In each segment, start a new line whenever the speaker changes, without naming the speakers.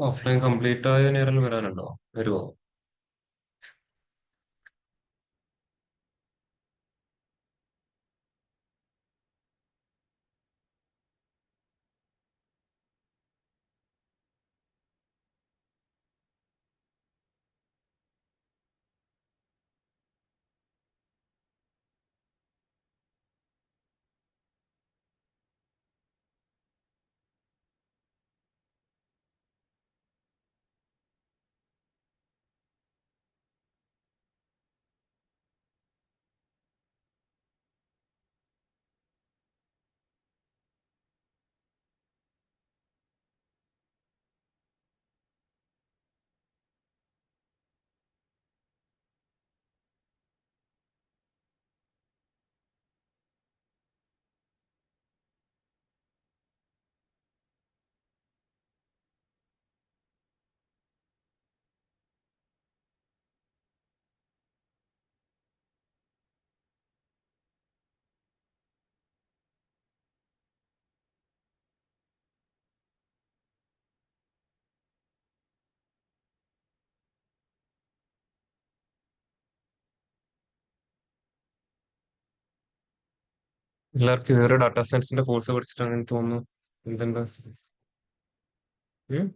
Offline complete ആയ നേരം വരാനുണ്ടോ? വരുമോ? എല്ലാവർക്കും ഇതുവരെ ഡാറ്റാ സയൻസിന്റെ കോഴ്സ് പഠിച്ചിട്ടാണെന്ന് തോന്നുന്നു. എന്തെന്താ? ഉം?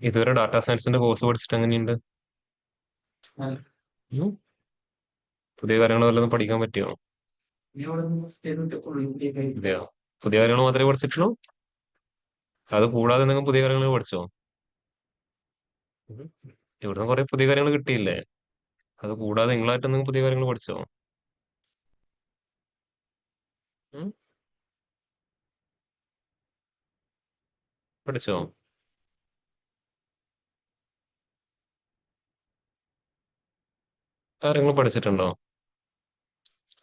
ഇതുവരെ ഡാറ്റാ സയൻസിന്റെ കോഴ്സ് പഠിച്ചിട്ട് എങ്ങനെയുണ്ട്? ഉം? പുതിയ കാര്യങ്ങൾ വല്ലതും പഠിക്കാൻ പറ്റിയോ? ഇല്ലയോ? പുതിയ കാര്യങ്ങൾ മാത്രമേ പഠിച്ചിട്ടുള്ളൂ? അത് കൂടാതെ എന്തെങ്കിലും പുതിയ കാര്യങ്ങൾ പഠിച്ചോ? ഉം. ഇവിടുന്ന് കുറെ പുതിയ കാര്യങ്ങൾ കിട്ടിയില്ലേ? അത് കൂടാതെ നിങ്ങളായിട്ട് എന്തെങ്കിലും പുതിയ കാര്യങ്ങൾ പഠിച്ചോ? ഉം? പഠിച്ചോ? കാര്യങ്ങൾ പഠിച്ചിട്ടുണ്ടോ?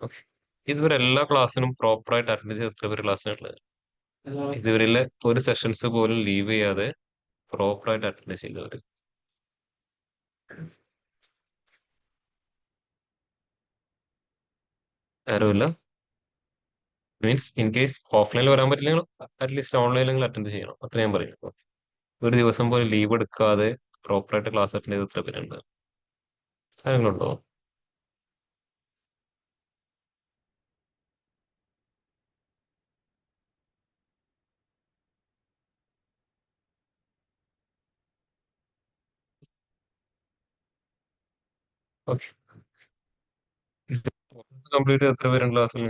ഓക്കെ. ഇതുവരെ എല്ലാ ക്ലാസ്സിനും പ്രോപ്പർ ആയിട്ട് അറ്റൻഡ് ചെയ്ത് എത്ര പേര് ക്ലാസ്സിനുള്ളത്? ഇതുവരെ ഒരു സെഷൻസ് പോലും ലീവ് ചെയ്യാതെ പ്രോപ്പർ ആയിട്ട് അറ്റൻഡ് ചെയ്തവര് ആരുമില്ല? മീൻസ് ഇൻ കേസ് ഓഫ്ലൈനിൽ വരാൻ പറ്റില്ലെങ്കിൽ അറ്റ്ലീസ്റ്റ് ഓൺലൈനിലെങ്കിലും അറ്റൻഡ് ചെയ്യണം, അത്ര ഞാൻ പറയുന്നു. ഒരു ദിവസം പോലും ലീവ് എടുക്കാതെ പ്രോപ്പർ ആയിട്ട് ക്ലാസ് അറ്റൻഡ് ചെയ്ത് എത്ര പേരുണ്ട്? ആരെങ്കിലും ഉണ്ടോ? ഓക്കെ. കംപ്ലീറ്റ് ചെയ്ത് എത്ര പേരുണ്ട് ക്ലാസ്സിൽ?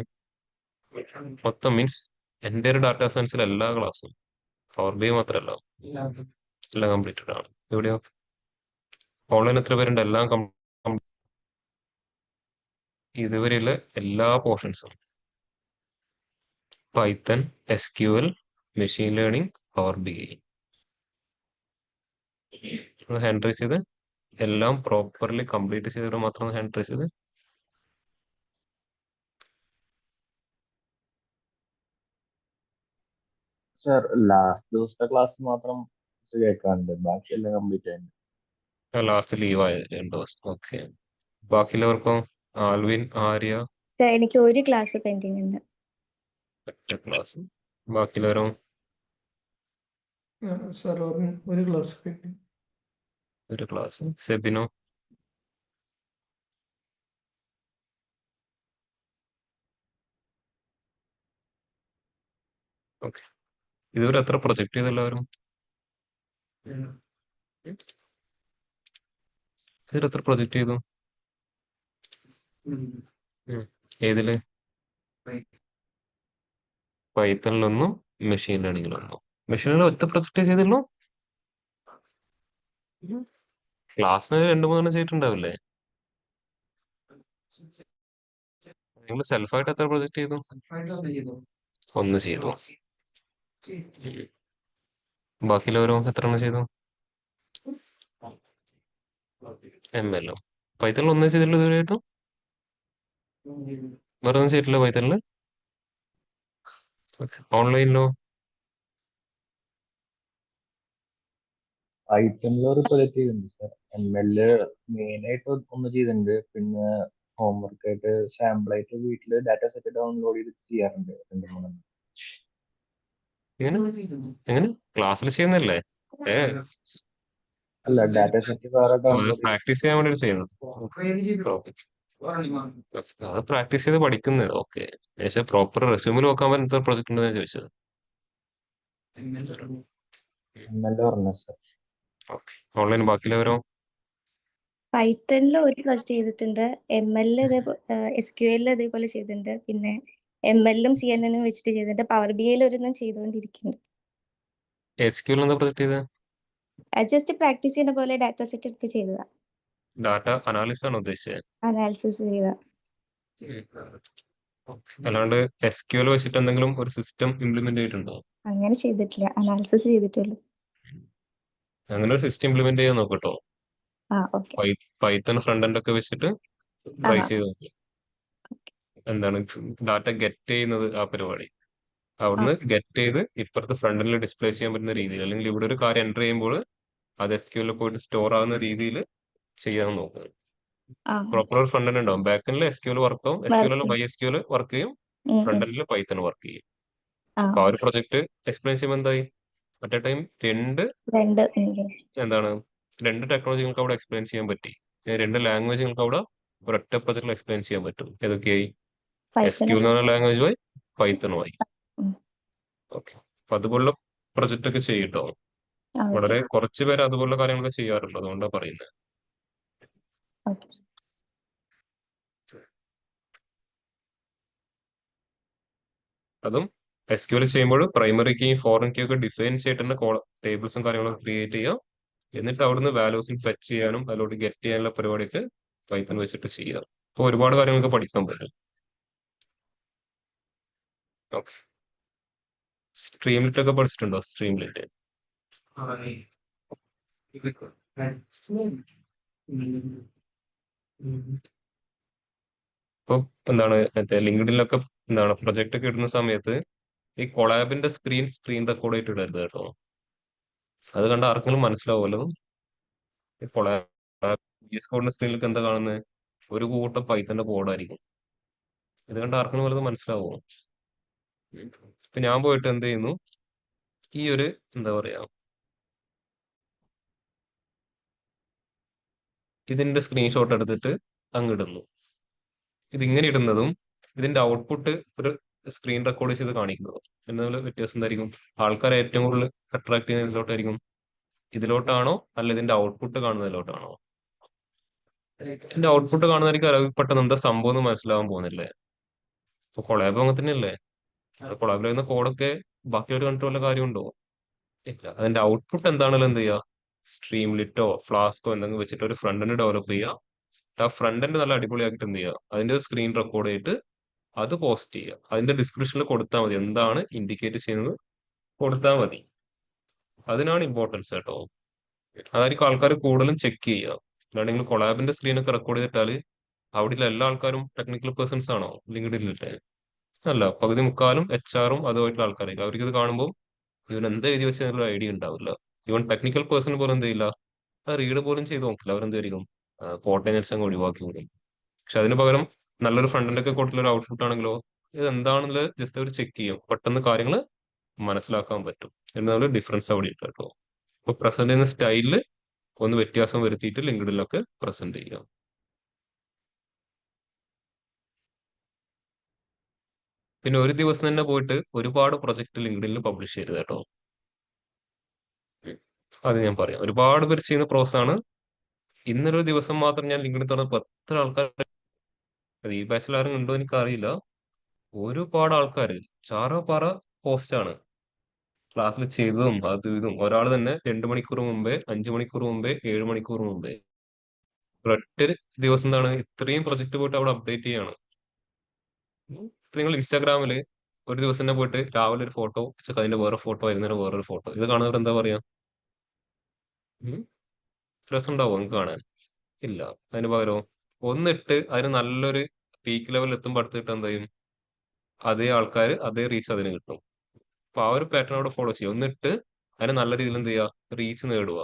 മൊത്തം മീൻസ് എൻ്റെ ഒരു ഡാറ്റാ സയൻസിൽ എല്ലാ ക്ലാസ്സും പവർ ബി മാത്രമല്ല എല്ലാം കംപ്ലീറ്റഡ് ആണ്. എവിടെയോ ഓൺലൈൻ എത്ര പേരുണ്ട്? എല്ലാം ഇതുവരെയുള്ള എല്ലാ പോർഷൻസും Python, SQL, machine learning, Power B I hand raise ചെയ്ത് എല്ലാം പ്രോപ്പർലി കംപ്ലീറ്റ് ചെയ്തവർ മാത്രം ഹാൻഡ് റൈസ് ചെയ്ത്.
സർ ലാസ്റ്റ് ദിവസത്തെ ക്ലാസ് മാത്രം കേൾക്കാറുണ്ട്, ബാക്കിയെല്ലാം കംപ്ലീറ്റ് ആയിരുന്നു.
ലാസ്റ്റ് ലീവ് ആയത് 2 ദിവസം. ഓക്കെ. ബാക്കിയുള്ളവർക്കും ആൽവിൻ, ആര്യ
എനിക്ക് ഒരു ക്ലാസ് പെൻഡിങ് ഉണ്ട്.
ഒറ്റ ക്ലാസ്. ബാക്കിയുള്ളവരും
സർ ഒരു ക്ലാസ് പെൻഡിങ്.
ഒരു ക്ലാസ്. സെബിനോ? ഓക്കെ. ഇതുവരെ എത്ര പ്രൊജക്ട് ചെയ്തു എല്ലാവരും? ഇതിൽ എത്ര പ്രൊജക്ട് ചെയ്തു? ഉം. ഏതില്? പൈത്തണിലൊന്നും മെഷീൻ ലേണിംഗിലൊന്നും. മെഷീൻ ലേണിംഗ് ഒറ്റ പ്രൊജക്ട് ചെയ്തുള്ളൂ? ക്ലാസ്സിന് 2-3 ചെയ്തിട്ടുണ്ടാവില്ലേ? നിങ്ങൾ സെൽഫായിട്ട് എത്ര പ്രൊജക്ട് ചെയ്തു? ഒന്ന് ചെയ്തു. ഉം. ബാക്കിയുള്ളവരോ എത്ര എണ്ണം ചെയ്തു? MLO. പൈത്തണിൽ ഒന്നേ ചെയ്തിട്ടുള്ളൂ ഇതുവരെയായിട്ടും? വേറെ ഒന്നും ചെയ്തിട്ടില്ല പൈത്തണില്? ഓൺലൈനിലോ?
പൈത്തണിൽ ഒരു പ്രൊജക്ട് ചെയ്തിട്ടുണ്ട് സർ. ML മെയിൻ ആയിട്ട് ഒന്ന് ചെയ്തിട്ടുണ്ട്. പിന്നെ ഹോംവർക്ക് ആയിട്ട് സാമ്പിൾ ആയിട്ട് വീട്ടില് ഡാറ്റ സെറ്റ് ഡൗൺലോഡ് ചെയ്ത് ചെയ്യാറുണ്ട് 2-3.
എങ്ങനെ? എങ്ങനെ ക്ലാസ്സിൽ ചെയ്യുന്നല്ലേ? ഏ
അല്ല, ഡാറ്റ സെറ്റ് വേറെ ഡൗൺലോഡ് ചെയ്യും.
പ്രാക്ടീസ് ചെയ്യാൻ വേണ്ടി ചെയ്യുന്നത്. അത് പ്രാക്ടീസ് ചെയ്ത് പഠിക്കുന്നത് ഓക്കെ. പക്ഷെ പ്രോപ്പർ റെസ്യൂമിൽ നോക്കാൻ പറ്റുന്ന പ്രൊജക്ട് ഉണ്ടെന്ന് ചോദിച്ചത്.
ML പറഞ്ഞു സർ.
Okay, online ബാക്കിയുള്ളവരോ?
പൈത്തണിൽ ഒരു പ്രൊജക്ട് ചെയ്തിട്ടുണ്ട്, ML SQL ഇതേപോലെ ചെയ്തിട്ടുണ്ട്, പിന്നെ ML CNN വെച്ചിട്ട് ചെയ്തിട്ടുണ്ട്, പവർ ബി ഐയിൽ ഒരെണ്ണം ചെയ്തുകൊണ്ടിരിക്കുന്നുണ്ട്.
HQL എന്താ പ്രൊജക്ട് ചെയ്തത്?
ജസ്റ്റ് പ്രാക്ടീസ് ചെയ്യുന്ന പോലെ ഡാറ്റ സെറ്റ് എടുത്ത് ചെയ്തതാ,
ഡാറ്റ അനാലിസിസ് ആണ് ഉദ്ദേശിച്ചത്.
അനാലിസിസ് ചെയ്തതാ.
അല്ലാണ്ട് SQL വെച്ചിട്ട് എന്തെങ്കിലും ഒരു സിസ്റ്റം ഇംപ്ലിമെന്റ് ചെയ്തിട്ടുണ്ടോ?
അങ്ങനെ ചെയ്തിട്ടില്ല, അനാലിസിസ് ചെയ്തിട്ടുള്ളൂ.
അങ്ങനെ ഒരു സിസ്റ്റം ഇംപ്ലിമെന്റ് ചെയ്യാൻ നോക്കട്ടോ.
ഓക്കെ.
പൈത്തൺ ഫ്രണ്ട് എൻഡ് ഒക്കെ വെച്ചിട്ട് ട്രൈ
ആ.
ചെയ്ത് നോക്കി. എന്താണ് ഡാറ്റ ഗെറ്റ് ചെയ്യുന്നത്, ആ പരിപാടി അവിടുന്ന് ഗെറ്റ് ചെയ്ത് ഇപ്പുറത്ത് ഫ്രണ്ടിൽ ഡിസ്പ്ലേ ചെയ്യാൻ പറ്റുന്ന രീതിയിൽ, അല്ലെങ്കിൽ ഇവിടെ ഒരു കാര്യം എൻ്റർ ചെയ്യുമ്പോൾ അത് SQL പോയിട്ട് സ്റ്റോർ ആവുന്ന രീതിയിൽ ചെയ്യാൻ നോക്കുക. പ്രോപ്പർ ഒരു ഫ്രണ്ട് എൻഡ് ഉണ്ടാവും. ബാക്ക് എൻഡിൽ SQL വർക്ക് ആവും, SQL MySQL വർക്ക് ചെയ്യും, ഫ്രണ്ട് എൻഡിൽ പൈത്തൺ വർക്ക് ചെയ്യും. അപ്പൊ ആ ഒരു പ്രൊജക്ട് എക്സ്പ്ലെയിൻ ചെയ്യുമ്പോൾ എന്തായി, അറ്റ് എ ടൈം എന്താണ് രണ്ട് ടെക്നോളജി നിങ്ങൾക്ക് അവിടെ എക്സ്പ്ലെയിൻ ചെയ്യാൻ പറ്റി. രണ്ട് ലാംഗ്വേജ് നിങ്ങൾക്ക് അവിടെ ഒരൊറ്റ പ്രൊജക്റ്റിൽ എക്സ്പ്ലെയിൻ ചെയ്യാൻ പറ്റും. ഏതൊക്കെയായി? SQL എന്ന് പറഞ്ഞ ലാംഗ്വേജുമായി പൈത്തണുമായി. ഓക്കെ, അപ്പൊ അതുപോലുള്ള പ്രൊജക്റ്റ് ഒക്കെ ചെയ്യട്ടോ. വളരെ കുറച്ച് പേര് അതുപോലുള്ള കാര്യങ്ങളൊക്കെ ചെയ്യാറുള്ളൂ, അതുകൊണ്ടാണ് പറയുന്നത്. അതും SQL ചെയ്യുമ്പോൾ പ്രൈമറി കീ ഫോറിൻ കീ ഒക്കെ ഡിഫൈൻ ചെയ്തിട്ട് തന്നെ ടേബിൾസും കാര്യങ്ങളൊക്കെ ക്രിയേറ്റ് ചെയ്യാം. എന്നിട്ട് അവിടുന്ന് വാല്യൂസിന് ഫെച്ച് ചെയ്യാനും അതിലോട്ട് ഗെറ്റ് ചെയ്യാനുള്ള പരിപാടിയൊക്കെ പൈത്തൺ വെച്ചിട്ട് ചെയ്യാം. അപ്പോൾ ഒരുപാട് കാര്യങ്ങൾക്ക് പഠിക്കാൻ പറ്റും. ഓക്കെ, സ്ട്രീംലിറ്റ് ഒക്കെ പഠിച്ചിട്ടുണ്ടോ? സ്ട്രീംലിറ്റ് ഇപ്പൊ എന്താണ് മറ്റേ ലിങ്ക്ഡിനിലൊക്കെ എന്താണ് പ്രൊജക്ട് ഒക്കെ ഇടുന്ന സമയത്ത് ഈ കൊളാബിന്റെ സ്ക്രീൻ റെക്കോർഡ് ആയിട്ട് ഇടരുത് കേട്ടോ. അത് കണ്ട ആർക്കെങ്കിലും മനസ്സിലാവുമല്ലോ. ഈ കൊളാബ് കോഡിന്റെ സ്ക്രീനിലൊക്കെ എന്താ കാണുന്നത്? ഒരു കൂട്ടം പൈത്തന്റെ കോഡായിരിക്കും. ഇത് കണ്ട ആർക്കെങ്കിലും വലുത് മനസ്സിലാവുമോ? ഇപ്പൊ ഞാൻ പോയിട്ട് എന്ത് ചെയ്യുന്നു, ഈ ഒരു എന്താ പറയാ ഇതിന്റെ സ്ക്രീൻഷോട്ട് എടുത്തിട്ട് അങ്ങിടുന്നു. ഇതിങ്ങനെ ഇടുന്നതും ഇതിന്റെ ഔട്ട്പുട്ട് ഒരു സ്ക്രീൻ റെക്കോർഡ് ചെയ്ത് കാണിക്കുന്നതും എന്നുള്ള വ്യത്യാസം എന്തായിരിക്കും? ആൾക്കാരെ ഏറ്റവും കൂടുതൽ അട്രാക്ട് ചെയ്യുന്ന ഇതിലോട്ടായിരിക്കും. ഇതിലോട്ടാണോ അല്ല ഇതിന്റെ ഔട്ട്പുട്ട് കാണുന്നതിലോട്ടാണോ? ഇതിന്റെ ഔട്ട്പുട്ട് കാണുന്നതായിരിക്കും പെട്ടെന്ന് എന്താ സംഭവം എന്ന് മനസ്സിലാവാൻ പോകുന്നില്ലേ. ഇപ്പൊ കൊളാബ് അങ്ങനെ തന്നെയല്ലേ? കൊളാബിൽ വരുന്ന കോഡൊക്കെ ബാക്കിയൊരു കണ്ടിട്ട് വല്ല കാര്യമുണ്ടോ? ഇല്ല. അതിന്റെ ഔട്ട്പുട്ട് എന്താണെങ്കിലും എന്ത് ചെയ്യുക, സ്ട്രീം ലിറ്റോ ഫ്ലാസ്കോ എന്തെങ്കിലും വെച്ചിട്ട് ഒരു ഫ്രണ്ട് എൻഡ് ഡെവലപ്പ് ചെയ്യുക. ആ ഫ്രണ്ട് എൻഡ് നല്ല അടിപൊളിയാക്കിയിട്ട് എന്ത് ചെയ്യുക, അതിന്റെ സ്ക്രീൻ റെക്കോർഡ് ചെയ്തിട്ട് അത് പോസ്റ്റ് ചെയ്യുക. അതിന്റെ ഡിസ്ക്രിപ്ഷനിൽ കൊടുത്താൽ മതി, എന്താണ് ഇൻഡിക്കേറ്റ് ചെയ്യുന്നത് കൊടുത്താൽ മതി. അതിനാണ് ഇമ്പോർട്ടൻസ് കേട്ടോ. അതായിരിക്കും ആൾക്കാർ കൂടുതലും ചെക്ക് ചെയ്യുക. അല്ലാണ്ടെങ്കിൽ കൊളാബിന്റെ സ്ക്രീനൊക്കെ റെക്കോർഡ് ചെയ്തിട്ടാല് അവിടെയുള്ള എല്ലാ ആൾക്കാരും ടെക്നിക്കൽ പേഴ്സൺസ് ആണോ ലിങ്ക്ഡിനിലിട്ട്? അല്ല, പകുതി മുക്കാലും HR അതുമായിട്ടുള്ള ആൾക്കാരായിരിക്കും. അവർക്ക് ഇത് കാണുമ്പോൾ ഇവൻ എന്താ എഴുതി വെച്ചതിനുള്ള ഐഡിയ ഉണ്ടാവില്ല. ഇവൻ ടെക്നിക്കൽ പേഴ്സൺ പോലും എന്ത് ചെയ്യില്ല, അത് റീഡ് പോലും ചെയ്ത് നോക്കില്ല. അവരെന്തായിരിക്കും കോട്ടയം അങ്ങ് ഒഴിവാക്കി വിടും. പക്ഷെ അതിന് പകരം നല്ലൊരു ഫ്രണ്ട് ഒക്കെ കൊടുത്തുള്ള ഒരു ഔട്ട്പുട്ട് ആണെങ്കിലോ ഇത് എന്താണെന്നുള്ളത് ജസ്റ്റ് അവർ ചെക്ക് ചെയ്യും, പെട്ടെന്ന് കാര്യങ്ങൾ മനസ്സിലാക്കാൻ പറ്റും. എന്നുള്ള ഡിഫറൻസ് അവിടെ ഉണ്ട് കേട്ടോ. ഇപ്പൊ പ്രസന്റ് ചെയ്യുന്ന സ്റ്റൈലില് ഒന്ന് വ്യത്യാസം വരുത്തിയിട്ട് ലിങ്ക്ഡിനിലൊക്കെ പ്രസന്റ് ചെയ്യാം. പിന്നെ ഒരു ദിവസം തന്നെ പോയിട്ട് ഒരുപാട് പ്രൊജക്ട് ലിങ്ക്ഡിനിൽ പബ്ലിഷ് ചെയ്തത് കേട്ടോ. അത് ഞാൻ പറയാം, ഒരുപാട് പേര് ചെയ്യുന്ന പ്രോസസ് ആണ്. ഇന്നൊരു ദിവസം മാത്രം ഞാൻ ലിങ്ക്ഡിൻ തുറന്നപ്പോൾ എത്ര ആൾക്കാർ, അത് ഈ ബാച്ചിൽ ആരും ഉണ്ടോ എനിക്ക് അറിയില്ല, ഒരുപാട് ആൾക്കാർ ചാറോ പാറ പോസ്റ്റാണ് ക്ലാസ്സിൽ ചെയ്തതും അതും ഇതും. ഒരാൾ തന്നെ 2 മണിക്കൂർ മുമ്പേ, 5 മണിക്കൂർ മുമ്പേ, 7 മണിക്കൂർ മുമ്പേ ഒരൊറ്റ ദിവസം എന്താണ് ഇത്രയും പ്രൊജക്ട് പോയിട്ട് അവിടെ അപ്ഡേറ്റ് ചെയ്യാണ്. ഇപ്പൊ നിങ്ങൾ ഇൻസ്റ്റാഗ്രാമിൽ ഒരു ദിവസം തന്നെ പോയിട്ട് രാവിലെ ഒരു ഫോട്ടോ, അതിന്റെ വേറെ ഫോട്ടോ, വൈകുന്നേരം വേറൊരു ഫോട്ടോ, ഇത് കാണുന്നവർ എന്താ പറയാ? രസം ഉണ്ടാവും നിങ്ങൾക്ക് കാണാൻ? ഇല്ല. അതിന് പകരം ഒന്നിട്ട് അതിന് നല്ലൊരു പീക്ക് ലെവൽ എത്തുമ്പോൾ അടുത്തിട്ട് എന്താ ചെയ്യും, അതേ ആൾക്കാർ അതേ റീച്ച് അതിന് കിട്ടും. അപ്പൊ ആ ഒരു പാറ്റേൺ അവിടെ ഫോളോ ചെയ്യുക. ഒന്നിട്ട് അതിന് നല്ല രീതിയിൽ എന്ത് ചെയ്യുക, റീച്ച് നേടുക.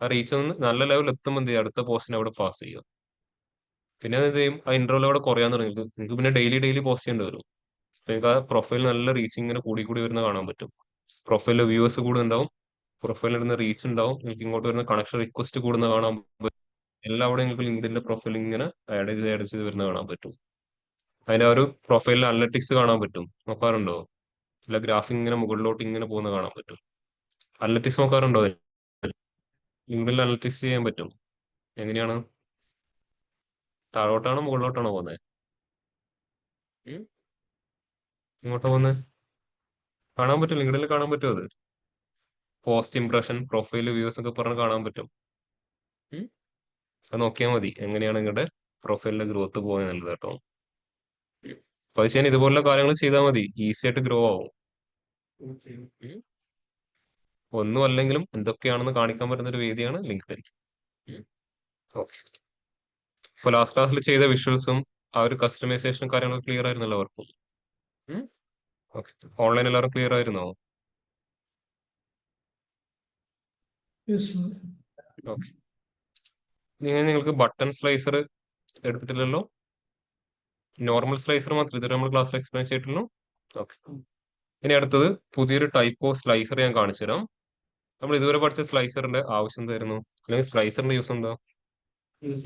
ആ റീച്ച് ഒന്ന് നല്ല ലെവൽ എത്തുമ്പോൾ എന്ത് ചെയ്യുക, അടുത്ത പോസ്റ്റിനെ അവിടെ പാസ് ചെയ്യുക. പിന്നെ എന്ത് ചെയ്യും, ആ ഇന്റർവ്യൂ അവിടെ കുറയാൻ തുടങ്ങി. നിങ്ങൾക്ക് പിന്നെ ഡെയിലി പോസ്റ്റ് ചെയ്യേണ്ടി വരും. നിങ്ങൾക്ക് ആ പ്രൊഫൈൽ നല്ല റീച്ച് ഇങ്ങനെ കൂടി കൂടി വരുന്ന കാണാൻ പറ്റും. പ്രൊഫൈലിലെ വ്യൂവേഴ്സ് കൂടെ ഉണ്ടാവും, പ്രൊഫൈലിൽ ഇടുന്ന റീച്ച് ഉണ്ടാവും, നിങ്ങൾക്ക് ഇങ്ങോട്ട് വരുന്ന കണക്ഷൻ റിക്വസ്റ്റ് കൂടുന്ന കാണാൻ പറ്റും. എല്ലാവിടെയും നിങ്ങൾക്ക് ലിങ്ക്ഡിന്റെ പ്രൊഫൈൽ ഇങ്ങനെ ആഡ് ചെയ്ത് വരുന്ന കാണാൻ പറ്റും. അതിന്റെ ആ ഒരു പ്രൊഫൈലിൽ അനലറ്റിക്സ് കാണാൻ പറ്റും, നോക്കാറുണ്ടോ? ഇല്ല, ഗ്രാഫിക് ഇങ്ങനെ മുകളിലോട്ട് ഇങ്ങനെ പോകുന്ന കാണാൻ പറ്റും. അനലറ്റിക്സ് നോക്കാറുണ്ടോ? ലിങ്ക്ഡിൽ അനലറ്റിക്സ് ചെയ്യാൻ പറ്റും. എങ്ങനെയാണ്? താഴോട്ടാണോ മുകളിലോട്ടാണോ പോകുന്നത്? ഇങ്ങോട്ടാ പോകുന്നത്? കാണാൻ പറ്റും, ലിങ്ക്ഡിൽ കാണാൻ പറ്റും. അത് പോസ്റ്റ് ഇംപ്രഷൻ, പ്രൊഫൈൽ വ്യൂസ് ഒക്കെ പറഞ്ഞ് കാണാൻ പറ്റും. ഉം. അത് നോക്കിയാൽ മതി എങ്ങനെയാണ് നിങ്ങളുടെ പ്രൊഫൈലിന്റെ ഗ്രോത്ത് പോകുന്നത് നല്ലത് കേട്ടോ. അപ്പൊ അത് ചെയ്യാൻ ഇതുപോലുള്ള കാര്യങ്ങൾ ചെയ്താൽ മതി, ഈസി ആയിട്ട് ഗ്രോ ആവും. ഉം. ഒന്നും അല്ലെങ്കിലും എന്തൊക്കെയാണെന്ന് കാണിക്കാൻ പറ്റുന്ന ഒരു വേദിയാണ് ലിങ്ക്ഡിൻ. ഓക്കെ. ഇപ്പൊ ലാസ്റ്റ് ക്ലാസ്സിൽ ചെയ്ത വിഷ്വൽസും ആ ഒരു കസ്റ്റമൈസേഷനും കാര്യങ്ങളൊക്കെ ക്ലിയർ ആയിരുന്നല്ലോ അവർക്കും? ഓക്കെ. ഓൺലൈൻ എല്ലാവരും ക്ലിയർ ആയിരുന്നോ?
Yes, sir.
ഓക്കെ. നിങ്ങൾക്ക് ബട്ടൺ സ്ലൈസർ എടുത്തിട്ടില്ലല്ലോ? നോർമൽ സ്ലൈസർ മാത്രം ഇതുവരെ നമ്മൾ ക്ലാസ്സിൽ എക്സ്പ്ലെയിൻ ചെയ്തിട്ടുള്ളൂ. ഓക്കെ. ഇനി അടുത്തത് പുതിയൊരു ടൈപ്പ് ഓഫ് സ്ലൈസർ ഞാൻ കാണിച്ചു തരാം. നമ്മൾ ഇതുവരെ പഠിച്ച സ്ലൈസറിന്റെ ആവശ്യം എന്തായിരുന്നു? അല്ലെങ്കിൽ സ്ലൈസറിന്റെ യൂസ് എന്താ?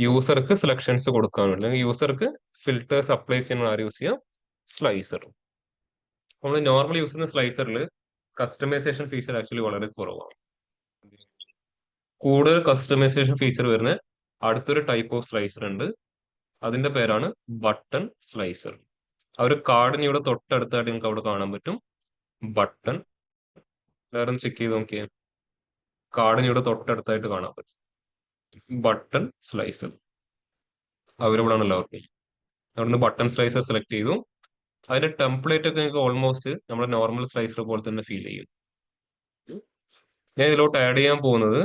യൂസർക്ക് സെലക്ഷൻസ് കൊടുക്കാൻ വേണ്ടി, അല്ലെങ്കിൽ യൂസർക്ക് ഫിൽറ്റേഴ്സ് അപ്ലൈ ചെയ്യാൻ ആര് യൂസ് ചെയ്യാം? സ്ലൈസർ. നമ്മൾ നോർമൽ യൂസ് ചെയ്യുന്ന സ്ലൈസറിൽ കസ്റ്റമൈസേഷൻ ഫീച്ചർ ആക്ച്വലി വളരെ കുറവാണ്. കൂടുതൽ കസ്റ്റമൈസേഷൻ ഫീച്ചർ വരുന്ന അടുത്തൊരു ടൈപ്പ് ഓഫ് സ്ലൈസർ ഉണ്ട്, അതിന്റെ പേരാണ് ബട്ടൺ സ്ലൈസർ. ആ ഒരു കാർഡിന് ഇവിടെ തൊട്ടടുത്തായിട്ട് നിങ്ങൾക്ക് അവിടെ കാണാൻ പറ്റും ബട്ടൺ. എല്ലാവരും ചെക്ക് ചെയ്ത് നോക്കിയേ, കാർഡിന് ഇവിടെ തൊട്ടടുത്തായിട്ട് കാണാൻ പറ്റും ബട്ടൺ സ്ലൈസർ. അവൈലബിൾ ആണ് എല്ലാവർക്കും. അവിടുന്ന് ബട്ടൺ സ്ലൈസർ സെലക്ട് ചെയ്തു. അതിന്റെ ടെംപ്ലേറ്റ് ഒക്കെ നിങ്ങൾക്ക് ഓൾമോസ്റ്റ് നമ്മുടെ നോർമൽ സ്ലൈസർ പോലെ തന്നെ ഫീൽ ചെയ്യും. ഞാൻ ഇതിലോട്ട് ആഡ് ചെയ്യാൻ പോകുന്നത്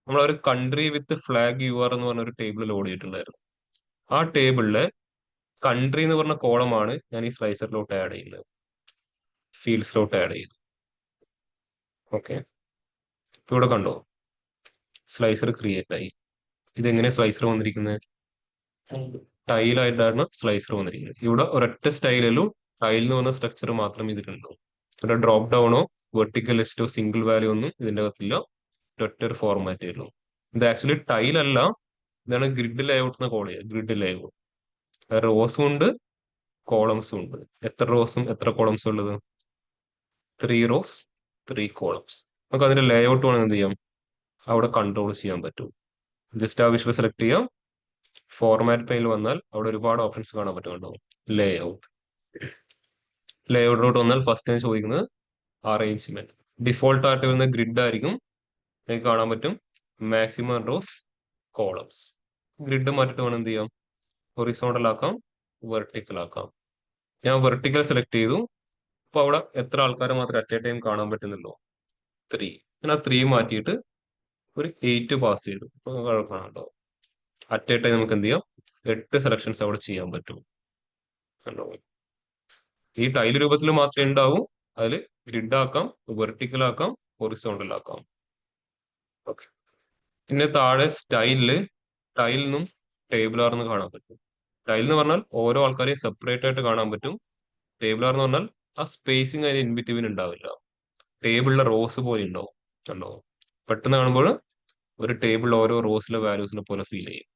നമ്മൾ ഒരു country with flag you are എന്ന് പറഞ്ഞ ഒരു ടേബിൾ ലോഡ് ചെയ്തിട്ടുണ്ടായിരുന്നു. ആ ടേബിളിലെ കൺട്രി എന്ന് പറഞ്ഞ കോളമാണ് ഞാൻ ഈ സ്ലൈസറിലോട്ട് ആഡ് ചെയ്യുന്നത്, ഫീൽഡ്സിലോട്ട് ആഡ് ചെയ്തു. ഓക്കെ. ഇവിടെ കണ്ടോ, സ്ലൈസർ ക്രിയേറ്റ് ആയി. ഇതെങ്ങനെ സ്ലൈസർ വന്നിരിക്കുന്നത്? ടൈലായിട്ടാണ് സ്ലൈസർ വന്നിരിക്കുന്നത്. ഇവിടെ ഒരൊറ്റ സ്റ്റൈലും ടൈലിൽ നിന്ന് വന്ന സ്ട്രക്ചർ മാത്രമേ ഇതിലുള്ളൂ. ഇവിടെ ഡ്രോപ്പ് ഡൗണോ വെർട്ടിക്കൽ ലിസ്റ്റോ സിംഗിൾ വാല്യൂ ഒന്നും ഇതിന്റെ അകത്തില്ല. ഒറ്റ ഒരു ഫോർമാറ്റേ ഉള്ളൂ. ഇത് ആക്ച്വലി ടൈൽ അല്ല, ഇതാണ് ഗ്രിഡ് ലേഔട്ട് എന്ന് കോൾ ചെയ്യുക. ഗ്രിഡ് ലേഔട്ട് റോസും ഉണ്ട് കോളംസും ഉണ്ട്. എത്ര റോസും എത്ര കോളംസും ഉള്ളത്? 3 റോസ് 3 കോളംസ്. നമുക്ക് അതിന്റെ ലേഔട്ട് വേണമെങ്കിൽ എന്ത് ചെയ്യാം? അവിടെ കൺട്രോൾ ചെയ്യാൻ പറ്റും. ജസ്റ്റ് ആ വിഷ്വൽ സെലക്ട് ചെയ്യാം. ഫോർമാറ്റ് പെയിനിൽ വന്നാൽ അവിടെ ഒരുപാട് ഓപ്ഷൻസ് കാണാൻ പറ്റുന്നുണ്ടോ? ലേഔട്ട്. ലേഔട്ടിലോട്ട് വന്നാൽ ഫസ്റ്റ് ഞാൻ ചോദിക്കുന്നത് അറേഞ്ച്മെന്റ്. ഡിഫോൾട്ട് ആയിട്ട് വരുന്ന ഗ്രിഡ് ആയിരിക്കും. നിങ്ങൾക്ക് കാണാൻ പറ്റും മാക്സിമം റോസ് കോളംസ്. ഗ്രിഡ് മാറ്റിട്ട് വേണം എന്ത് ചെയ്യാം? ഹൊറിസോണ്ടൽ ആക്കാം, വെർട്ടിക്കൽ ആക്കാം. ഞാൻ വെർട്ടിക്കൽ സെലക്ട് ചെയ്തു. അപ്പൊ അവിടെ എത്ര ആൾക്കാരെ മാത്രമേ അറ്റ് എ ടൈം കാണാൻ പറ്റുന്നുള്ളൂ? 3. ഞാൻ ആ 3 മാറ്റിയിട്ട് ഒരു 8 പാസ് ചെയ്തു. കാണാണ്ടോ? അറ്റ് എ ടൈം നമുക്ക് എന്ത് ചെയ്യാം? 8 സെലക്ഷൻസ് അവിടെ ചെയ്യാൻ പറ്റും. കണ്ടോ? ഈ ടൈൽ രൂപത്തിൽ മാത്രമേ ഉണ്ടാവൂ. അതിൽ ഗ്രിഡ് ആക്കാം, വെർട്ടിക്കൽ ആക്കാം, ഹൊറിസോണ്ടൽ ആക്കാം. ഓക്കെ. പിന്നെ താഴെ ടൈലിൽ നിന്നും ടേബിൾ ആർന്ന് കാണാൻ പറ്റും. ടൈൽ എന്ന് പറഞ്ഞാൽ ഓരോ ആൾക്കാരെയും സെപ്പറേറ്റ് ആയിട്ട് കാണാൻ പറ്റും. ടേബിൾ ആർ എന്ന് പറഞ്ഞാൽ ആ സ്പേസിങ് അതിന് ഇൻബിറ്റ്വീൻ ഉണ്ടാവില്ല. ടേബിളിലെ റോസ് പോലെ ഉണ്ടാവും. കണ്ടോ? പെട്ടെന്ന് കാണുമ്പോൾ ഒരു ടേബിൾ ഓരോ റോസിലെ വാല്യൂസിനെ പോലെ ഫീൽ ചെയ്യും.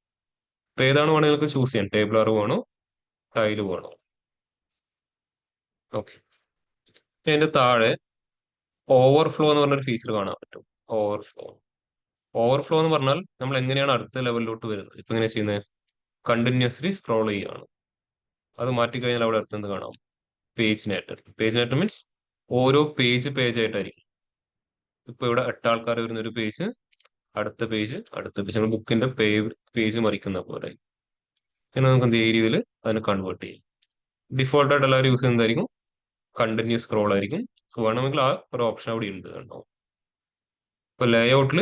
ഇപ്പൊ ഏതാണ് വേണമെങ്കിൽ നിങ്ങൾക്ക് ചൂസ് ചെയ്യാം. ടേബിൾ ആർ വേണോ ടൈല് വേണോ? ഓക്കെ. അതിന്റെ താഴെ ഓവർഫ്ലോ എന്ന് പറഞ്ഞൊരു ഫീച്ചർ കാണാൻ പറ്റും. ഓവർഫ്ലോ എന്ന് പറഞ്ഞാൽ നമ്മൾ എങ്ങനെയാണ് അടുത്ത ലെവലിലോട്ട് വരുന്നത്? ഇപ്പൊ എങ്ങനെ ചെയ്യുന്നത്? കണ്ടിന്യൂസ്ലി സ്ക്രോൾ ചെയ്യുകയാണ്. അത് മാറ്റിക്കഴിഞ്ഞാൽ അവിടെ അടുത്ത് എന്ത് കാണാം? പേജ് നേട്ടർ. പേജ് നേട്ടർ മീൻസ് ഓരോ പേജ് ആയിട്ടായിരിക്കും. ഇപ്പൊ ഇവിടെ 8 ആൾക്കാർ വരുന്ന ഒരു പേജ്, അടുത്ത പേജ്, നമ്മൾ ബുക്കിന്റെ പേജ് മറിക്കുന്ന പോലെ. പിന്നെ നമുക്ക് എന്ത് ഈ രീതിയിൽ അതിനെ കൺവേർട്ട് ചെയ്യും. ഡിഫോൾട്ട് ആയിട്ട് എല്ലാവരും യൂസ് ചെയ്യുന്നതായിരിക്കും കണ്ടിന്യൂസ് സ്ക്രോൾ ആയിരിക്കും. വേണമെങ്കിൽ ആ ഒരു ഓപ്ഷൻ അവിടെ ഉണ്ട്. കണ്ടോ? ഇപ്പൊ ലേഔട്ടിൽ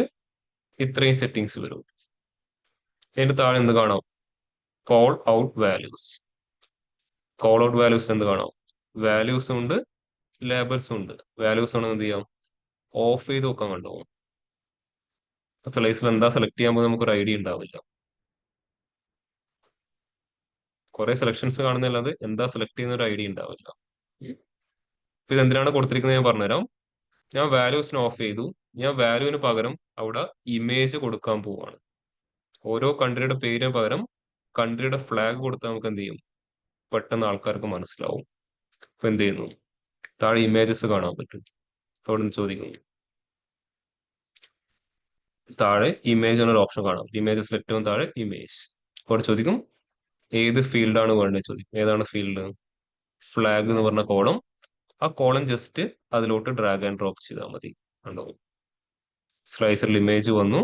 ഇത്രയും സെറ്റിങ്സ് വരും. അതിന്റെ താഴെ എന്ത് കാണാം? Call out values. Call out വാല്യൂസിൽ എന്ത് കാണാം? വാല്യൂസും ഉണ്ട്, ലേബൽസും ഉണ്ട്. വാല്യൂസ് ആണെങ്കിൽ എന്ത് ചെയ്യാം? ഓഫ് ചെയ്ത് നോക്കാൻ. കണ്ടോ? സ്ലൈസിൽ എന്താ സെലക്ട് ചെയ്യാൻ പോകുന്നത് നമുക്കൊരു ഐഡിയ ഉണ്ടാവില്ല. കുറെ സെലക്ഷൻസ് കാണുന്നല്ലാതെ എന്താ സെലക്ട് ചെയ്യുന്ന ഒരു ഐഡിയ ഉണ്ടാവില്ല. ഇപ്പൊ ഇത് എന്തിനാണ് കൊടുത്തിരിക്കുന്നത് ഞാൻ പറഞ്ഞുതരാം. ഞാൻ വാല്യൂസിന് ഓഫ് ചെയ്തു, ഞാൻ വാല്യൂവിന് പകരം അവിടെ ഇമേജ് കൊടുക്കാൻ പോവാണ്. ഓരോ കൺട്രിയുടെ പേരിന് പകരം കൺട്രിയുടെ ഫ്ലാഗ് കൊടുത്താൽ നമുക്ക് എന്ത് ചെയ്യും, പെട്ടെന്ന് ആൾക്കാർക്ക് മനസ്സിലാവും. അപ്പൊ എന്ത് ചെയ്യുന്നു, താഴെ ഇമേജസ് കാണാൻ പറ്റും. അവിടെ നിന്ന് ചോദിക്കുന്നു, താഴെ ഇമേജ് എന്നൊരു ഓപ്ഷൻ കാണാം. ഇമേജസിൽ ഏറ്റവും താഴെ ഇമേജ്. അവിടെ ചോദിക്കും ഏത് ഫീൽഡാണ് വേണ്ടത് ചോദിക്കും. ഏതാണ് ഫീൽഡ്? ഫ്ലാഗ് എന്ന് പറഞ്ഞ കോളം. ആ കോളം ജസ്റ്റ് അതിലോട്ട് ഡ്രാഗ് ആൻഡ് ഡ്രോപ്പ് ചെയ്താൽ മതി. കണ്ടോ, സ്ലൈസറിൽ ഇമേജ് വന്നു.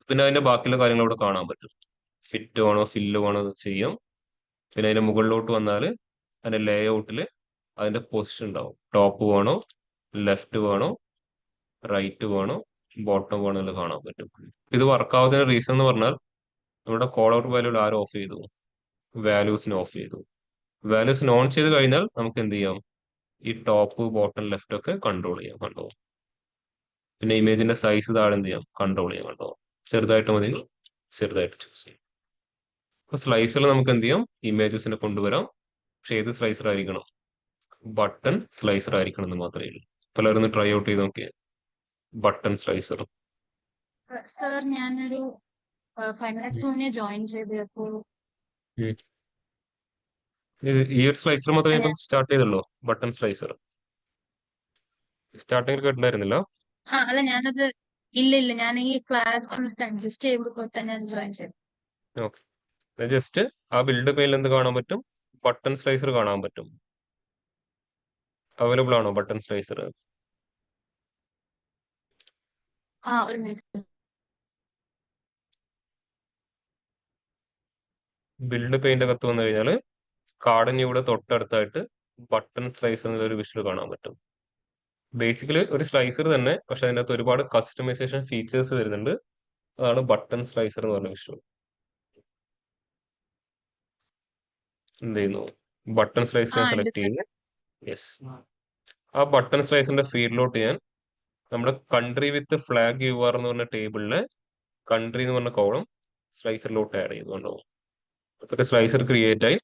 പിന്നെ അതിന്റെ ബാക്കിയുള്ള കാര്യങ്ങൾ ഇവിടെ കാണാൻ പറ്റും. ഫിറ്റ് വേണോ ഫില്ല് വേണോ എന്ന് ചെയ്യാം. പിന്നെ അതിന്റെ മുകളിലോട്ട് വന്നാൽ അതിന്റെ ലേ ഔട്ടിൽ അതിന്റെ പൊസിഷൻ ഉണ്ടാവും. ടോപ്പ് വേണോ, ലെഫ്റ്റ് വേണോ, റൈറ്റ് വേണോ, ബോട്ടം വേണോ എല്ലാം കാണാൻ പറ്റും. ഇത് വർക്കാവാത്തതിന്റെ റീസൺ എന്ന് പറഞ്ഞാൽ നമ്മുടെ കോൾ ഔട്ട് വാല്യൂ ആരും ഓഫ് ചെയ്തു, വാല്യൂസിന് ഓഫ് ചെയ്തു. വാല്യൂസിന് ഓൺ ചെയ്ത് കഴിഞ്ഞാൽ നമുക്ക് എന്ത് ചെയ്യാം, ഈ ടോപ്പ് ബോട്ടം ലെഫ്റ്റ് ഒക്കെ കൺട്രോൾ ചെയ്യാം. കണ്ടോ, പിന്നെ ഇമേജിന്റെ സൈസ് താഴെ എന്ത് ചെയ്യാം, കൺട്രോൾ ചെയ്യാം. കണ്ടോ, ചെറുതായിട്ട് മതി, ചെറുതായിട്ട് ചൂസ് ചെയ്യാം. അപ്പൊ സ്ലൈസറിൽ നമുക്ക് എന്ത് ചെയ്യാം, ഇമേജസിനെ കൊണ്ടുവരാം. പക്ഷെ ഏത് സ്ലൈസർ ആയിരിക്കണം, ബട്ടൺ സ്ലൈസർ ആയിരിക്കണം എന്ന് മാത്രമേ ഉള്ളൂ. പലരും ട്രൈ ഔട്ട് ചെയ്ത് നോക്കിയേ, ബട്ടൺ സ്ലൈസർ.
സർ ഞാനൊരു 5 മിനിറ്റ്സ് മുന്നേ ജോയിൻ ചെയ്ത് അപ്പോൾ
ഈ ഒരു സ്ലൈസർ മാത്രമേ ഇപ്പം സ്റ്റാർട്ട് ചെയ്തുള്ളൂ, ബട്ടൺ സ്ലൈസർ. സ്റ്റാർട്ടിങ്ങിൽ കേട്ടിട്ടുണ്ടായിരുന്നില്ല.
അല്ല ഞാനത് ഇല്ല ഞാൻ ഈ ഫ്ലാഗ് അഡ്ജസ്റ്റ് ചെയ്ത് കൊടുത്താൽ ഞാൻ ജോയിൻ ചെയ്തു.
ഓക്കെ, ജസ്റ്റ് ആ ബിൽഡ് പെയിനിൽ എന്ത് കാണാൻ പറ്റും, ബട്ടൺ സ്ലൈസർ കാണാൻ പറ്റും. അവൈലബിൾ ആണോ ബട്ടൺ സ്ലൈസർ?
ഒരു മിനിറ്റ്.
ബിൽഡ് പെയിന്റ് അകത്ത് വന്നു കഴിഞ്ഞാൽ കാർഡിന് ഇവിടെ തൊട്ടടുത്തായിട്ട് ബട്ടൺ സ്ലൈസർ എന്നൊരു വിഷ്വൽ കാണാൻ പറ്റും. ബേസിക്കലി ഒരു സ്ലൈസർ തന്നെ, പക്ഷെ അതിൻ്റെ അകത്ത് ഒരുപാട് കസ്റ്റമൈസേഷൻ ഫീച്ചേഴ്സ് വരുന്നുണ്ട്. അതാണ് ബട്ടൺ സ്ലൈസർ എന്ന് പറഞ്ഞ വിഷ്വൽ. എന്ത് ചെയ്യുന്നു, ബട്ടൺ സ്ലൈസർ ഞാൻ സെലക്ട് ചെയ്ത് യെസ്. ആ ബട്ടൺ സ്ലൈസറിന്റെ ഫീൽഡിലോട്ട് ഞാൻ നമ്മുടെ country with flag you are എന്ന് പറഞ്ഞ ടേബിളിലെ കൺട്രി എന്ന് പറഞ്ഞ കോളം സ്ലൈസറിലോട്ട് ആഡ് ചെയ്തു. കണ്ടോ, അപ്പൊ സ്ലൈസർ ക്രിയേറ്റ് ആയി.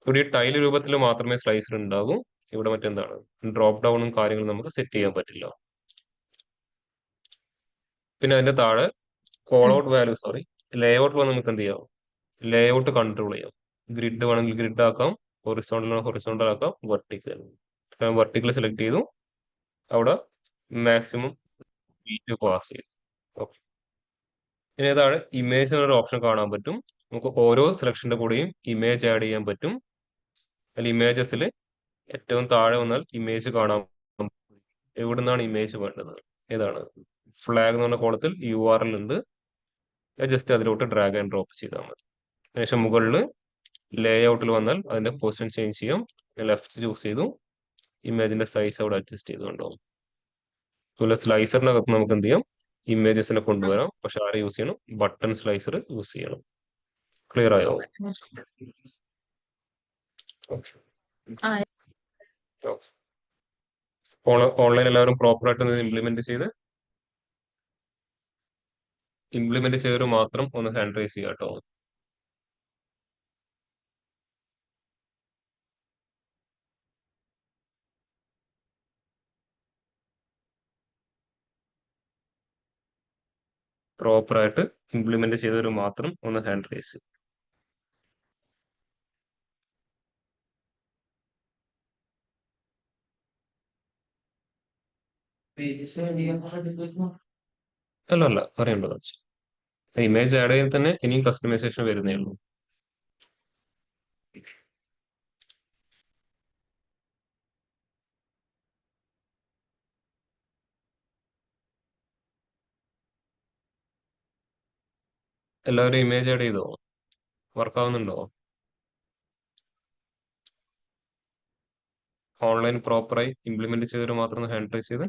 ഇവിടെ ടൈൽ രൂപത്തിൽ മാത്രമേ സ്ലൈസർ ഉണ്ടാകൂ. ഇവിടെ മറ്റെന്താണ്, ഡ്രോപ്പ് ഡൗണും കാര്യങ്ങളും നമുക്ക് സെറ്റ് ചെയ്യാൻ പറ്റില്ല. പിന്നെ അതിന്റെ താഴെ കോൾ ഔട്ട് വാല്യൂ, സോറി, ലേ ഔട്ട് നമുക്ക് എന്ത് ചെയ്യാം, ലേ ഔട്ട് കൺട്രോൾ ചെയ്യാം. ഗ്രിഡ് വേണമെങ്കിൽ ഗ്രിഡ് ആക്കാം, ഹൊറിസോണ്ടൽ ഹൊറിസോണ്ടൽ ആക്കാം, വെർട്ടിക്കൽ. വെർട്ടിക്കൽ സെലക്ട് ചെയ്തു, അവിടെ മാക്സിമം ഹീറ്റ് പാസ് ചെയ്തു. ഓക്കെ, ഇനി താഴെ ഇമേജ് എന്നൊരു ഓപ്ഷൻ കാണാൻ പറ്റും. നമുക്ക് ഓരോ സെലക്ഷന്റെ കൂടെയും ഇമേജ് ആഡ് ചെയ്യാൻ പറ്റും. അതിൽ ഇമേജസിൽ ഏറ്റവും താഴെ വന്നാൽ ഇമേജ് കാണാം. എവിടുന്നാണ് ഇമേജ് വേണ്ടത്, ഏതാണ്, ഫ്ലാഗ് എന്ന് പറഞ്ഞ കോളത്തിൽ URL ഉണ്ട്. ജസ്റ്റ് അതിലോട്ട് ഡ്രാഗ് ആൻഡ് ഡ്രോപ്പ് ചെയ്താൽ മതി. അതിനുശേഷം മുകളിൽ ലേ ഔട്ടിൽ വന്നാൽ അതിന്റെ പൊസിഷൻ ചേഞ്ച് ചെയ്യാം. ലെഫ്റ്റ് ചൂസ് ചെയ്തു, ഇമേജിന്റെ സൈസ് അവിടെ അഡ്ജസ്റ്റ് ചെയ്തുകൊണ്ടാവും. അതുപോലെ സ്ലൈസറിനകത്ത് നമുക്ക് എന്ത് ചെയ്യാം, ഇമേജസിനെ കൊണ്ടുവരാം. പക്ഷെ ആരെ യൂസ് ചെയ്യണം, ബട്ടൺ സ്ലൈസർ യൂസ് ചെയ്യണം. ക്ലിയർ ആയോ? ഓക്കെ, ഓൺലൈൻ എല്ലാവരും പ്രോപ്പർ ആയിട്ട് ഇംപ്ലിമെന്റ് ചെയ്തവർ മാത്രം ഒന്ന് ഹാൻഡ് റൈസ് ചെയ്യാം കേട്ടോ. പ്രോപ്പർ ആയിട്ട് ഇംപ്ലിമെന്റ് ചെയ്തവർ മാത്രം ഒന്ന് ഹാൻഡ് റൈസ്. അല്ല അറിയേണ്ടത്, ഇമേജ് ആഡ് ചെയ്യാൻ തന്നെ ഇനിയും കസ്റ്റമൈസേഷൻ വരുന്നേ ഉള്ളൂ. എല്ലാവരും ഇമേജ് ആഡ് ചെയ്തോ, വർക്ക് ആവുന്നുണ്ടോ? ഓൺലൈൻ പ്രോപ്പറായി ഇംപ്ലിമെന്റ് ചെയ്തവർ മാത്രം ഹാൻഡ് റൈസ് ചെയ്ത്.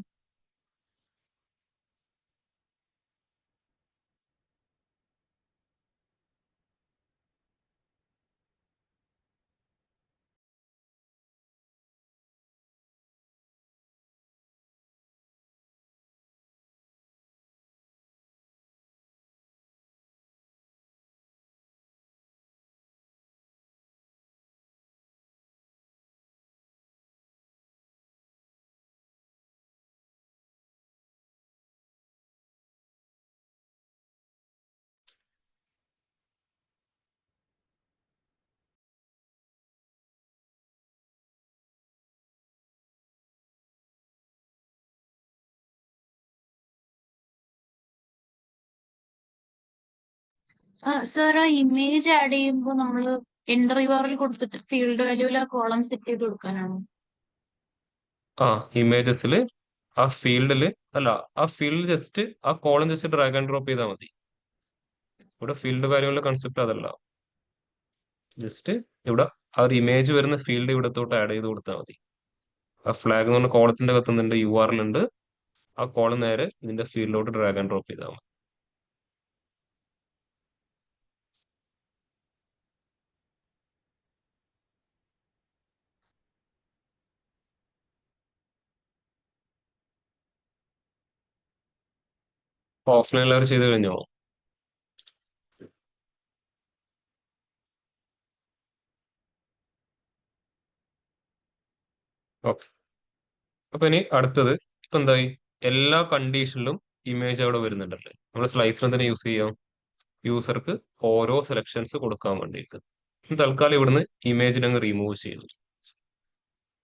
സാർ ആ ഇമേജ് ആഡ് ചെയ്യുമ്പോൾ നമ്മൾ എൻട്രി ബാറിൽ കൊടുത്തിട്ട് ഫീൽഡ് വാല്യൂവിൽ ആ കോളം സെറ്റ് ചെയ്ത് കൊടുക്കാനാണോ?
ആ ഇമേജസിൽ ആ ഫീൽഡിൽ അല്ല, ആ ഫീൽഡ് ജസ്റ്റ് ആ column just drag and drop ചെയ്താൽ മതി. ഇവിടെ ഫീൽഡ് വാല്യൂവിന്റെ കൺസെപ്റ്റ് അതല്ല. ജസ്റ്റ് ഇവിടെ ആ ഒരു ഇമേജ് വരുന്ന ഫീൽഡ് ഇവിടത്തോട്ട് ആഡ് ചെയ്ത് കൊടുത്താൽ മതി. ആ ഫ്ലാഗ് എന്ന് പറഞ്ഞ കോളത്തിന്റെ അകത്തുന്നുണ്ട്, URL ഉണ്ട്. ആ കോളം നേരെ ഇതിന്റെ ഫീൽഡിലോട്ട് ഡ്രാഗ് ആൻഡ് ഡ്രോപ്പ് ചെയ്താൽ മതി. ഓഫ്ലൈൻ എല്ലാവരും ചെയ്ത് കഴിഞ്ഞോ? ഓക്കെ. അപ്പൊ ഇനി അടുത്തത് ഇപ്പൊ എന്തായി, എല്ലാ കണ്ടീഷനിലും ഇമേജ് അവിടെ വരുന്നുണ്ടല്ലേ. നമ്മൾ സ്ലൈഡ്സിനെ തന്നെ യൂസ് ചെയ്യാം യൂസർക്ക് ഓരോ സെലക്ഷൻസ് കൊടുക്കാൻ വേണ്ടിയിട്ട്. തൽക്കാലം ഇവിടുന്ന് ഇമേജിനെ അങ്ങ് റിമൂവ് ചെയ്തു.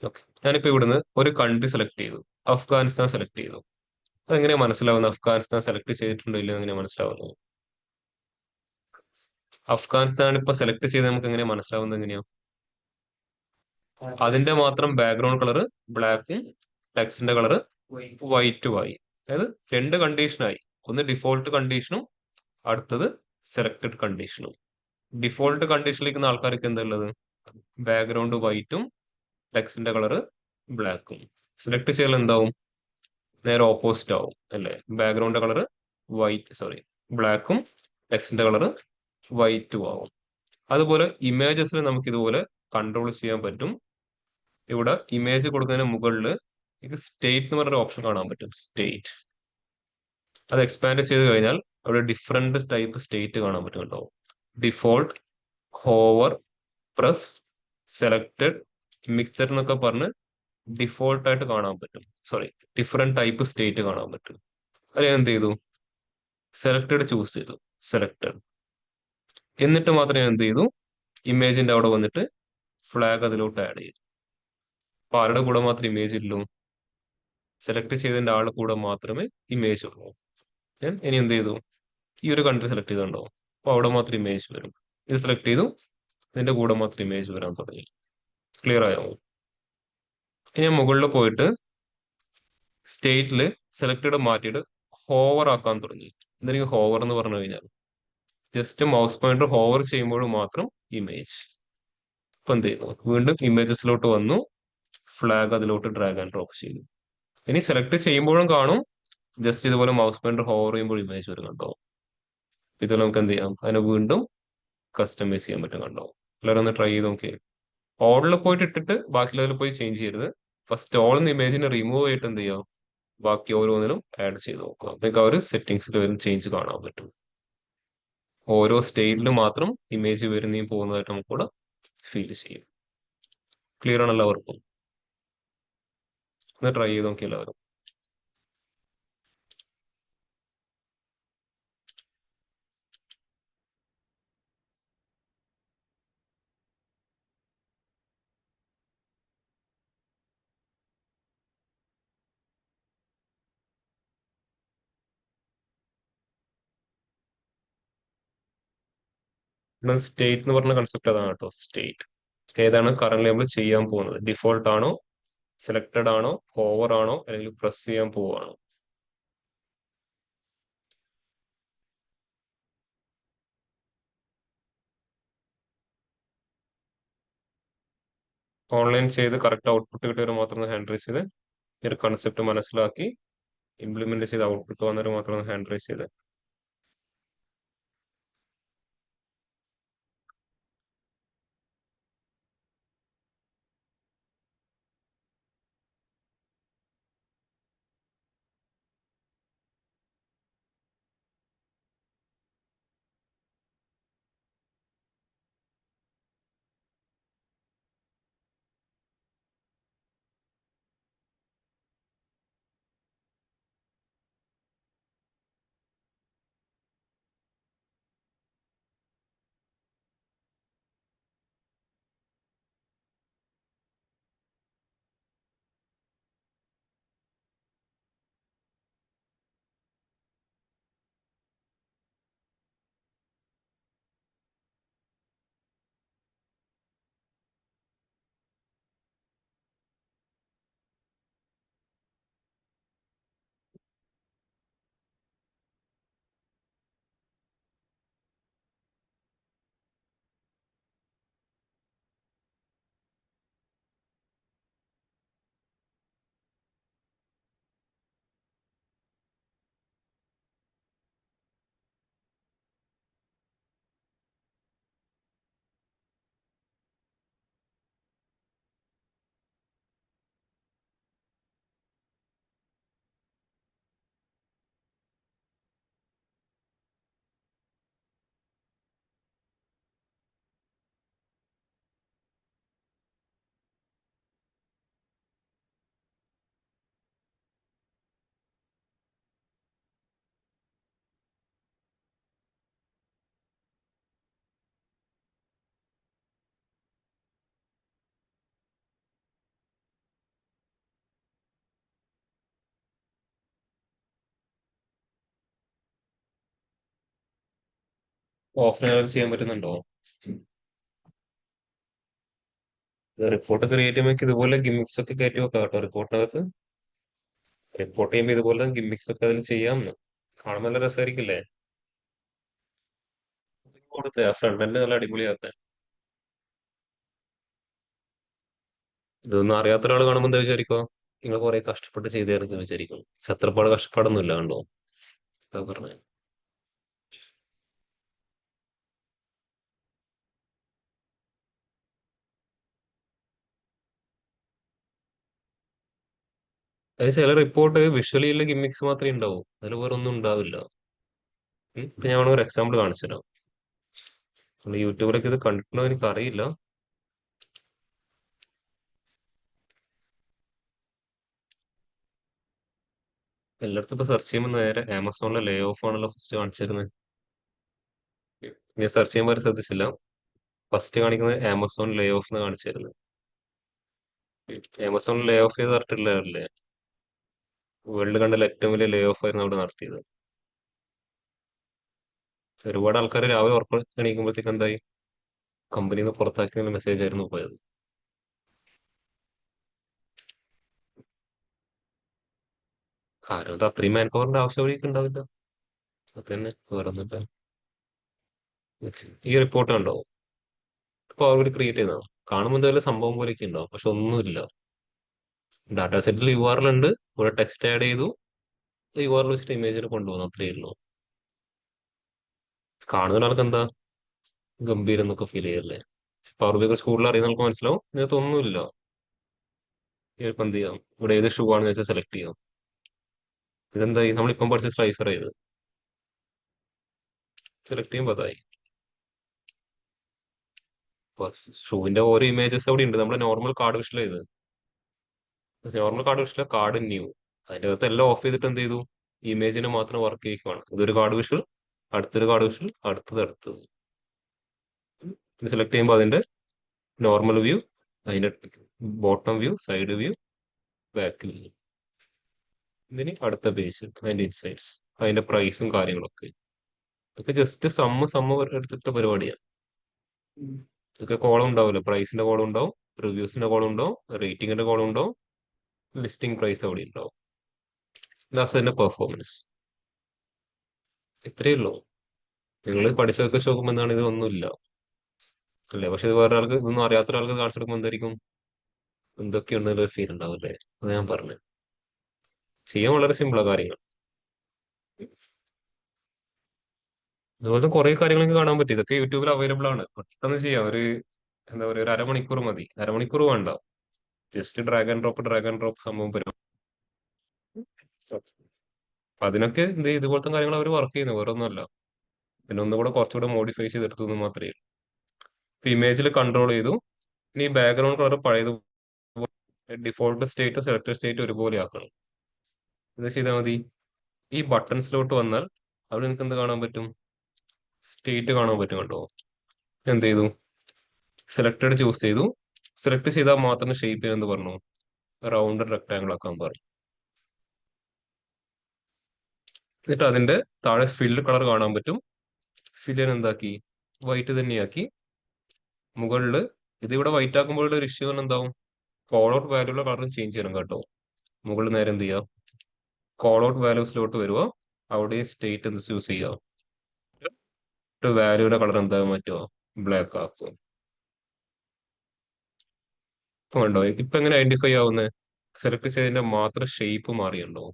ഓക്കെ, ഞാനിപ്പോ ഇവിടുന്ന് ഒരു കൺട്രി സെലക്ട് ചെയ്തു, അഫ്ഗാനിസ്ഥാൻ സെലക്ട് ചെയ്തു. അതെങ്ങനെയാ മനസ്സിലാവുന്നത്? അഫ്ഗാനിസ്ഥാൻ സെലക്ട് ചെയ്തിട്ടുണ്ടോ ഇല്ലയോ എങ്ങനെയാ മനസ്സിലാവുന്നത്? അഫ്ഗാനിസ്ഥാൻ ഇപ്പൊ സെലക്ട് ചെയ്ത് നമുക്ക് എങ്ങനെയാ മനസ്സിലാവുന്നത്? എങ്ങനെയാ? അതിന്റെ മാത്രം ബാക്ക്ഗ്രൗണ്ട് കളർ ബ്ലാക്കും ടെക്സ്റ്റിന്റെ കളർ വൈറ്റും ആയി. അതായത് രണ്ട് കണ്ടീഷനായി. ഒന്ന് ഡിഫോൾട്ട് കണ്ടീഷനും അടുത്തത് സെലക്ടഡ് കണ്ടീഷനും. ഡിഫോൾട്ട് കണ്ടീഷനിലിരിക്കുന്ന ആൾക്കാർക്ക് എന്താ ഉള്ളത്? ബാക്ക്ഗ്രൗണ്ട് വൈറ്റും ടെക്സ്റ്റിന്റെ കളർ ബ്ലാക്കും. സെലക്ട് ചെയ്താൽ എന്താവും? നേരെ ഓപ്പോസിറ്റ് ആവും അല്ലേ? ബാക്ക്ഗ്രൗണ്ട് കളർ ബ്ലാക്കും ടെക്സ്റ്റിന്റെ കളർ വൈറ്റും ആവും. അതുപോലെ ഇമേജസിൽ നമുക്ക് ഇതുപോലെ കൺട്രോൾ ചെയ്യാൻ പറ്റും. ഇവിടെ ഇമേജ് കൊടുക്കുന്നതിന് മുകളിൽ എനിക്ക് സ്റ്റേറ്റ് എന്ന് പറഞ്ഞൊരു ഓപ്ഷൻ കാണാൻ പറ്റും. സ്റ്റേറ്റ് അത് എക്സ്പാൻഡ് ചെയ്ത് കഴിഞ്ഞാൽ അവിടെ ഡിഫറെന്റ് ടൈപ്പ് സ്റ്റേറ്റ് കാണാൻ പറ്റും കേട്ടോ. Default, hover, press, selected, mixed എന്നൊക്കെ പറഞ്ഞ് ഡിഫോൾട്ട് ആയിട്ട് കാണാൻ പറ്റും. ഡിഫറെന്റ് ടൈപ്പ് സ്റ്റേറ്റ് കാണാൻ പറ്റും. അത് ഞാൻ എന്ത് ചെയ്തു? സെലക്ടഡ് ചൂസ് ചെയ്തു. സെലക്ടഡ്. എന്നിട്ട് മാത്രം ഞാൻ എന്ത് ചെയ്തു? ഇമേജിന്റെ അവിടെ വന്നിട്ട് ഫ്ലാഗ് അതിലോട്ട് ആഡ് ചെയ്തു. അപ്പൊ ആരുടെ കൂടെ മാത്രം ഇമേജ് ഉള്ളൂ? സെലക്ട് ചെയ്തതിന്റെ ആളുടെ കൂടെ മാത്രമേ ഇമേജ് ഉള്ളൂ. ഞാൻ ഇനി എന്ത് ചെയ്തു? ഈ ഒരു കൺട്രി സെലക്ട് ചെയ്തിട്ടുണ്ടോ? അപ്പൊ അവിടെ മാത്രം ഇമേജ് വരും. ഇത് സെലക്ട് ചെയ്തു, ഇതിന്റെ കൂടെ മാത്രം ഇമേജ് വരാൻ തുടങ്ങി. ക്ലിയർ ആയോ? ഇനി ഞാൻ മുകളിൽ പോയിട്ട് സ്റ്റേറ്റിൽ സെലക്ടഡ് മാറ്റിയിട്ട് ഹോവർ ആക്കാൻ തുടങ്ങി. എന്തായിരിക്കും ഹോവർ എന്ന് പറഞ്ഞു കഴിഞ്ഞാൽ ജസ്റ്റ് മൗസ് പോയിന്റർ ഹോവർ ചെയ്യുമ്പോൾ മാത്രം ഇമേജ്. ഇപ്പൊ എന്ത് ചെയ്യുന്നു? വീണ്ടും ഇമേജസിലോട്ട് വന്നു, ഫ്ലാഗ് അതിലോട്ട് ഡ്രാഗ് ആൻഡ് ഡ്രോപ്പ് ചെയ്തു. ഇനി സെലക്ട് ചെയ്യുമ്പോഴും കാണും, ജസ്റ്റ് ഇതുപോലെ മൗസ് പോയിന്റർ ഹോവർ ചെയ്യുമ്പോൾ ഇമേജ് വരും കണ്ടോ. ഇത് നമുക്ക് എന്ത് ചെയ്യാം? അതിനെ വീണ്ടും കസ്റ്റമൈസ് ചെയ്യാൻ പറ്റും കണ്ടോ. എല്ലാവരും ഒന്ന് ട്രൈ ചെയ്ത് നോക്കിയേ. ഓളിൽ പോയിട്ട് ഇട്ടിട്ട് ബാക്കിയുള്ളതിൽ പോയി ചേഞ്ച് ചെയ്യരുത്. ഫസ്റ്റ് ഓളിന്ന് ഇമേജിനെ റിമൂവ് ചെയ്തിട്ട് എന്ത് ചെയ്യാം? ബാക്കി ഓരോന്നിനും ആഡ് ചെയ്ത് നോക്കുക. നിങ്ങൾക്ക് ആ ഒരു സെറ്റിംഗ്സിൽ വരും ചേഞ്ച് കാണാൻ പറ്റും. ഓരോ സ്റ്റേറ്റിലും മാത്രം ഇമേജ് വരുന്നതും പോകുന്നതായിട്ട് നമുക്കിവിടെ ഫീൽ ചെയ്യും. ക്ലിയർ ആണ് എല്ലാവർക്കും? ഒന്ന് ട്രൈ ചെയ്ത് നോക്കി എല്ലാവരും. സ്റ്റേറ്റ് എന്ന് പറഞ്ഞ കൺസെപ്റ്റ് അതാണ് കേട്ടോ. സ്റ്റേറ്റ് ഏതാണ് കറന്റ് നമ്മൾ ചെയ്യാൻ പോകുന്നത്? ഡിഫോൾട്ട് ആണോ, സെലക്ടഡ് ആണോ, ഹോവർ ആണോ, അല്ലെങ്കിൽ പ്രസ് ചെയ്യാൻ പോവാണോ? ഓൺലൈൻ ചെയ്ത് കറക്റ്റ് ഔട്ട്പുട്ട് കിട്ടിയവർ മാത്രം ഹാൻഡ് റൈസ് ചെയ്ത് ഈ ഒരു കൺസെപ്റ്റ് മനസ്സിലാക്കി ഇംപ്ലിമെന്റ് ചെയ്ത് ഔട്ട്പുട്ട് വന്നവർ മാത്രം ഹാൻഡ് റൈസ് ചെയ്ത്. ഓഫ്ലൈൻ ചെയ്യാൻ പറ്റുന്നുണ്ടോ? റിപ്പോർട്ട് ക്രിയേറ്റ് ചെയ്യുമ്പോൾ ഇതുപോലെ ഗിമ്മിക്സ് ഒക്കെ കയറ്റി വെക്കാം കേട്ടോ റിപ്പോർട്ടിനകത്ത്. റിപ്പോർട്ട് ചെയ്യുമ്പോൾ ഇതുപോലെ ഗിമ്മിക്സ് ഒക്കെ അതിൽ ചെയ്യാമെന്ന്. കാണാൻ നല്ല രസമായിരിക്കില്ലേ? കൊടുത്തേ ആ ഫ്രണ്ട് എൻഡ് നല്ല അടിപൊളിയാക്കാൻ. ഇതൊന്നും അറിയാത്ത ഒരാൾ കാണുമ്പോൾ എന്താ വിചാരിക്കോ? നിങ്ങൾ കുറെ കഷ്ടപ്പെട്ട് ചെയ്തായിരുന്നു വിചാരിക്കും. പക്ഷെ അത്രപ്പാട് കഷ്ടപ്പാടൊന്നും ഇല്ല കണ്ടോ. അതാ പറഞ്ഞേ. അത് ചില റിപ്പോർട്ട് വിഷ്വലി ഉള്ള ഗിമ്മിക്സ് മാത്രമേ ഉണ്ടാവൂ, അതിൽ വേറെ ഒന്നും ഉണ്ടാവില്ല. ഇപ്പൊ ഞാൻ ഒരു എക്സാമ്പിൾ കാണിച്ചു തരാം. നമ്മൾ യൂട്യൂബിലൊക്കെ ഇത് കണ്ടിട്ടുണ്ടോ എനിക്ക് അറിയില്ല. എല്ലായിടത്തും ഇപ്പൊ സെർച്ച് ചെയ്യുമ്പോൾ നേരെ ആമസോണിലെ ലേ ഓഫ് ആണല്ലോ ഫസ്റ്റ് കാണിച്ചിരുന്നത്. ഞാൻ സെർച്ച് ചെയ്യുമ്പോൾ ആരും ശ്രദ്ധിച്ചില്ല. ഫസ്റ്റ് കാണിക്കുന്നത് ആമസോൺ ലേ ഓഫ് എന്ന് കാണിച്ചിരുന്നത്. ആമസോൺ ലേ ഓഫ് ചെയ്ത് പറഞ്ഞിട്ടില്ലേ? വേൾഡ് കണ്ടതിൽ ഏറ്റവും വലിയ ലേ ഓഫ് ആയിരുന്നു അവിടെ നടത്തിയത്. ഒരുപാട് ആൾക്കാർ രാവിലെ ഉറക്കം എണീക്കുമ്പോഴത്തേക്ക് എന്തായി, കമ്പനിയിൽ നിന്ന് പുറത്താക്കിയ മെസ്സേജ് ആയിരുന്നു പോയത്. കാരണം അത് അത്രയും മാൻ പവറിന്റെ ആവശ്യം അവിടേക്ക് ഉണ്ടാവില്ല. അത് തന്നെ വേറെ ഒന്നുമില്ല. ഈ റിപ്പോർട്ട് കണ്ടോ? ഇപ്പൊ അവർ ക്രിയേറ്റ് ചെയ്തതാണ്. കാണുമ്പോൾ എന്തായാലും സംഭവം പോലെയൊക്കെ ഉണ്ടാവും, പക്ഷെ ഒന്നുമില്ല. Data settle you are L ഉണ്ട്, ഇവിടെ ടെക്സ്റ്റ് ആഡ് ചെയ്തു, യു ആർ എൽ വെച്ചിട്ട് ഇമേജിന് കൊണ്ടുപോകുന്നു, അത്രയേ ഉള്ളൂ. കാണുന്ന ഒരാൾക്ക് എന്താ ഗംഭീരം എന്നൊക്കെ ഫീൽ ചെയ്യല്ലേ? പവർ ബി സ്കൂളിൽ അറിയുന്ന നമുക്ക് മനസ്സിലാവും ഇതിനകത്ത് ഒന്നുമില്ല. ഇപ്പം എന്ത് ചെയ്യാം, ഇവിടെ ഏത് ഷൂ ആണെന്ന് വെച്ചാൽ സെലക്ട് ചെയ്യാം. ഇതെന്തായി, നമ്മളിപ്പം പഠിച്ച സ്ലൈസർ ചെയ്ത് സെലക്ട് ചെയ്യുമ്പോൾ അതായി. ഷൂവിന്റെ ഓരോ ഇമേജസ് അവിടെ ഉണ്ട്. നമ്മുടെ നോർമൽ കാർഡ് വിഷൽ ചെയ്ത് നോർമൽ കാർഡ് വിഷല കാർഡ് ന്യൂ, അതിന്റെ അകത്ത് എല്ലാം ഓഫ് ചെയ്തിട്ട് എന്ത് ചെയ്തു, ഇമേജിന് മാത്രം വർക്ക് ചെയ്യിക്കുവാണ്. ഇതൊരു കാർഡ് വിഷൽ, അടുത്തൊരു കാർഡ് വിഷൽ, അടുത്തത്. ഇത് സെലക്ട് ചെയ്യുമ്പോൾ അതിന്റെ നോർമൽ വ്യൂ, അതിന്റെ bottom view, side view, back view, ഇതിന് അടുത്ത പേജ്, അതിന്റെ ഇൻസൈറ്റ്സ്, അതിന്റെ പ്രൈസും കാര്യങ്ങളൊക്കെ. ഇതൊക്കെ ജസ്റ്റ് സമ്മ എടുത്തിട്ട പരിപാടിയാണ്. ഇതൊക്കെ കോളം ഉണ്ടാവില്ല, പ്രൈസിന്റെ കോളം ഉണ്ടാവും, റിവ്യൂസിന്റെ കോളം ഉണ്ടാവും, റേറ്റിംഗിന്റെ കോളം ഉണ്ടാവും, ലിസ്റ്റിംഗ് പ്രൈസ് അവിടെ ഉണ്ടാവും, ലാസ്റ്റ് അതിന്റെ പെർഫോമൻസ്. ഇത്രയേ ഉള്ളൂ. നിങ്ങൾ പഠിച്ചതൊക്കെ നോക്കുമ്പോൾ എന്താണ്, ഇതൊന്നുമില്ല അല്ലേ? പക്ഷെ ഇത് വേറെ ആൾക്ക്, ഇതൊന്നും അറിയാത്ത ഒരാൾക്ക് കാണിച്ചു കൊടുക്കുമ്പോൾ എന്തായിരിക്കും, എന്തൊക്കെയുണ്ടെന്നുള്ള ഫീൽ ഉണ്ടാവും അല്ലേ? അത് ഞാൻ പറഞ്ഞു. ചെയ്യാൻ വളരെ സിമ്പിളാ കാര്യങ്ങൾ. അതുപോലെ കുറെ കാര്യങ്ങളൊക്കെ കാണാൻ പറ്റും. ഇതൊക്കെ യൂട്യൂബിൽ അവൈലബിൾ ആണ്, പെട്ടെന്ന് ചെയ്യാം. എന്താ പറയുക, ഒരു അരമണിക്കൂർ മതി. അരമണിക്കൂർ വേണ്ട, ജസ്റ്റ് ഡ്രാഗ് ആൻഡ് ഡ്രോപ്പ് സംഭവം വരും. അപ്പൊ അതിനൊക്കെ ഇതുപോലത്തെ കാര്യങ്ങൾ അവർ വർക്ക് ചെയ്യുന്നത്, വേറെ ഒന്നുമല്ല. പിന്നെ ഒന്നുകൂടെ കുറച്ചുകൂടെ മോഡിഫൈ ചെയ്തെടുത്തു എന്ന് മാത്രമേ ഉള്ളൂ. ഇപ്പൊ ഇമേജിൽ കൺട്രോൾ ചെയ്തു, ഇനി ബാക്ക്ഗ്രൗണ്ട് കളർ പഴയത് ഡിഫോൾട്ട് സ്റ്റേറ്റ് സെലക്ടഡ് സ്റ്റേറ്റ് ഒരുപോലെ ആക്കണം. ഇത് ചെയ്താൽ മതി. ഈ ബട്ടൺസിലോട്ട് വന്നാൽ അവിടെ എനിക്ക് എന്ത് കാണാൻ പറ്റും, സ്റ്റേറ്റ് കാണാൻ പറ്റും. കണ്ടോ? എന്ത് ചെയ്തു, സെലക്ടഡ് ചൂസ് ചെയ്തു. സെലക്ട് ചെയ്താൽ മാത്രം ഷേപ്പ് ചെയ്യാൻ പറഞ്ഞു, റൗണ്ട് റെക്ടാങ്കിൾ ആക്കാൻ പറഞ്ഞു. എന്നിട്ട് അതിന്റെ താഴെ ഫില്ല് കളർ കാണാൻ പറ്റും. ഫില്ലിന് എന്താക്കി, വൈറ്റ് തന്നെയാക്കി. മുകളിൽ ഇതിവിടെ വൈറ്റ് ആക്കുമ്പോഴുള്ള ഒരു ഇഷ്യൂ എന്താവും, കോൾ ഔട്ട് വാല്യൂള്ള കളറും ചേഞ്ച് ചെയ്യണം കേട്ടോ. മുകളിൽ നേരെ എന്ത് ചെയ്യാം, കോൾ ഔട്ട് വാല്യൂസിലോട്ട് വരിക, അവിടെ സ്റ്റേറ്റ് എന്ത് ചൂസ് ചെയ്യുക, വാല്യൂയുടെ കളർ എന്താ മാറ്റുക, ബ്ലാക്ക് ആക്കുക. ഇപ്പൊ കണ്ടോ, ഇപ്പൊ എങ്ങനെ ഐഡന്റിഫൈ ആവുന്നത്, സെലക്ട് ചെയ്തതിന്റെ മാത്രം ഷേപ്പ് മാറിയുണ്ടോ,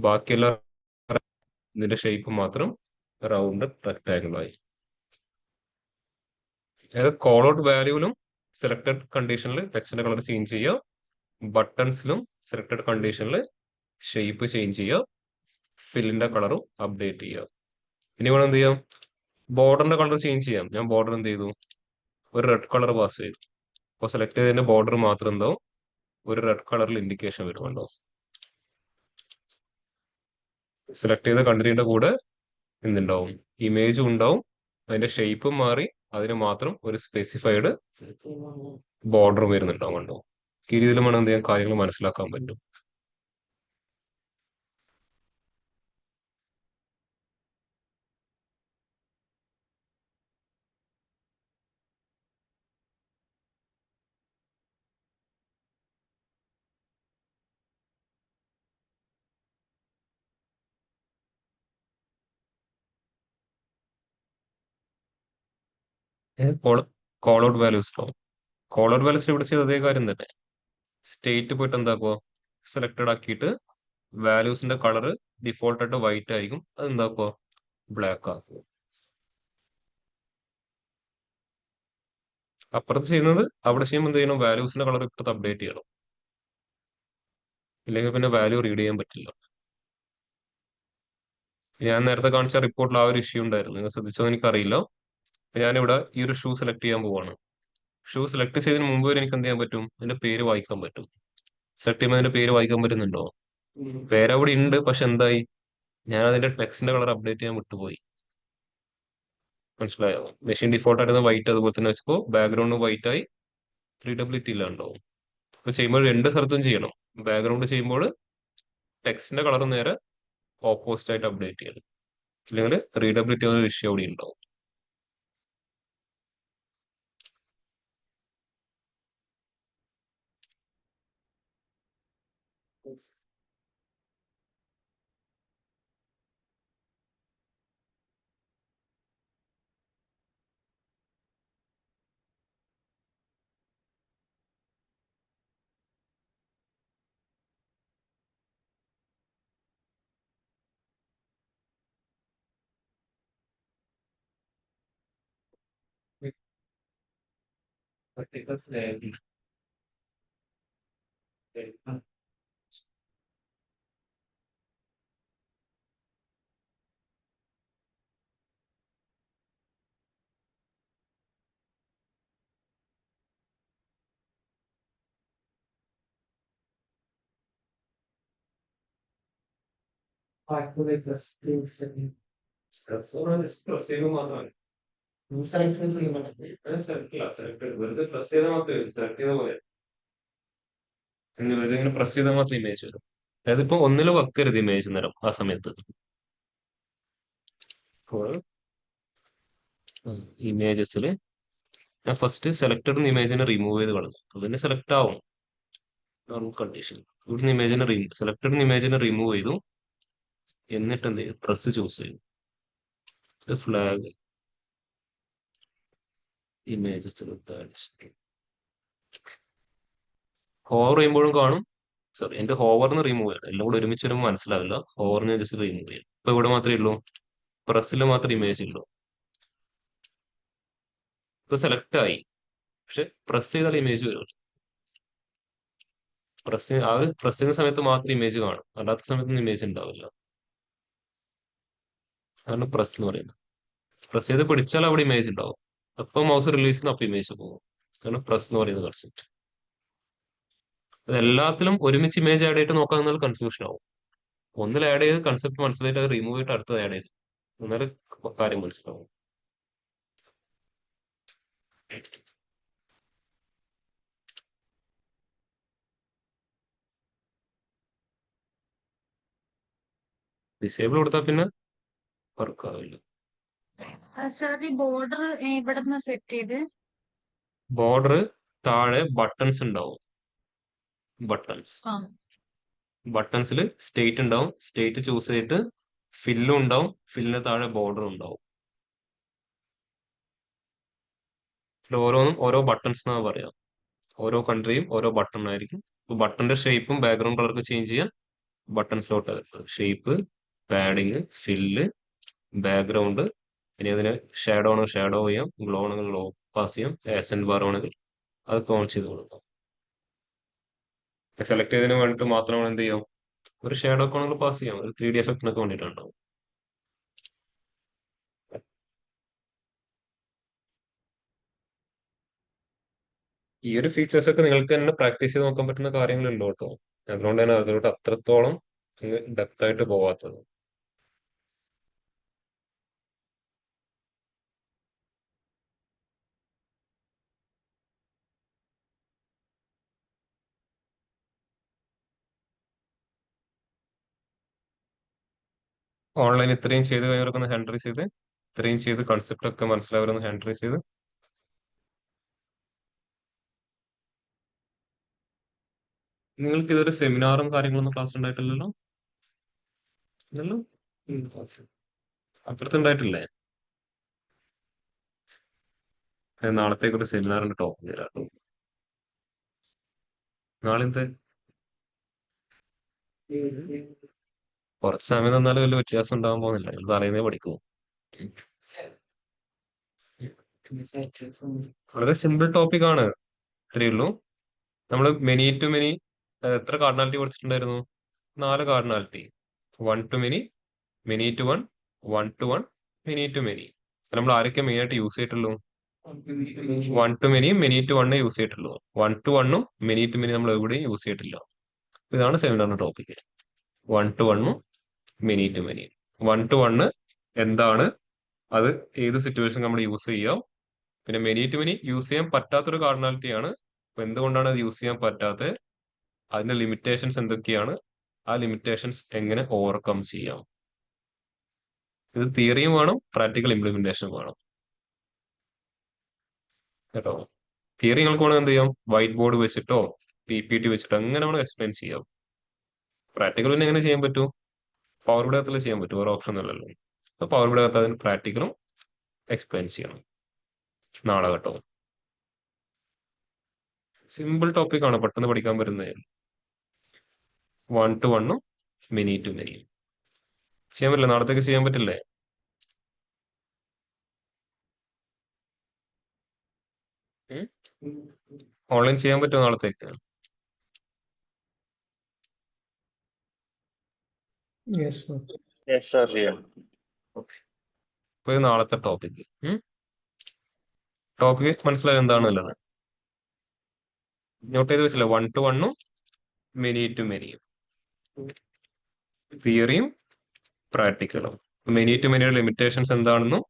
ബാക്കിയെല്ലാം ഇതിന്റെ ഷേപ്പ് മാത്രം റൗണ്ട് റെക്ടാങ്കിൾ ആയി. അതായത് കോൾ ഔട്ട് വാല്യൂവിലും സെലക്ടഡ് കണ്ടീഷനിൽ ടെക്സ്റ്റിന്റെ കളർ ചേഞ്ച് ചെയ്യുക, ബട്ടൺസിലും സെലക്ടഡ് കണ്ടീഷനിൽ ഷേപ്പ് ചേഞ്ച് ചെയ്യുക, ഫില്ലിന്റെ കളറും അപ്ഡേറ്റ് ചെയ്യുക. ഇനി വേണം എന്ത് ചെയ്യാം, ബോർഡറിന്റെ കളർ ചേഞ്ച് ചെയ്യാം. ഞാൻ ബോർഡർ എന്ത് ചെയ്തു, ഒരു റെഡ് കളർ പാസ് ചെയ്തു. അപ്പോൾ സെലക്ട് ചെയ്തതിന്റെ ബോർഡർ മാത്രം എന്താവും, ഒരു റെഡ് കളറിൽ ഇൻഡിക്കേഷൻ വരുമല്ലോ. സെലക്ട് ചെയ്ത കണ്ടിന്യൂന്റെ കൂടെ എന്തുണ്ടാവും, ഇമേജും ഉണ്ടാവും, അതിന്റെ ഷേപ്പും മാറി, അതിന് മാത്രം ഒരു സ്പെസിഫൈഡ് ബോർഡർ വരുന്നുണ്ടാവും. കണ്ടോ? ഈ രീതിയിൽ വേണം എന്ത് ചെയ്യാൻ, കാര്യങ്ങൾ മനസ്സിലാക്കാൻ പറ്റും. Call out values call out വാല്യൂസിൽ ഇവിടെ ചെയ്ത അതേ കാര്യം തന്നെ. സ്റ്റേറ്റ് പോയിട്ട് എന്താക്കുക, സെലക്ടഡ് ആക്കിയിട്ട് വാല്യൂസിന്റെ കളർ ഡിഫോൾട്ട് ആയിട്ട് വൈറ്റ് ആയിരിക്കും, അത് എന്താക്കുക, ബ്ലാക്ക് ആക്കുക. അപ്പുറത്ത് ചെയ്യുന്നത് അവിടെ ചെയ്യുമ്പോൾ എന്ത് ചെയ്യണം, വാല്യൂസിന്റെ കളർ ഇപ്പുറത്ത് അപ്ഡേറ്റ് ചെയ്യണം, ഇല്ലെങ്കിൽ പിന്നെ വാല്യൂ റീഡ് ചെയ്യാൻ പറ്റില്ല. ഞാൻ നേരത്തെ കാണിച്ച റിപ്പോർട്ടിൽ ആ ഒരു ഇഷ്യൂ ഉണ്ടായിരുന്നു, നിങ്ങൾ ശ്രദ്ധിച്ചോ എനിക്കറിയില്ല. ഞാനിവിടെ ഈ ഒരു ഷൂ സെലക്ട് ചെയ്യാൻ പോവാണ്. ഷൂ സെലക്ട് ചെയ്തതിന് മുമ്പ് വരെ എനിക്ക് എന്ത് ചെയ്യാൻ പറ്റും, അതിന്റെ പേര് വായിക്കാൻ പറ്റും. സെലക്ട് ചെയ്യുമ്പോൾ അതിന്റെ പേര് വായിക്കാൻ പറ്റുന്നുണ്ടോ? പേര് അവിടെ ഉണ്ട്, പക്ഷെ എന്തായി, ഞാൻ അതിന്റെ ടെക്സ്റ്റിന്റെ കളർ അപ്ഡേറ്റ് ചെയ്യാൻ വിട്ടുപോയി. മനസ്സിലായോ? മെഷീൻ ഡിഫോൾട്ട് ആയിട്ട് വൈറ്റ് അതുപോലെ തന്നെ വെച്ചപ്പോൾ ബാക്ക്ഗ്രൗണ്ട് വൈറ്റ് ആയി, റീഡബിലിറ്റി ഇല്ലാണ്ടാവും. അപ്പൊ ചെയ്യുമ്പോൾ രണ്ട് സ്ഥലത്തും ചെയ്യണം. ബാക്ക്ഗ്രൗണ്ട് ചെയ്യുമ്പോൾ ടെക്സ്റ്റിന്റെ കളർ നേരെ ഓപ്പോസിറ്റ് ആയിട്ട് അപ്ഡേറ്റ് ചെയ്യണം, ഇല്ലെങ്കിൽ റീഡബിലിറ്റി ഒരു ഇഷ്യൂ അവിടെ ഉണ്ടാവും. ഇങ്ങനെ പ്രസ് ചെയ്താൽ മാത്രം ഇമേജ് വരും. അതായത് ഇപ്പൊ ഒന്നിൽ വെക്കരുത് ഇമേജ് നേരം ആ സമയത്ത്. അപ്പോൾ ഇമേജസിൽ ഞാൻ ഫസ്റ്റ് സെലക്ടഡ് ഇമേജിനെ റിമൂവ് ചെയ്ത് കളഞ്ഞു, അതിന് സെലക്ട് ആവും കണ്ടീഷൻ. ഇവിടുന്ന് ഇമേജിനെ സെലക്ടഡ് ഇമേജിനെ റിമൂവ് ചെയ്തു, എന്നിട്ട് എന്ത് ചെയ്യും, പ്രസ് ചൂസ് ചെയ്തു. ഫ്ലാഗ് ഇമേജസ് ഹോവർ ചെയ്യുമ്പോഴും കാണും. സോറി, എന്റെ ഹോവറിന് റിമൂവ് ചെയ്യണം, എല്ലാം കൂടെ ഒരുമിച്ച് വരുമ്പോൾ മനസ്സിലാവില്ല. ഹോവറിനെ ജസ്റ്റ് റിമൂവ് ചെയ്യും. ഇപ്പൊ ഇവിടെ മാത്രമേ ഉള്ളൂ, പ്രസ്സിൽ മാത്രം ഇമേജ് ഉള്ളൂ. ഇപ്പൊ സെലക്ട് ആയി, പക്ഷെ പ്രസ് ചെയ്താൽ ഇമേജ് വരും. പ്രസ് ചെയ്യുന്ന സമയത്ത് മാത്രം ഇമേജ് കാണും, അല്ലാത്ത സമയത്തൊന്നും ഇമേജ് ഉണ്ടാവില്ല. അതാണ് പ്രസ് എന്ന് പറയുന്നത്. പ്രസ് ചെയ്ത് പിടിച്ചാൽ അവിടെ ഇമേജ് ഉണ്ടാവും, അപ്പൊ മൗസ് റിലീസ് ചെയ്യുന്ന അപ്പൊ ഇമേജ് പോകും. അതാണ് പ്രസ് എന്ന് പറയുന്ന കൺസെപ്റ്റ്. അത് എല്ലാത്തിലും ഒരുമിച്ച് ഇമേജ് ആഡ് ചെയ്തിട്ട് നോക്കാൻ എന്നാൽ കൺഫ്യൂഷൻ ആവും. ഒന്നിൽ ആഡ് ചെയ്ത് കൺസെപ്റ്റ് മനസ്സിലായിട്ട് അത് റിമൂവ് ചെയ്തിട്ട് അടുത്തത് ആഡ് ചെയ്തു, എന്നാലും കാര്യം മനസ്സിലാവും. ഡിസേബിൾ കൊടുത്താൽ പിന്നെ വർക്ക് ആവില്ല.
സാർ ഈ ബോർഡർ ഇവിടെ നിന്ന് സെറ്റ് ചെയ്ത്
ബോർഡർ താഴെ ബട്ടൺസ് ഉണ്ടാവും. ബട്ടൺസിൽ സ്റ്റേറ്റ് ഉണ്ടാവും. സ്റ്റേറ്റ് ചൂസ് ചെയ്തിട്ട് ഫില്ലും ഉണ്ടാവും, ഫില്ലിന് താഴെ ബോർഡറും ഉണ്ടാവും. ഓരോന്നും ഓരോ ബട്ടൺസ് എന്നാ പറയാം. ഓരോ കൺട്രിയും ഓരോ ബട്ടൺ ആയിരിക്കും. ബട്ടന്റെ ഷേപ്പും ബാക്ക്ഗ്രൗണ്ട് കളർക്ക് ചേഞ്ച് ചെയ്യാൻ ബട്ടൺസിലോട്ട് ഷേപ്പ്, പാഡിങ്, ഫില്ല്, ബാക്ക്ഗ്രൗണ്ട്. ഇനി അതിന് ഷാഡോ ആണെങ്കിൽ ഷാഡോ ചെയ്യാം, ഗ്ലോ ആണെങ്കിൽ ഗ്ലോ പാസ് ചെയ്യാം, ആക്സെന്റ് ബാർ ആണെങ്കിൽ അതൊക്കെ ഓൺ ചെയ്ത് കൊടുക്കാം. സെലക്ട് ചെയ്തതിന് വേണ്ടിയിട്ട് മാത്രമാണ് എന്ത് ചെയ്യാം, ഒരു ഷാഡോ ഒക്കെ ആണെങ്കിൽ പാസ് ചെയ്യാം, ഒരു 3D എഫക്റ്റിനൊക്കെ വേണ്ടിയിട്ടുണ്ടാവും. ഈ ഒരു ഫീച്ചേഴ്സ് ഒക്കെ നിങ്ങൾക്ക് തന്നെ പ്രാക്ടീസ് ചെയ്ത് നോക്കാൻ പറ്റുന്ന കാര്യങ്ങളുണ്ടോ കേട്ടോ. അതുകൊണ്ട് തന്നെ അതിലോട്ട് അത്രത്തോളം ഡെപ്ത് ആയിട്ട് പോവാത്തത്. ഓൺലൈൻ ഇത്രയും ചെയ്ത് കഴിഞ്ഞവരൊക്കെ ഒന്ന് ഹാൻഡ് റൈസ് ചെയ്ത്, ഇത്രയും ചെയ്ത് കൺസെപ്റ്റ് ഒക്കെ മനസ്സിലാവരൊന്ന് ഹാൻഡ് റൈസ് ചെയ്ത്. നിങ്ങൾക്ക് ഇതൊരു സെമിനാറും കാര്യങ്ങളൊന്നും ക്ലാസ് ഉണ്ടായിട്ടില്ലല്ലോ? ഇല്ലല്ലോ. അപ്പുറത്തുണ്ടായിട്ടില്ലേ? നാളത്തേക്ക് ഒരു സെമിനാറിന്റെ ടോപ്പിക് തരാം കേട്ടോ. നാളത്തെ കുറച്ച് സമയം തന്നാലും വലിയ വ്യത്യാസം ഉണ്ടാകാൻ പോകുന്നില്ല, നിങ്ങൾ പറയുന്നേ പഠിക്കൂ. വളരെ സിമ്പിൾ ടോപ്പിക് ആണ്, ഇത്രയേ ഉള്ളൂ. നമ്മൾ മെനി ടു മെനി എത്ര cardinality പഠിച്ചിട്ടുണ്ടായിരുന്നു? 4 cardinality. 1 to many, many to 1, 1 to 1, many to many. നമ്മൾ ആരൊക്കെ മെയിൻ ആയിട്ട് യൂസ് ചെയ്തിട്ടുള്ളൂ? 1 to many, many to 1 use ചെയ്തിട്ടുള്ളൂ. 1 to 1ഉം many to many നമ്മൾ എവിടെയും യൂസ് ചെയ്തിട്ടില്ല. ഇതാണ് സെമിനാറിന്റെ ടോപ്പിക്. 1 to 1ഉം many to many. 1 to 1 എന്താണ്, അത് ഏത് സിറ്റുവേഷൻ നമ്മൾ യൂസ് ചെയ്യാം. പിന്നെ മെനി ടു മെനി യൂസ് ചെയ്യാൻ പറ്റാത്തൊരു കാർഡിനാലിറ്റി ആണ്. അപ്പൊ എന്തുകൊണ്ടാണ് അത് യൂസ് ചെയ്യാൻ പറ്റാത്തത്, അതിന്റെ ലിമിറ്റേഷൻസ് എന്തൊക്കെയാണ്, ആ ലിമിറ്റേഷൻസ് എങ്ങനെ ഓവർകം ചെയ്യാം. ഇത് തിയറിയും വേണം, പ്രാക്ടിക്കൽ ഇംപ്ലിമെന്റേഷൻ വേണം കേട്ടോ. തിയറി നിങ്ങൾക്ക് വേണമെങ്കിൽ എന്ത് ചെയ്യാം, വൈറ്റ് ബോർഡ് വെച്ചിട്ടോ PPT വെച്ചിട്ടോ എങ്ങനെ വേണം എക്സ്പ്ലെയിൻ ചെയ്യാം. പ്രാക്ടിക്കൽ പിന്നെ എങ്ങനെ ചെയ്യാൻ പറ്റൂ? പവർ ബി അകത്തല്ലേ ചെയ്യാൻ പറ്റൂ, വേറെ ഓപ്ഷൻ ഒന്നുമല്ലല്ലോ. അപ്പൊ പവർ ബി അകത്ത് അതിന് പ്രാക്ടിക്കലും എക്സ്പ്ലെയിൻ ചെയ്യണം നാളെ കേട്ടോ. സിമ്പിൾ ടോപ്പിക് ആണ്, പെട്ടെന്ന് പഠിക്കാൻ പറ്റുന്നത്. 1 to 1ഉം many to many ചെയ്യാൻ പറ്റില്ല, നാളത്തേക്ക് ചെയ്യാൻ പറ്റില്ലേ? ഓൺലൈൻ ചെയ്യാൻ പറ്റുമോ നാളത്തേക്ക്?
Yes, sir.
Yes, sir. Yeah.
Okay, അപ്പൊ ഇത് നാളത്തെ ടോപ്പിക്. ടോപ്പിക് മനസ്സിലായത് എന്താണുള്ളത്? നോട്ട് ചെയ്ത് വെച്ചില്ല. 1 to 1ഉം many to many, തിയറിയും പ്രാക്ടിക്കലും. many to many limitations എന്താണെന്നും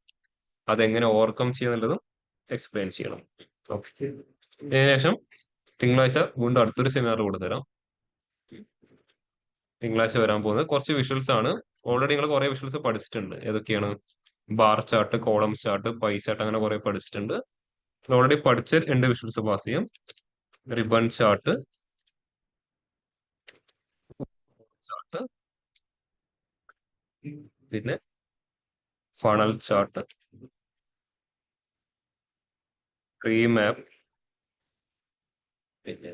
അതെങ്ങനെ ഓവർകം ചെയ്യുന്നുള്ളതും എക്സ്പ്ലെയിൻ ചെയ്യണം. ഓക്കെ, അതിനുശേഷം തിങ്കളാഴ്ച വീണ്ടും അടുത്തൊരു സെമിനാർ കൊടുത്തരാം. തിങ്കളാഴ്ച വരാൻ പോകുന്നത് കുറച്ച് വിഷ്വൽസ് ആണ്. ഓൾറെഡി നിങ്ങൾ കുറെ വിഷ്വൽസ് പഠിച്ചിട്ടുണ്ട്. ഏതൊക്കെയാണ്? Bar chart, column chart, pie chart, അങ്ങനെ കുറെ പഠിച്ചിട്ടുണ്ട്. ഓൾറെഡി പഠിച്ച 2 വിഷ്വൽസ് പാസ് ചെയ്യാം. റിബൺ ചാർട്ട്, ചാർട്ട്, പിന്നെ ഫണൽ ചാർട്ട്, ട്രീ മാപ്പ്, പിന്നെ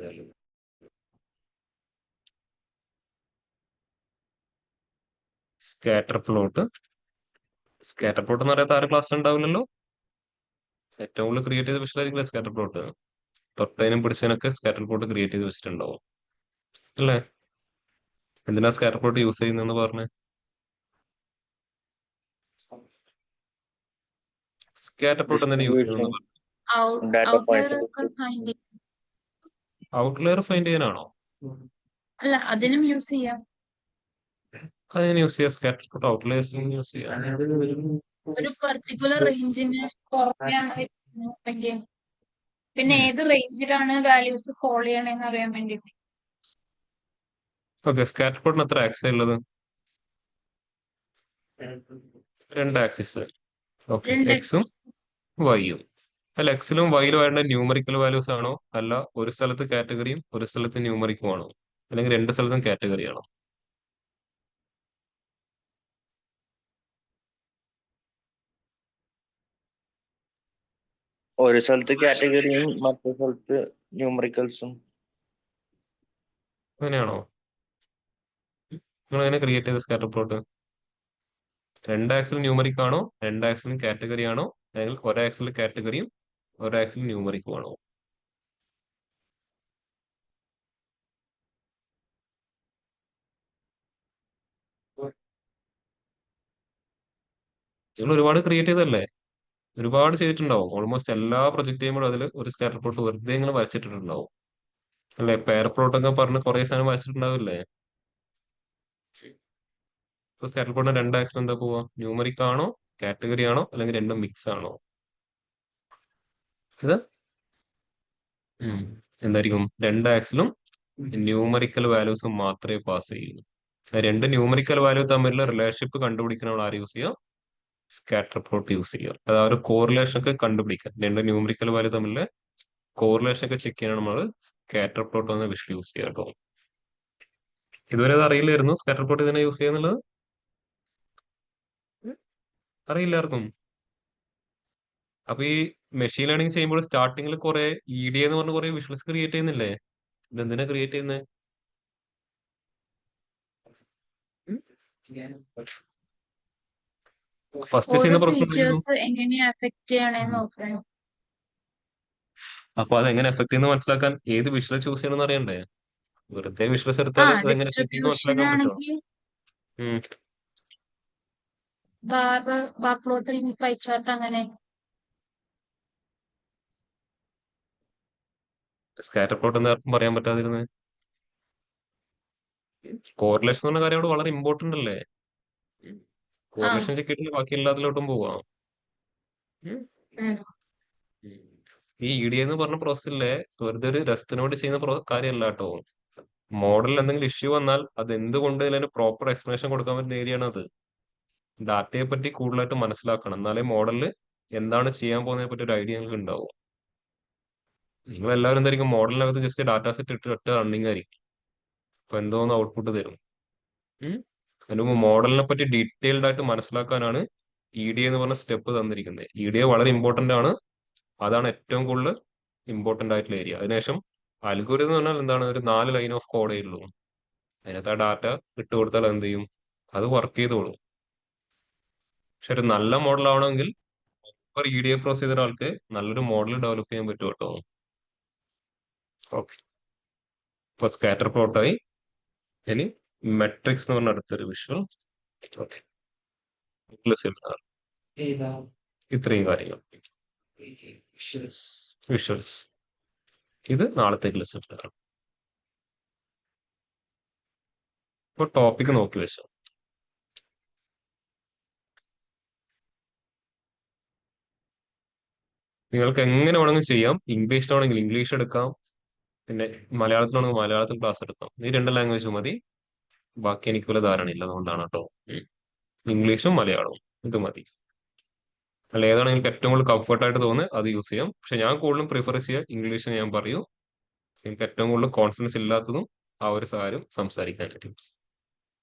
സ്കാറ്റർ പ്ലോട്ട്. സ്കാറ്റർ പ്ലോട്ട് എന്ന് പറയാത്ത ആരും ക്ലാസ്സിൽ ഉണ്ടാവില്ലല്ലോ. ഏറ്റവും കൂടുതൽ ക്രിയേറ്റ് ചെയ്ത വിഷ്വൽ ആയിരിക്കില്ല സ്കാറ്റർ പ്ലോട്ട്. തൊട്ടതിനും പിടിച്ചതിനൊക്കെ സ്കാറ്റർ പ്ലോട്ട് ക്രിയേറ്റ് ചെയ്ത് വെച്ചിട്ടുണ്ടാവും അല്ലേ? എന്തിനാ സ്കാറ്റർ പ്ലോട്ട് യൂസ് ചെയ്യുന്നതെന്ന് പറഞ്ഞ്? സ്കാറ്റർ പ്ലോട്ട് എന്തിനാ യൂസ് ചെയ്യുന്നത്?
Data point.
ഔട്ട്ലയർ ഒക്കെ ഫൈൻഡ് ചെയ്യാം.
ഔട്ട്ലെയർ ഫൈൻഡ് ചെയ്യാനാണോ?
അല്ല, അതിനും യൂസ് ചെയ്യാം.
അതിന് യൂസ് ചെയ്യാം. സ്കാറ്റർ പ്ലോട്ട് ഔട്ട്ലെയേഴ്സിനും യൂസ് ചെയ്യാം.
ഒരു പെർട്ടിക്കുലർ റേഞ്ചിന് പുറമെയാണ് വരുന്നതെങ്കിൽ പിന്നെ ഏത് റേഞ്ചിലാണ് വാല്യൂസ് ഫോളോ ചെയ്യണമെന്ന് അറിയാൻ വേണ്ടിട്ട്.
ഓക്കെ, സ്കാറ്റർ പ്ലോട്ടിന് എത്ര ആക്സസ് ഉള്ളത്? 2 ആക്സിസ്. ഓക്കെ,
രണ്ട്
എക്സും വൈയും. അല്ല, എക്സിലും വൈയിലും വേണ്ട ന്യൂമറിക്കൽ വാല്യൂസ് ആണോ, അല്ല ഒരു സ്ഥലത്ത് കാറ്റഗറിയും ഒരു സ്ഥലത്ത് ന്യൂമറിക്കും ആണോ, അല്ലെങ്കിൽ 2 സ്ഥലത്തും കാറ്റഗറി ആണോ?
ഒരു സ്ഥലത്ത് കാറ്റഗറിയും മറ്റു സ്ഥലത്ത് ന്യൂമറിക്കൽസും.
അങ്ങനെയാണോ നിങ്ങൾ എങ്ങനെ ക്രിയേറ്റ് ചെയ്ത സ്കാറ്റർ പ്ലോട്ട്? 2 ആക്സിൽ ന്യൂമറിക് ആണോ, 2 ആക്സിലും കാറ്റഗറി ആണോ, അല്ലെങ്കിൽ ഒരാക്സിൽ കാറ്റഗറിയും ഒരാക്സിൽ ന്യൂമറിക്കും ആണോ? നിങ്ങൾ ഒരുപാട് ക്രിയേറ്റ് ചെയ്തല്ലേ, ഒരുപാട് ചെയ്തിട്ടുണ്ടാവും. ഓൾമോസ്റ്റ് എല്ലാ പ്രൊജക്ട് ചെയ്യുമ്പോഴും അതിൽ ഒരു സ്കാറ്റർ പ്ലോട്ട് വെറുതെ നിങ്ങൾ വരച്ചിട്ടുണ്ടാവും അല്ലെ? പെയർ പ്ലോട്ട് ഒക്കെ പറഞ്ഞ് കുറെ സാധനം വരച്ചിട്ടുണ്ടാവില്ലേ? ഇപ്പൊ സ്കാറ്റർ പ്ലോട്ടിന് 2 ആക്സിൽ എന്താ പോവാ? ന്യൂമറിക് ആണോ, കാറ്റഗറി ആണോ, അല്ലെങ്കിൽ രണ്ടും മിക്സ് ആണോ? ഇത് എന്തായിരിക്കും? 2 ആക്സിലും ന്യൂമറിക്കൽ വാല്യൂസും മാത്രമേ പാസ് ചെയ്യൂ. 2 ന്യൂമറിക്കൽ വാല്യൂ തമ്മിലുള്ള റിലേഷൻഷിപ്പ് കണ്ടുപിടിക്കാൻ നമ്മൾ ആര് യൂസ് ചെയ്യാം? സ്കാറ്റർ പ്ലോട്ട് യൂസ് ചെയ്യുക. അതായത് ഒരു കോറിലേഷൻ ഒക്കെ കണ്ടുപിടിക്കാം. 2 ന്യൂമറിക്കൽ വാല്യൂ തമ്മിലുള്ള കോറിലേഷൻ ഒക്കെ ചെക്ക് ചെയ്യാൻ നമ്മൾ സ്കാറ്റർ പ്ലോട്ട് എന്ന വിഷ്വൽ യൂസ് ചെയ്യാം കേട്ടോ. ഇതുവരെ അത് അറിയില്ലായിരുന്നു സ്കാറ്റർ പ്ലോട്ട് ഇതിനെ യൂസ് ചെയ്യുന്നുള്ളത്? അറിയില്ലാർക്കും? അപ്പൊ ഈ മെഷീൻ ലേണിംഗ് ചെയ്യുമ്പോൾ സ്റ്റാർട്ടിങ്ങിൽ കുറെ EDA എന്ന് പറഞ്ഞ കുറെ വിഷ്വൽസ് ക്രിയേറ്റ് ചെയ്യുന്നില്ലേ? ഇതെന്തിനാ ക്രിയേറ്റ് ചെയ്യുന്നത്? ഫസ്റ്റ്
ഓരോ
ചെയ്യുന്ന പ്രശ്നം എന്തായിരുന്നു?
ഫീച്ചേഴ്സ് എങ്ങനെയാ എഫക്ട് ചെയ്യണേന്ന് നോക്കണം.
അപ്പൊ അതെങ്ങനെ എഫക്ട് ചെയ്യുന്ന മനസ്സിലാക്കാൻ ഏത് വിഷ്വൽ ചൂസ് ചെയ്യണമെന്ന് അറിയണ്ടേ? വെറുതെ വിഷ്വൽസ് എടുത്താൽ അതെങ്ങനെ എഫക്ട് ചെയ്യുന്ന
ഡിസ്ട്രിബ്യൂഷൻ
മനസ്സിലാക്കാൻ പറ്റുമോ?
ആണെങ്കിൽ
ഉം.
ബാർ പ്ലോട്ട് പൈ ചാർട്ട് അങ്ങനെ.
സ്കാറ്റർ പ്ലോട്ട് എന്താ പറയാൻ പറ്റാതിരുന്നത്? കോറിലേഷൻ എന്ന് പറഞ്ഞ കാര്യം അവിടെ വളരെ ഇമ്പോർട്ടന്റ് അല്ലേ?
ആ
കോറിലേഷൻ ചെക്ക് ചെയ്തിട്ട് ബാക്കി എല്ലാത്തിലോട്ടും പോവാം. ഉം.
ഉം.
ഈ EDA എന്ന് പറഞ്ഞ പ്രോസസ്സിലെ വെറുതെ ഒരു രസത്തിന് വേണ്ടി ചെയ്യുന്ന കാര്യമല്ല കേട്ടോ. മോഡലിൽ എന്തെങ്കിലും ഇഷ്യൂ വന്നാൽ അത് എന്തുകൊണ്ട് അതിന് പ്രോപ്പർ എക്സ്പ്ലനേഷൻ കൊടുക്കാൻ പറ്റുന്ന ഏരിയയാണ് അത്. ഡാറ്റയെ പറ്റി കൂടുതലായിട്ട് മനസ്സിലാക്കണം, എന്നാലേ മോഡലിൽ എന്താണ് ചെയ്യാൻ പോകുന്നതിനെ പറ്റി ഒരു ഐഡിയ നിങ്ങൾക്ക് ഉണ്ടാവും. നിങ്ങൾ എല്ലാവരും എന്തായിരിക്കും മോഡലിനകത്ത് ജസ്റ്റ് ഡാറ്റ സെറ്റ് ഇട്ട് ഒറ്റ റണ്ണിങ് ആയിരിക്കും. അപ്പൊ എന്തോന്ന് ഔട്ട്പുട്ട് തരും. അതിന് മുമ്പ് മോഡലിനെ പറ്റി ഡീറ്റെയിൽഡ് ആയിട്ട് മനസ്സിലാക്കാനാണ് EDA എന്ന് പറഞ്ഞ സ്റ്റെപ്പ് തന്നിരിക്കുന്നത്. EDA വളരെ ഇമ്പോർട്ടന്റ് ആണ്. അതാണ് ഏറ്റവും കൂടുതൽ ഇമ്പോർട്ടന്റ് ആയിട്ടുള്ള ഏരിയ. അതിനുശേഷം അൽഗോരിതം എന്ന് പറഞ്ഞാൽ എന്താണ്? ഒരു 4 ലൈൻ ഓഫ് കോഡേ ഉള്ളൂ. അതിനകത്ത് ആ ഡാറ്റ ഇട്ട് കൊടുത്താൽ എന്ത് ചെയ്യും? അത് വർക്ക് ചെയ്തോളും. പക്ഷെ ഒരു നല്ല മോഡൽ ആവണമെങ്കിൽ ഒരു EDA പ്രോസസ് ചെയ്ത ഒരാൾക്ക് നല്ലൊരു മോഡൽ ഡെവലപ്പ് ചെയ്യാൻ പറ്റും കേട്ടോ. ഓക്കെ, ഇപ്പൊ സ്കാറ്റർ പ്ലോട്ടായി. ഇനി മെട്രിക്സ് എന്ന് പറഞ്ഞ അടുത്തൊരു വിഷ്വൽ. Okay, seminar. ഇത്രയും കാര്യങ്ങൾ വിഷ്വൽസ്. ഇത് നാളത്തേക്കുള്ള സെമിനാർ. ഇപ്പൊ ടോപ്പിക് നോക്കി വെച്ചോ. നിങ്ങൾക്ക് എങ്ങനെ വേണമെങ്കിലും ചെയ്യാം. ഇംഗ്ലീഷിലാണെങ്കിൽ ഇംഗ്ലീഷ് എടുക്കാം, പിന്നെ മലയാളത്തിലാണെങ്കിൽ മലയാളത്തിൽ ക്ലാസ് എടുക്കാം. ഈ 2 ലാംഗ്വേജ് മതി. ബാക്കി എനിക്ക് വല്ല ധാരണയില്ല, അതുകൊണ്ടാണ് കേട്ടോ. ഇംഗ്ലീഷും മലയാളവും ഇത് മതി. അല്ല, ഏതാണ് നിങ്ങൾക്ക് ഏറ്റവും കൂടുതൽ കംഫർട്ടായിട്ട് തോന്നുന്നത് അത് യൂസ് ചെയ്യാം. പക്ഷെ ഞാൻ കൂടുതലും പ്രിഫർ ചെയ്യുക ഇംഗ്ലീഷ്. ഞാൻ പറയൂ, എനിക്ക് ഏറ്റവും കൂടുതൽ കോൺഫിഡൻസ് ഇല്ലാത്തതും ആ ഒരു കാര്യം സംസാരിക്കാനായിട്ട്.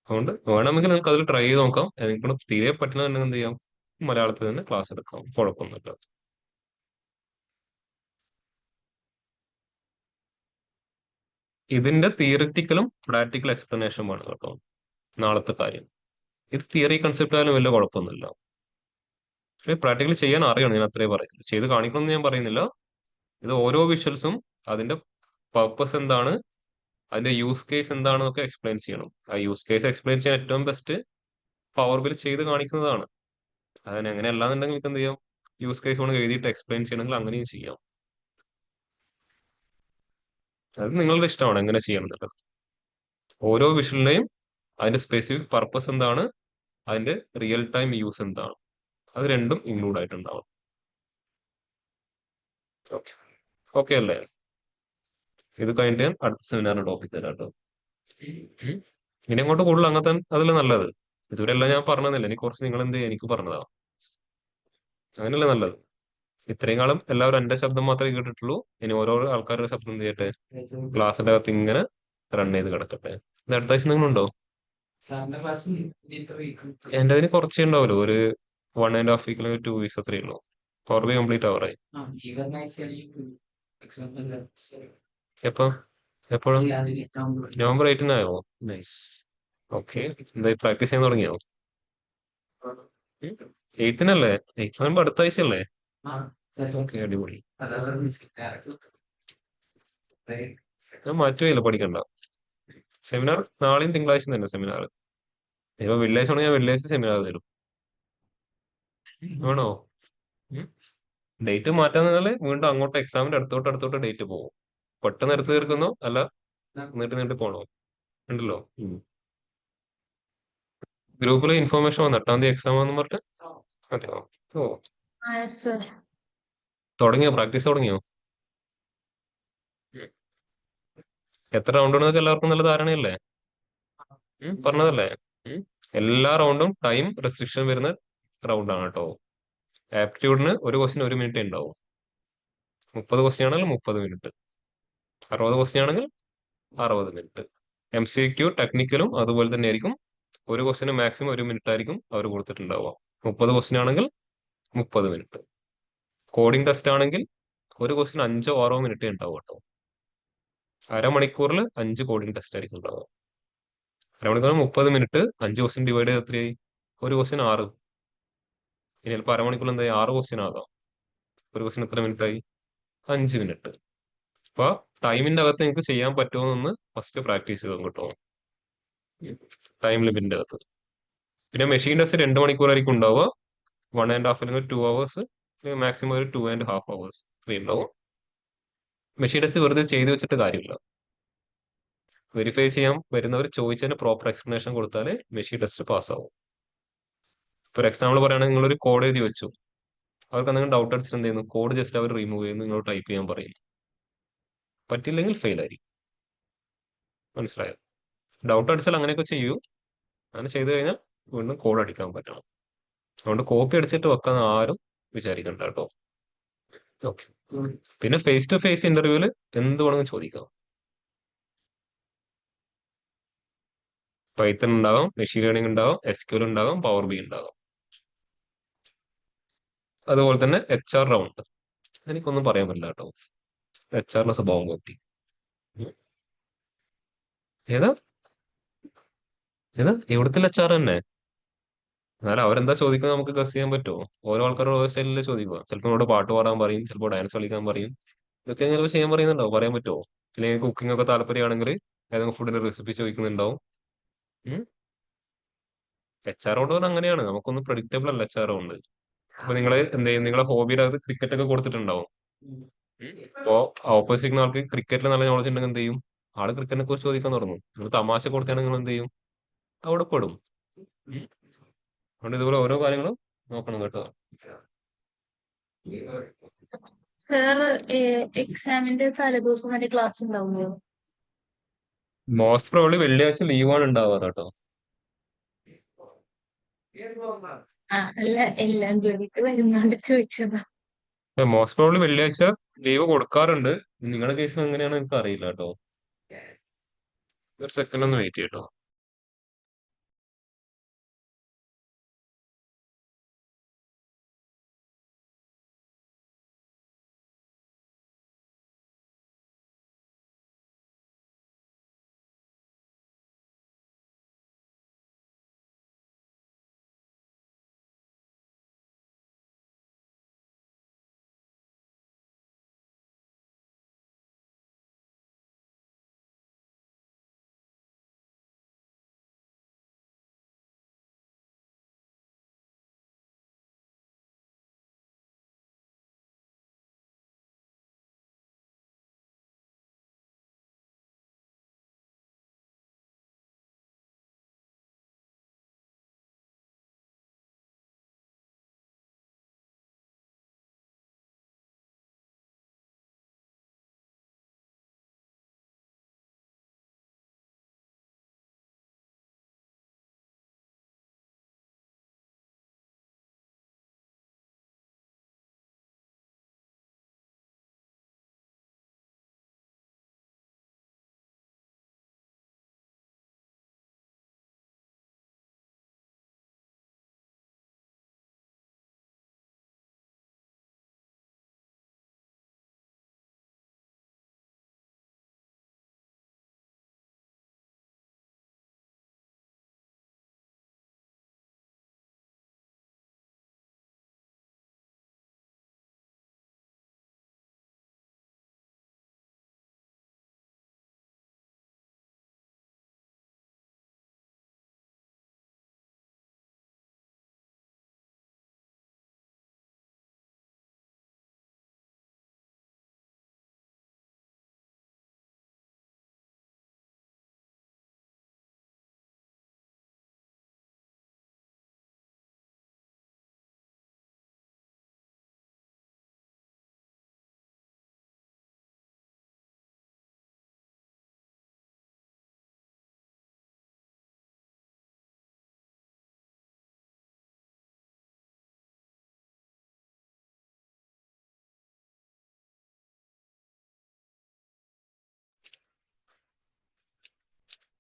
അതുകൊണ്ട് വേണമെങ്കിൽ നിങ്ങൾക്ക് അതിൽ ട്രൈ ചെയ്ത് നോക്കാം. നിങ്ങൾക്ക് തീരെ പറ്റില്ല എന്ത് ചെയ്യാം, മലയാളത്തിൽ തന്നെ ക്ലാസ് എടുക്കാം, കുഴപ്പമൊന്നുമില്ല. ഇതിന്റെ തിയറിറ്റിക്കലും പ്രാക്ടിക്കൽ എക്സ്പ്ലനേഷനുമാണ് കേട്ടോ നാളത്തെ കാര്യം. ഇത് തിയറി കൺസെപ്റ്റ് ആയാലും വലിയ കുഴപ്പമൊന്നുമില്ല. പക്ഷേ പ്രാക്ടിക്കലി ചെയ്യാൻ അറിയണം, ഞാൻ അത്രേ പറയുന്നു. ചെയ്ത് കാണിക്കണമെന്ന് ഞാൻ പറയുന്നില്ല. ഇത് ഓരോ വിഷ്വൽസും അതിന്റെ പർപ്പസ് എന്താണ്, അതിന്റെ യൂസ് കേസ് എന്താണെന്നൊക്കെ എക്സ്പ്ലെയിൻ ചെയ്യണം. ആ യൂസ് കേസ് എക്സ്പ്ലെയിൻ ചെയ്യാൻ ഏറ്റവും ബെസ്റ്റ് പവർ ബിൽ ചെയ്ത് കാണിക്കുന്നതാണ്. അതിന് എങ്ങനെ അല്ലാന്നുണ്ടെങ്കിൽ നിങ്ങൾക്ക് എന്ത് ചെയ്യാം, യൂസ് കേസ് കൊണ്ട് എഴുതിയിട്ട് എക്സ്പ്ലെയിൻ ചെയ്യണമെങ്കിൽ അങ്ങനെയും ചെയ്യാം. അത് നിങ്ങളുടെ ഇഷ്ടമാണ് എങ്ങനെ ചെയ്യണം എന്നുള്ളത്. ഓരോ വിഷ്വലിന്റെയും അതിന്റെ സ്പെസിഫിക് പർപ്പസ് എന്താണ്, അതിന്റെ റിയൽ ടൈം യൂസ് എന്താണ്, അത് രണ്ടും ഇൻക്ലൂഡ് ആയിട്ടുണ്ടാവും. ഓക്കെ, ഓക്കെ അല്ലേ? ഇത് കഴിഞ്ഞിട്ട് ഞാൻ അടുത്ത സെമിനാറിന്റെ ടോപ്പിക് തരാം കേട്ടോ. ഇനി അങ്ങോട്ട് കൂടുതൽ അങ്ങനത്തെ അതല്ല നല്ലത്. ഇതുവരെ എല്ലാം ഞാൻ പറഞ്ഞതില്ല, ഇനി കുറച്ച് നിങ്ങൾ എന്ത് ചെയ്യും എനിക്ക് പറഞ്ഞതാ. അങ്ങനെയല്ലേ നല്ലത്? ഇത്രയും കാലം എല്ലാവരും എന്റെ ശബ്ദം മാത്രമേ കേട്ടിട്ടുള്ളൂ. ഇനി ഓരോ ആൾക്കാരുടെ ശബ്ദം എന്ത് ചെയ്യട്ടെ, ക്ലാസ്സിന്റെ അകത്ത് ഇങ്ങനെ റൺ ചെയ്ത് കിടക്കട്ടെ. ഇത് അടുത്ത ആഴ്ച നിങ്ങളുണ്ടോ? എന്റെ അതിന് കുറച്ചേ ഉണ്ടാവുമല്ലോ, ഒരു 1.5 വീക്ക് അല്ലെങ്കിൽ 2 വീക്സ് അത്രയേ ഉള്ളൂ. പവർ ബി കംപ്ലീറ്റ് ആവറായി. എപ്പോ എപ്പോഴും നവംബർ 8-നായോ? നൈസ്. ഓക്കെ, എന്താ പ്രാക്ടീസ് ചെയ്യാൻ തുടങ്ങിയോ? 8-നല്ലേ? 8 ആകുമ്പോ അടുത്ത ആഴ്ചയല്ലേ? ഓക്കെ, അടിപൊളി. ഞാൻ മാറ്റുകയില്ല, പഠിക്കണ്ട. സെമിനാർ നാളെയും തിങ്കളാഴ്ച തന്നെ സെമിനാർ. ഇപ്പൊ വെള്ളിയാഴ്ച ആണെങ്കിൽ ഞാൻ വെള്ളിയാഴ്ച സെമിനാർ തരും. ആണോ? ഡേറ്റ് മാറ്റാന്ന് വീണ്ടും അങ്ങോട്ട് എക്സാമിന്റെ അടുത്തോട്ട് ഡേറ്റ് പോകും. പെട്ടെന്ന് എടുത്ത് തീർക്കുന്നോ അല്ല നീട്ടി പോണോ? ഉണ്ടല്ലോ. ഗ്രൂപ്പിൽ ഇൻഫർമേഷൻ വന്നു 8-ാം തീയതി എക്സാം ആണെന്ന് പറഞ്ഞിട്ട്. അതെയോ? ഓ, തുടങ്ങിയോ? പ്രാക്ടീസ് തുടങ്ങിയോ? എത്ര റൗണ്ട് ഉണ്ടെന്നൊക്കെ എല്ലാവർക്കും നല്ല ധാരണയല്ലേ? പറഞ്ഞതല്ലേ? എല്ലാ റൗണ്ടും ടൈം റെസ്ട്രിക്ഷൻ വരുന്ന റൗണ്ടാണ് കേട്ടോ. ആപ്റ്റിറ്റ്യൂഡിന് ഒരു ക്വസ്റ്റ്യൻ 1 മിനിറ്റ് ഉണ്ടാവും. 30 ക്വസ്റ്റ്യൻ ആണെങ്കിൽ 30 മിനിറ്റ്, 60 ക്വസ്റ്റ്യൻ ആണെങ്കിൽ 60 മിനിറ്റ്. MCQ ടെക്നിക്കലും അതുപോലെ തന്നെ ആയിരിക്കും. ഒരു ക്വസ്റ്റിന് മാക്സിമം 1 മിനിറ്റ് ആയിരിക്കും അവർ കൊടുത്തിട്ടുണ്ടാവുക. 30 ക്വസ്റ്റ്യൻ ആണെങ്കിൽ 30 മിനിറ്റ്. കോഡിംഗ് ടെസ്റ്റ് ആണെങ്കിൽ ഒരു ക്വസ്റ്റിന് 5-6 മിനിറ്റ് ഉണ്ടാവും കേട്ടോ. അരമണിക്കൂറിൽ 5 കോഡിംഗ് ടെസ്റ്റ് ആയിരിക്കും ഉണ്ടാവുക. അരമണിക്കൂർ 30 മിനിറ്റ്, 5 ക്വസ്റ്റ്യൻ ഡിവൈഡ് ചെയ്ത് എത്രയായി? ഒരു ക്വസ്റ്റിന് 6. ഇനി ചിലപ്പോൾ അരമണിക്കൂറിൽ എന്തായി? 6 ക്വസ്റ്റ്യൻ ആകാം. ഒരു ക്വസ്റ്റിന് എത്ര മിനിറ്റ് ആയി? 5 മിനിറ്റ്. അപ്പൊ ടൈമിന്റെ അകത്ത് നിങ്ങൾക്ക് ചെയ്യാൻ പറ്റുമോന്ന് ഫസ്റ്റ് പ്രാക്ടീസ് ചെയ്തോ കേട്ടോ, ടൈം ലിമിറ്റിന്റെ അകത്ത്. പിന്നെ മെഷീൻ ടെസ്റ്റ് 2 മണിക്കൂറായിരിക്കും ഉണ്ടാവുക. 1.5 അല്ലെങ്കിൽ 2 hours, മാക്സിമം ഒരു 2.5 hours ഉണ്ടാവും. മെഷീൻ ടെസ്റ്റ് വെറുതെ ചെയ്ത് വെച്ചിട്ട് കാര്യമില്ല. വെരിഫൈ ചെയ്യാൻ വരുന്നവർ ചോദിച്ചതിന് പ്രോപ്പർ എക്സ്പ്ലനേഷൻ കൊടുത്താലേ മെഷീൻ ടെസ്റ്റ് പാസ്സാവും. ഫോർ എക്സാമ്പിൾ പറയുകയാണെങ്കിൽ നിങ്ങളൊരു കോഡ് എഴുതി വെച്ചു, അവർക്ക് എന്തെങ്കിലും ഡൗട്ട് അടിച്ചിട്ട് എന്ത് ചെയ്യുന്നു? കോഡ് ജസ്റ്റ് അവർ റിമൂവ് ചെയ്യുന്നു, നിങ്ങൾ ടൈപ്പ് ചെയ്യാൻ പറയുന്നു. പറ്റില്ലെങ്കിൽ ഫെയിൽ ആയിരിക്കും. മനസ്സിലായോ? ഡൗട്ട് അടിച്ചാൽ അങ്ങനെയൊക്കെ ചെയ്യൂ. അങ്ങനെ ചെയ്തു കഴിഞ്ഞാൽ വീണ്ടും കോഡ് അടിക്കാൻ പറ്റണം. അതുകൊണ്ട് കോപ്പി അടിച്ചിട്ട് വെക്കാൻ ആരും വിചാരിക്കണ്ട കേട്ടോ. ഓക്കെ. പിന്നെ ഫേസ് ടു ഫേസ് ഇന്റർവ്യൂവിൽ എന്ത് വേണമെങ്കിലും ചോദിക്കാം. പൈത്തൺ ഉണ്ടാകും, മെഷീൻ ലേണിംഗ് ഉണ്ടാകും, SQL ഉണ്ടാകും, പവർ ബി ഉണ്ടാകും. അതുപോലെ തന്നെ HR റൗണ്ട്. എനിക്കൊന്നും പറയാൻ പറ്റില്ല കേട്ടോ, HR സ്വഭാവം പറ്റി. ഏതാ ഏതാ ഇവിടുത്തെ HR തന്നെ. എന്നാലും അവരെന്താ ചോദിക്കുന്നത് നമുക്ക് ഗസ് ചെയ്യാൻ പറ്റുമോ? ഓരോ ആൾക്കാരും ഓരോ സ്റ്റൈലിൽ ചോദിക്കുക. ചിലപ്പോൾ ഇവിടെ പാട്ട് പാടാൻ പറയും, ചിലപ്പോൾ ഡാൻസ് കളിക്കാൻ പറയും. ഇതൊക്കെ ചിലപ്പോൾ ചെയ്യാൻ പറയുന്നുണ്ടാവും, പറയാൻ പറ്റുമോ? അല്ലെങ്കിൽ കുക്കിംഗ് ഒക്കെ താല്പര്യമാണെങ്കിൽ ഏതെങ്കിലും ഫുഡിന്റെ റെസിപ്പി ചോദിക്കുന്നുണ്ടാവും. HR റൗണ്ട് അങ്ങനെയാണ്, നമുക്കൊന്നും പ്രഡിക്റ്റബിൾ അല്ല HR റൗണ്ട്. അപ്പൊ നിങ്ങൾ എന്ത് ചെയ്യും? നിങ്ങളെ ഹോബിയുടെ അകത്ത് ക്രിക്കറ്റ് ഒക്കെ കൊടുത്തിട്ടുണ്ടാവും. അപ്പോ ഓപ്പോസിറ്റ് നിൽക്കുന്ന ആൾക്ക് ക്രിക്കറ്റിൽ നല്ല നോളജ് ഉണ്ടെങ്കിൽ എന്ത് ചെയ്യും? ആള് ക്രിക്കറ്റിനെ കുറിച്ച് ചോദിക്കാൻ തുടങ്ങും. നിങ്ങൾ തമാശ കൊടുത്താണെങ്കിൽ നിങ്ങൾ എന്ത് ചെയ്യും? അവിടെ പെടും. അതുകൊണ്ട് ഇതുപോലെ ഓരോ കാര്യങ്ങളും നോക്കണം കേട്ടോ.
സാർ, എക്സാമിന്റെ തലേദിവസം വരെ ക്ലാസ് ഉണ്ടാവുമോ?
മോസ്റ്റ് പ്രോബ്ലി വെള്ളിയാഴ്ച ലീവാണ് ഉണ്ടാവാറ് കേട്ടോ.
അല്ല, എല്ലാം കൂടിയിട്ട് വരുന്നോണ്ട് ചോദിച്ചതാ.
മോസ്റ്റ് പ്രോബ്ലി വെള്ളിയാഴ്ച ലീവ് കൊടുക്കാറുണ്ട്. നിങ്ങളുടെ കേസിൽ എങ്ങനെയാണ് എനിക്ക് അറിയില്ല കേട്ടോ. ഒരു സെക്കൻഡ് ഒന്ന് വെയിറ്റ് ചെയ്യട്ടോ.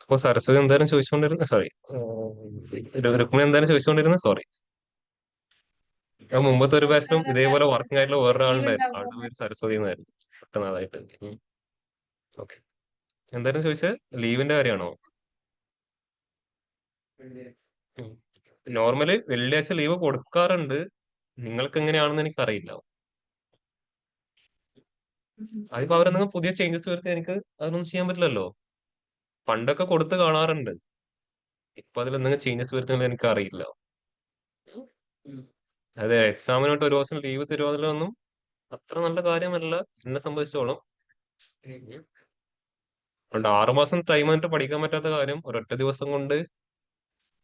അപ്പൊ സരസ്വതി എന്തായാലും ചോദിച്ചുകൊണ്ടിരുന്നത്, സോറി, രുക്മിണി എന്തായാലും ചോദിച്ചുകൊണ്ടിരുന്നത്, സോറി. ഞാൻ മുമ്പത്തെ ഒരു ബാച്ചിലും ഇതേപോലെ
ലീവ്
വർക്കിംഗ് ആയിട്ടുള്ള വേറൊരാളുണ്ടായിരുന്നു. ആളുടെ
ഉണ്ടാവുമോ?
പേര് സരസ്വതി എന്നായിരുന്നു. പെട്ടെന്ന് അതായിട്ട്. ഓക്കെ, എന്തായാലും ചോദിച്ചത് ലീവിന്റെ കാര്യമാണോ? നോർമല് വെള്ളിയാഴ്ച ലീവ് കൊടുക്കാറുണ്ട്. നിങ്ങൾക്ക് എങ്ങനെയാണെന്ന് എനിക്കറിയില്ല. അതിപ്പോ അവരെന്തെങ്കിലും പുതിയ ചേഞ്ചസ് വരുത്തി എനിക്ക് അതൊന്നും ചെയ്യാൻ പറ്റില്ലല്ലോ. പണ്ടൊക്കെ കൊടുത്ത് കാണാറുണ്ട്. ഇപ്പൊ അതിൽ എന്തെങ്കിലും ചേഞ്ചസ് വരുത്തുന്നത് എനിക്ക് അറിയില്ല. അതെ, എക്സാമിനോട്ട് ഒരു ദിവസം ലീവ് തരുവാതിലൊന്നും അത്ര നല്ല കാര്യമല്ല എന്നെ സംബന്ധിച്ചോളം. അതുകൊണ്ട് 6 മാസം ടൈം ആയിട്ട് പഠിക്കാൻ പറ്റാത്ത കാര്യം ഒരൊറ്റ ദിവസം കൊണ്ട്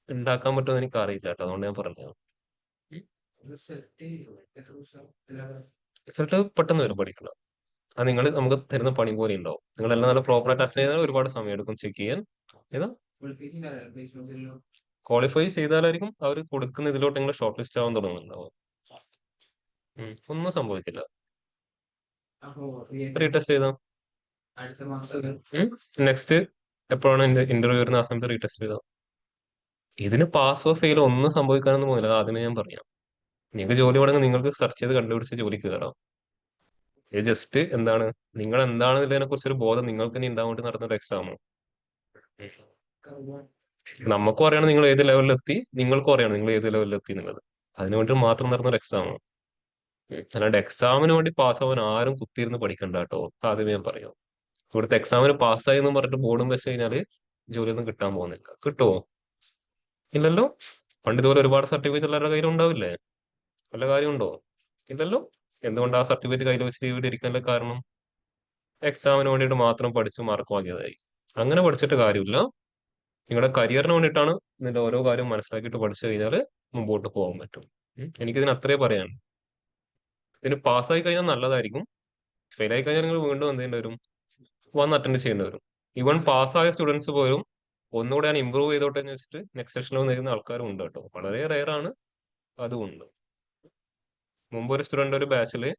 ഉണ്ടാക്കാൻ പറ്റുമെന്ന് എനിക്ക് അറിയില്ല കേട്ടോ. അതുകൊണ്ട് ഞാൻ പറഞ്ഞത് റിസൾട്ട് പെട്ടെന്ന് വരും പഠിക്കണം. അത് നിങ്ങൾ നമുക്ക് തരുന്ന പണി പോലെ ഉണ്ടാവും. നിങ്ങളെല്ലാം നല്ല പ്രോപ്പറായിട്ട് അറ്റൻഡ് ചെയ്താൽ ഒരുപാട് സമയം എടുക്കും ചെക്ക് ചെയ്യാൻ. ഏതാ ക്വാളിഫൈ ചെയ്താലായിരിക്കും അവർ കൊടുക്കുന്ന ഇതിലോട്ട് നിങ്ങൾ ഷോർട്ട് ലിസ്റ്റ് ആവാൻ തുടങ്ങുന്നുണ്ടാവും. ഒന്നും സംഭവിക്കില്ല. റീടെസ്റ്റ് ചെയ്താ നെക്സ്റ്റ് എപ്പോഴാണ് ഇന്റർവ്യൂ വരുന്ന ആ സമയത്ത് റീടെസ്റ്റ് ചെയ്താൽ ഇതിന് പാസോ ഫെയിലോ ഒന്നും സംഭവിക്കാനൊന്നും പോകുന്നില്ല. അത് ആദ്യമേ ഞാൻ പറയാം. നിങ്ങൾക്ക് ജോലി വേണമെങ്കിൽ നിങ്ങൾക്ക് സെർച്ച് ചെയ്ത് കണ്ടുപിടിച്ച് ജോലിക്ക് കയറാം. ഇത് ജസ്റ്റ് എന്താണ് നിങ്ങൾ എന്താണെന്നതിനെ കുറിച്ച് ഒരു ബോധം നിങ്ങൾക്ക് തന്നെ ഉണ്ടാവാൻ വേണ്ടി നടന്ന ഒരു എക്സാം. നമുക്കും അറിയണം നിങ്ങൾ ഏത് ലെവലിലെത്തി, നിങ്ങൾക്കും അറിയണം നിങ്ങൾ ഏത് ലെവലിലെത്തി എന്നുള്ളത്. അതിനു വേണ്ടി മാത്രം നടന്ന ഒരു എക്സാം. അല്ലാണ്ട് എക്സാമിന് വേണ്ടി പാസ്സാവാൻ ആരും കുത്തിയിരുന്ന് പഠിക്കണ്ട കേട്ടോ. ആദ്യമേ ഞാൻ പറയാം. ഇവിടുത്തെ എക്സാമിന് പാസ്സായി എന്ന് പറഞ്ഞിട്ട് ബോർഡും വെച്ച് കഴിഞ്ഞാല് ജോലിയൊന്നും കിട്ടാൻ പോകുന്നില്ല. കിട്ടുമോ? ഇല്ലല്ലോ. പണ്ട് ഇതുപോലെ ഒരുപാട് സർട്ടിഫിക്കറ്റ് എല്ലാവരുടെ കയ്യിലും ഉണ്ടാവില്ലേ? വല്ല കാര്യമുണ്ടോ? ഇല്ലല്ലോ. എന്തുകൊണ്ട് ആ സർട്ടിഫിക്കറ്റ് കയ്യിൽ വെച്ച് ഇവിടെ ഇരിക്കാനുള്ള കാരണം എക്സാമിന് വേണ്ടിയിട്ട് മാത്രം പഠിച്ച് മാർക്ക് വാങ്ങിയതായി. അങ്ങനെ പഠിച്ചിട്ട് കാര്യമില്ല. നിങ്ങളുടെ കരിയറിന് വേണ്ടിയിട്ടാണ് ഇതിന്റെ ഓരോ കാര്യം മനസ്സിലാക്കിയിട്ട് പഠിച്ചു കഴിഞ്ഞാൽ മുമ്പോട്ട് പോകാൻ പറ്റും. എനിക്കിതിന് അത്രേ പറയാൻ. ഇതിന് പാസ്സായി കഴിഞ്ഞാൽ നല്ലതായിരിക്കും. ഫെയിൽ ആയി കഴിഞ്ഞാൽ നിങ്ങൾ വീണ്ടും എന്ത് ചെയ്യേണ്ടി വരും? വന്ന് അറ്റൻഡ് ചെയ്യേണ്ടി വരും. ഈവൻ പാസ്സായ സ്റ്റുഡൻസ് പോലും ഒന്നുകൂടെ ഞാൻ ഇമ്പ്രൂവ് ചെയ്തോട്ടെ എന്ന് വെച്ചിട്ട് നെക്സ്റ്റ് സെഷനിൽ വന്ന് എഴുതുന്ന ആൾക്കാരും ഉണ്ട് കേട്ടോ. വളരെ റെയർ ആണ്, അതുമുണ്ട്. മുമ്പ് ഒരു സ്റ്റുഡന്റ് ഒരു ബാച്ചില്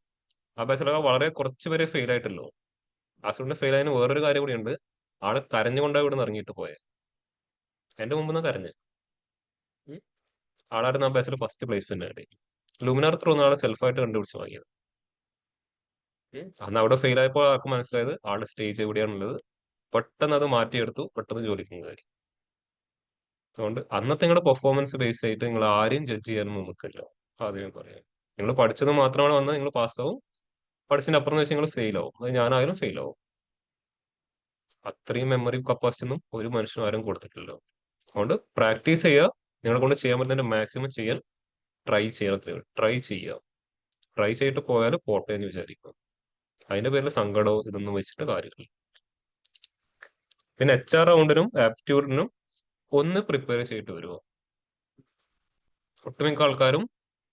ആ ബാച്ചിലൊക്കെ വളരെ കുറച്ച് പേരെ ഫെയിൽ ആയിട്ടുള്ളൂ. ആ സ്റ്റുഡന്റ് ഫെയിൽ ആയതിന് വേറൊരു കാര്യം കൂടിയുണ്ട്. ആള് കരഞ്ഞുകൊണ്ടാണ് ഇവിടെ നിന്ന് ഇറങ്ങിയിട്ട് പോയത്. എന്റെ മുമ്പ് നിന്ന് കരഞ്ഞ്. ആളായിരുന്നു ആ ബാച്ചിൽ ഫസ്റ്റ് പ്ലേസ്മെന്റ് ആയിട്ട്. ലൂമിനാർ ത്രൂ ആളെ സെൽഫായിട്ട് കണ്ടുപിടിച്ച് വാങ്ങിയത്. അന്ന് അവിടെ ഫെയിൽ ആയപ്പോൾ ആൾക്ക് മനസ്സിലായത് ആളുടെ സ്റ്റേജ് എവിടെയാണുള്ളത്. പെട്ടെന്ന് അത് മാറ്റിയെടുത്തു, പെട്ടെന്ന് ജോലിക്കും കയറി. അതുകൊണ്ട് അന്നത്തെ നിങ്ങളുടെ പെർഫോമൻസ് ബേസ് ആയിട്ട് നിങ്ങൾ ആരെയും ജഡ്ജ് ചെയ്യാനൊന്നും നിൽക്കില്ല. ആദ്യമേ പറയാം. നിങ്ങൾ പഠിച്ചത് മാത്രമാണ് വന്നാൽ നിങ്ങൾ പാസ്സാവും. പഠിച്ചതിന്റെ അപ്പുറം വെച്ചാൽ നിങ്ങൾ ഫെയിൽ ആവും. അത് ഞാനായാലും ഫെയിൽ ആവും. അത്രയും മെമ്മറി കപ്പാസിറ്റി ഒന്നും ഒരു മനുഷ്യനും ആരും കൊടുത്തിട്ടില്ല. അതുകൊണ്ട് പ്രാക്ടീസ് ചെയ്യുക. നിങ്ങളെ കൊണ്ട് ചെയ്യാൻ പറ്റുന്നതിന്റെ മാക്സിമം ചെയ്യാൻ ട്രൈ ചെയ്യണം. ട്രൈ ചെയ്യുക. ട്രൈ ചെയ്തിട്ട് പോയാൽ പോട്ടെ എന്ന് വിചാരിക്കുക. അതിന്റെ പേരിൽ സങ്കടമോ ഇതൊന്നും വെച്ചിട്ട് കാര്യമില്ല. പിന്നെ HR റൗണ്ടിനും ആപ്റ്റ്റ്യൂഡിനും ഒന്ന് പ്രിപ്പയർ ചെയ്തിട്ട് വരുമോ? ഒട്ടുമിക്ക ആൾക്കാരും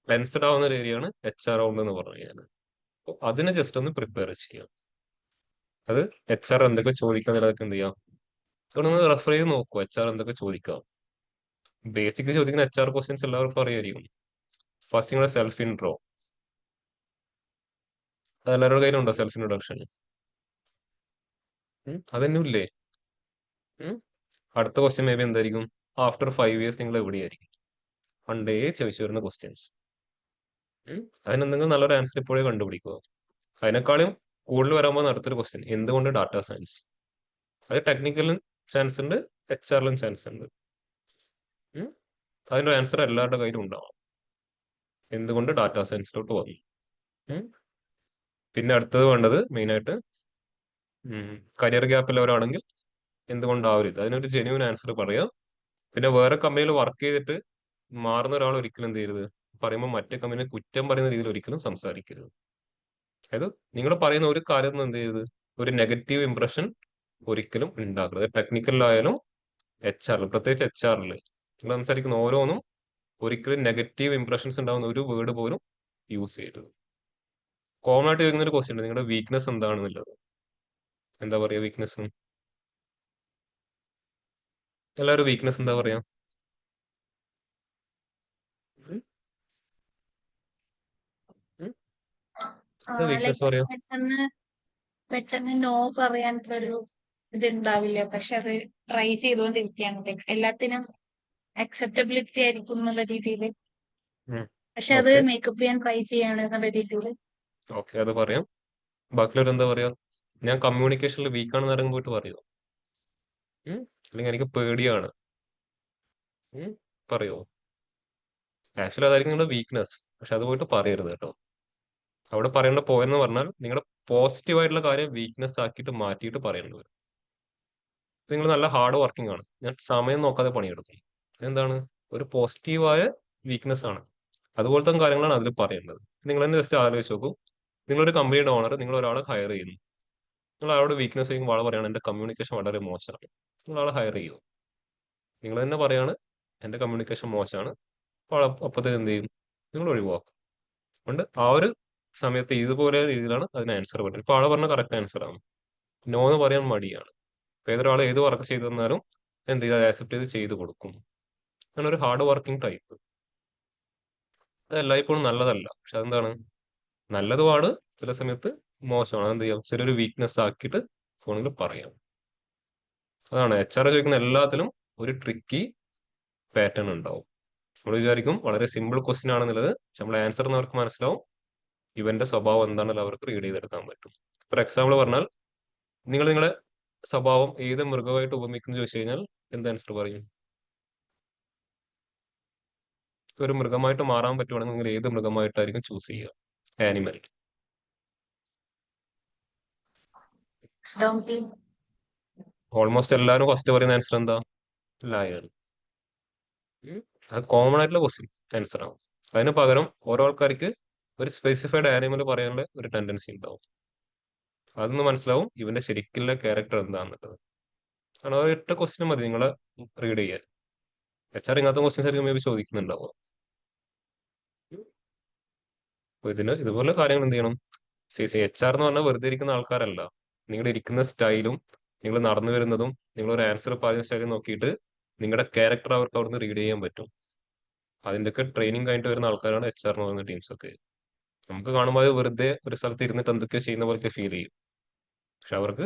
ടെൻസ്ഡ് ആവുന്ന ഒരു ഏരിയയാണ് HR റൗണ്ട് എന്ന് പറഞ്ഞു കഴിഞ്ഞാൽ. അപ്പോൾ അതിനെ ജസ്റ്റ് ഒന്ന് പ്രിപ്പയർ ചെയ്യാം. അത് HR എന്തൊക്കെ ചോദിക്കാന്നുള്ളതൊക്കെ എന്ത് ചെയ്യാം, ഒന്ന് റെഫർ ചെയ്ത് നോക്കുക. HR എന്തൊക്കെ ചോദിക്കാം. ബേസിക് ചോദിക്കുന്ന HR ക്വസ്റ്റ്യൻസ് എല്ലാവർക്കും അറിയായിരിക്കും. ഫസ്റ്റ് നിങ്ങളുടെ സെൽഫ് ഇൻട്രോ. അത് എല്ലാവരുടെ കയ്യിലുണ്ടോ സെൽഫ് ഇൻട്രൊഡക്ഷൻ? അതൊന്നും ഇല്ലേ? അടുത്ത ക്വസ്റ്റ്യൻ മേ ബി എന്തായിരിക്കും? ആഫ്റ്റർ 5 years നിങ്ങൾ എവിടെയായിരിക്കും? പണ്ടേ ചോദിച്ചു വരുന്ന ക്വസ്റ്റ്യൻസ്. അതിനെന്തെങ്കിലും നല്ലൊരു ആൻസർ ഇപ്പോഴേ കണ്ടുപിടിക്കുക. അതിനേക്കാളും കൂടുതൽ വരാൻ പോകുന്ന അടുത്തൊരു ക്വസ്റ്റ്യൻ, എന്തുകൊണ്ട് ഡാറ്റാ സയൻസ്? അത് ടെക്നിക്കലും ചാൻസ് ഉണ്ട്, HR-ലും ചാൻസ് ഉണ്ട്. അതിന്റെ ആൻസർ എല്ലാവരുടെ കയ്യിലും ഉണ്ടാവും. എന്തുകൊണ്ട് ഡാറ്റാ സയൻസിലോട്ട് വന്നു? പിന്നെ അടുത്തത് വേണ്ടത് മെയിനായിട്ട് കരിയർ ഗ്യാപ്പിലുള്ളവരാണെങ്കിൽ എന്തുകൊണ്ട് ആ ഒരു ഇത്, അതിനൊരു ജെന്യൂൻ ആൻസർ പറയാം. പിന്നെ വേറെ കമ്പനിയിൽ വർക്ക് ചെയ്തിട്ട് മാറുന്ന ഒരാൾ ഒരിക്കലും എന്ത് ചെയ്യരുത്, പറയുമ്പോൾ മറ്റേ കമ്പനിയെ കുറ്റം പറയുന്ന രീതിയിൽ ഒരിക്കലും സംസാരിക്കരുത്. അതായത് നിങ്ങൾ പറയുന്ന ഒരു കാര്യം എന്ത് ചെയ്യരുത്, ഒരു നെഗറ്റീവ് ഇംപ്രഷൻ ഒരിക്കലും ഉണ്ടാക്കരുത്. ടെക്നിക്കലിലായാലും HR-ൽ, പ്രത്യേകിച്ച് HR-ൽ നിങ്ങൾ സംസാരിക്കുന്ന ഓരോന്നും ഒരിക്കലും നെഗറ്റീവ് ഇംപ്രഷൻസ് ഉണ്ടാകുന്ന ഒരു വേർഡ് പോലും യൂസ് ചെയ്യരുത്. കോമൺ ആയിട്ട് ചോദിക്കുന്ന ഒരു ക്വസ്റ്റ്യൻ ഉണ്ട്, നിങ്ങളുടെ വീക്ക്നെസ് എന്താണെന്നുള്ളത്. എന്താ പറയാ വീക്ക്നെസ്? എല്ലാവരും വീക്ക്നെസ് എന്താ പറയാ? വീക്ക്നെസ്
ലൈക്ക്
പറയാ?
പെട്ടെന്ന് നോ പറയാൻ ഒരു ഇതുണ്ടാവില്ല, പക്ഷെ അത് ട്രൈ ചെയ്തുകൊണ്ടിരിക്കുകയാണ്. ലൈക്ക് എല്ലാത്തിനും അക്സെപ്റ്റബിലിറ്റി ആയിരിക്കും എന്നുള്ള രീതിയിൽ. പക്ഷെ അത്
ഓക്കെ
മേക്കപ്പ് ചെയ്യാൻ ട്രൈ ചെയ്യാണ് എന്നുള്ള രീതിയിൽ.
ഓക്കെ, അത് പറയാം. ബാക്കിയുള്ളവർ എന്താ പറയാ? ഞാൻ കമ്മ്യൂണിക്കേഷനിൽ വീക്കാണെന്ന് ആരെങ്കിലും പോയിട്ട് പറയോ? അല്ലെങ്കിൽ എനിക്ക് പേടിയാണ്, പറയോ? ആക്ച്വലി അതായിരിക്കും നിങ്ങളുടെ വീക്ക്നെസ്, പക്ഷെ അത് പോയിട്ട് പറയരുത് കേട്ടോ. അവിടെ പറയേണ്ട പോയിന്റ് എന്ന് പറഞ്ഞാൽ നിങ്ങളുടെ പോസിറ്റീവ് ആയിട്ടുള്ള കാര്യം വീക്ക്നെസ് ആക്കിയിട്ട് മാറ്റിയിട്ട് പറയേണ്ടി വരും. നിങ്ങൾ നല്ല ഹാർഡ് വർക്കിംഗ് ആണ്, ഞാൻ സമയം നോക്കാതെ പണിയെടുക്കും. എന്താണ്? ഒരു പോസിറ്റീവായ വീക്ക്നെസ് ആണ്. അതുപോലത്തെ കാര്യങ്ങളാണ് അതിൽ പറയേണ്ടത്. നിങ്ങൾ തന്നെ ജസ്റ്റ് ആലോചിച്ച് നോക്കൂ. നിങ്ങളൊരു കമ്പനിയുടെ ഓണർ, നിങ്ങൾ ഒരാളെ ഹയർ ചെയ്യുന്നു. നിങ്ങൾ അയാളുടെ വീക്ക്നെസ് ചെയ്യുമ്പോൾ ആൾ പറയാണ് എന്റെ കമ്മ്യൂണിക്കേഷൻ വളരെ മോശമാണ്. നിങ്ങൾ ആളെ ഹയർ ചെയ്യുമോ? നിങ്ങൾ തന്നെ പറയാണ് എന്റെ കമ്മ്യൂണിക്കേഷൻ മോശമാണ്. അപ്പോൾ അപ്പത്തേന് എന്ത് ചെയ്യും? നിങ്ങൾ ഒഴിവാക്കും. അതുകൊണ്ട് ആ ഒരു സമയത്ത് ഇതുപോലെ രീതിയിലാണ് അതിന് ആൻസർ പറയുന്നത്. ഇപ്പൊ ആളെ പറഞ്ഞ കറക്റ്റ് ആൻസർ ആണ്. നോ എന്ന് പറയാൻ മടിയാണ്. ഇപ്പൊ ഏതൊരാൾ ഏത് വർക്ക് ചെയ്തു തന്നാലും എന്ത് ചെയ്ത് ആക്സെപ്റ്റ് ചെയ്ത് ചെയ്ത് കൊടുക്കും. അങ്ങനെ ഒരു ഹാർഡ് വർക്കിംഗ് ടൈപ്പ്. അത് എല്ലായ്പ്പോഴും നല്ലതല്ല. പക്ഷെ അതെന്താണ്? നല്ലതുമാണ്, ചില സമയത്ത് മോശമാണ്. അതെന്ത് ചെയ്യാം? ചെറിയൊരു വീക്ക്നെസ് ആക്കിയിട്ട് ഫോണിൽ പറയാം. അതാണ് HR ചോദിക്കുന്ന എല്ലാത്തിലും ഒരു ട്രിക്കി പാറ്റേൺ ഉണ്ടാവും. നമ്മൾ വിചാരിക്കും വളരെ സിമ്പിൾ ക്വസ്റ്റ്യൻ ആണെന്നുള്ളത്, പക്ഷെ നമ്മൾ ആൻസർ എന്നവർക്ക് മനസ്സിലാവും ഇവന്റെ സ്വഭാവം എന്താണെന്ന് അവർക്ക് റീഡ് ചെയ്തെടുക്കാൻ പറ്റും. ഫോർ എക്സാമ്പിൾ പറഞ്ഞാൽ, നിങ്ങൾ നിങ്ങളെ സ്വഭാവം ഏത് മൃഗമായിട്ട് ഉപമിക്കുന്നു ചോദിച്ചു കഴിഞ്ഞാൽ എന്ത് ആൻസർ പറയും? ഒരു മൃഗമായിട്ട് മാറാൻ പറ്റുവാണെങ്കിൽ നിങ്ങൾ ഏത് മൃഗമായിട്ടായിരിക്കും ചൂസ് ചെയ്യുക? ആനിമൽ.
ഡോങ്കി.
ഓൾമോസ്റ്റ് എല്ലാവരും ഫസ്റ്റ് പറയുന്ന ആൻസർ എന്താ? ലയൺ. അത് കോമൺ ആയിട്ടുള്ള ക്വസ്റ്റ്യൻ ആൻസർ ആണ്. അതിന് പകരം ഓരോ ആൾക്കാർക്ക് ഒരു സ്പെസിഫൈഡ് ആനിമൽ പറയാനുള്ള ഒരു ടെൻഡൻസി ഉണ്ടാവും. അതൊന്ന് മനസ്സിലാവും ഇവന്റെ ശരിക്കുള്ള ക്യാരക്ടർ എന്താണെന്നുള്ളത്. കാരണം ആ ഒറ്റ ക്വസ്റ്റ്യൻ മതി നിങ്ങളെ റീഡ് ചെയ്യാൻ. HR ഇങ്ങനത്തെ ക്വസ്റ്റ്യൻസ് ആയിരിക്കും മേ ബി ചോദിക്കുന്നുണ്ടാവുക. അപ്പൊ ഇതുപോലെ കാര്യങ്ങൾ എന്ത് ചെയ്യണം? ഫേസ് HR എന്ന് പറഞ്ഞാൽ വെറുതെ ഇരിക്കുന്ന ആൾക്കാരല്ല. നിങ്ങൾ ഇരിക്കുന്ന സ്റ്റൈലും നിങ്ങൾ നടന്നു വരുന്നതും നിങ്ങൾ ഒരു ആൻസർ പറയുന്ന സ്റ്റൈലും നോക്കിയിട്ട് നിങ്ങളുടെ ക്യാരക്ടർ അവർക്ക് അവിടുന്ന് റീഡ് ചെയ്യാൻ പറ്റും. അതിന്റെയൊക്കെ ട്രെയിനിങ് കഴിഞ്ഞിട്ട് വരുന്ന ആൾക്കാരാണ് HR എന്ന് പറയുന്ന ടീംസ് ഒക്കെ. നമുക്ക് കാണുമ്പോൾ അത് വെറുതെ ഒരു സ്ഥലത്ത് ഇരുന്നിട്ട് എന്തൊക്കെയോ ചെയ്യുന്ന പോലത്തെ ഫീൽ ചെയ്യും. പക്ഷെ അവർക്ക്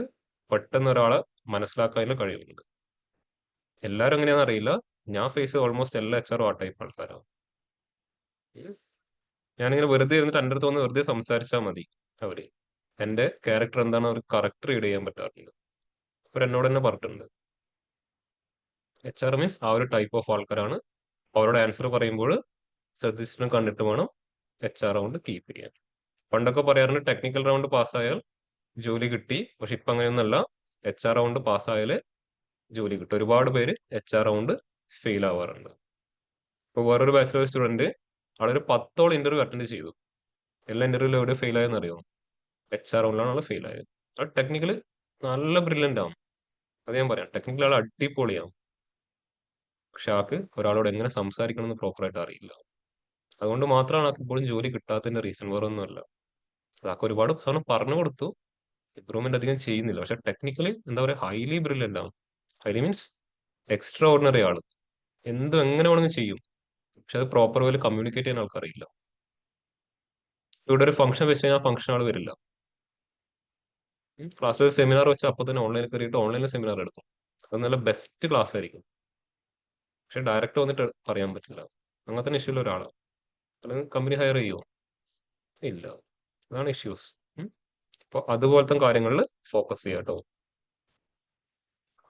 പെട്ടെന്ന് ഒരാളെ മനസ്സിലാക്കാനുള്ള കഴിവുണ്ട്. എല്ലാവരും എങ്ങനെയാണെന്ന് അറിയില്ല. ഞാൻ ഫേസ് ഓൾമോസ്റ്റ് എല്ലാ HR ആ ടൈപ്പ് ആൾക്കാരാണ്. ഞാനിങ്ങനെ വെറുതെ ഇരുന്നിട്ട് എൻ്റെ അടുത്ത് വന്ന് വെറുതെ സംസാരിച്ചാൽ മതി അവര്. എന്റെ ക്യാരക്ടർ എന്താണെന്ന് അവർക്ക് കറക്റ്റ് റീഡ് ചെയ്യാൻ പറ്റാറുണ്ട്. അവർ എന്നോട് തന്നെ പറഞ്ഞിട്ടുണ്ട്. HR മീൻസ് ആ ഒരു ടൈപ്പ് ഓഫ് ആൾക്കാരാണ്. അവരോട് ആൻസർ പറയുമ്പോൾ ശ്രദ്ധിച്ചിട്ടും കണ്ടിട്ട് വേണം HR റൗണ്ട് കീപ്പ് ചെയ്യാൻ. പണ്ടൊക്കെ പറയാറുണ്ട് ടെക്നിക്കൽ റൗണ്ട് പാസ്സായാൽ ജോലി കിട്ടി. പക്ഷെ ഇപ്പൊ അങ്ങനെയൊന്നല്ല. HR റൗണ്ട് പാസ്സായാലേ ജോലി കിട്ടും. ഒരുപാട് പേര് HR റൗണ്ട് ഫെയിൽ ആവാറുണ്ട്. ഇപ്പൊ വേറൊരു ബാച്ചിലർ സ്റ്റുഡന്റ് ആളൊരു 10ഓളം ഇന്റർവ്യൂ അറ്റൻഡ് ചെയ്തു. എല്ലാ ഇന്റർവ്യൂവിലും എവിടെ ഫെയിൽ ആയെന്ന് അറിയാം? HR റൗണ്ടിലാണ് ആൾ ഫെയിൽ ആയത്. ആ ടെക്നിക്കല് നല്ല ബ്രില്യൻ്റ് ആവും. അത് ഞാൻ പറയാം. ടെക്നിക്കൽ ആൾ അടിപൊളിയാവും. പക്ഷെ ആൾക്ക് ഒരാളോട് എങ്ങനെ സംസാരിക്കണം എന്ന് പ്രോപ്പറായിട്ട് അറിയില്ല. അതുകൊണ്ട് മാത്രമാണ് ആൾക്ക് ഇപ്പോഴും ജോലി കിട്ടാത്തതിന്റെ റീസൺ. വേറെ ഒന്നുമല്ല. ആൾക്ക് ഒരുപാട് സാധനം പറഞ്ഞു കൊടുത്തു, ഇമ്പ്രൂവ്മെന്റ് അധികം ചെയ്യുന്നില്ല. പക്ഷെ ടെക്നിക്കലി എന്താ പറയുക, ഹൈലി ബ്രില്യൻ്റ് ആവും. ഹൈലി മീൻസ് എക്സ്ട്രാ ഓർഡിനറി ആള്. എന്തും എങ്ങനെ വേണമെങ്കിൽ ചെയ്യും. പക്ഷെ അത് പ്രോപ്പർ വേയിൽ കമ്മ്യൂണിക്കേറ്റ് ചെയ്യാൻ ആൾക്കറിയില്ല. ഇവിടെ ഒരു ഫംഗ്ഷൻ വെച്ച് കഴിഞ്ഞാൽ ഫംഗ്ഷൻ ആൾ വരില്ല. ക്ലാസ്സിൽ ഒരു സെമിനാർ വെച്ച് അപ്പോൾ തന്നെ ഓൺലൈനിൽ കയറിയിട്ട് ഓൺലൈനിൽ സെമിനാർ എടുക്കും. അത് നല്ല ബെസ്റ്റ് ക്ലാസ് ആയിരിക്കും. പക്ഷെ ഡയറക്റ്റ് വന്നിട്ട് പറയാൻ പറ്റില്ല. അങ്ങനത്തെ ഇഷ്യൂ ഉള്ള ഒരാളാണ്. അല്ലെങ്കിൽ കമ്പനി ഹയർ ചെയ്യുമോ? ഇല്ല. അതാണ് ഇഷ്യൂസ്. അപ്പോൾ അതുപോലത്തെ കാര്യങ്ങളിൽ ഫോക്കസ് ചെയ്യാം കേട്ടോ.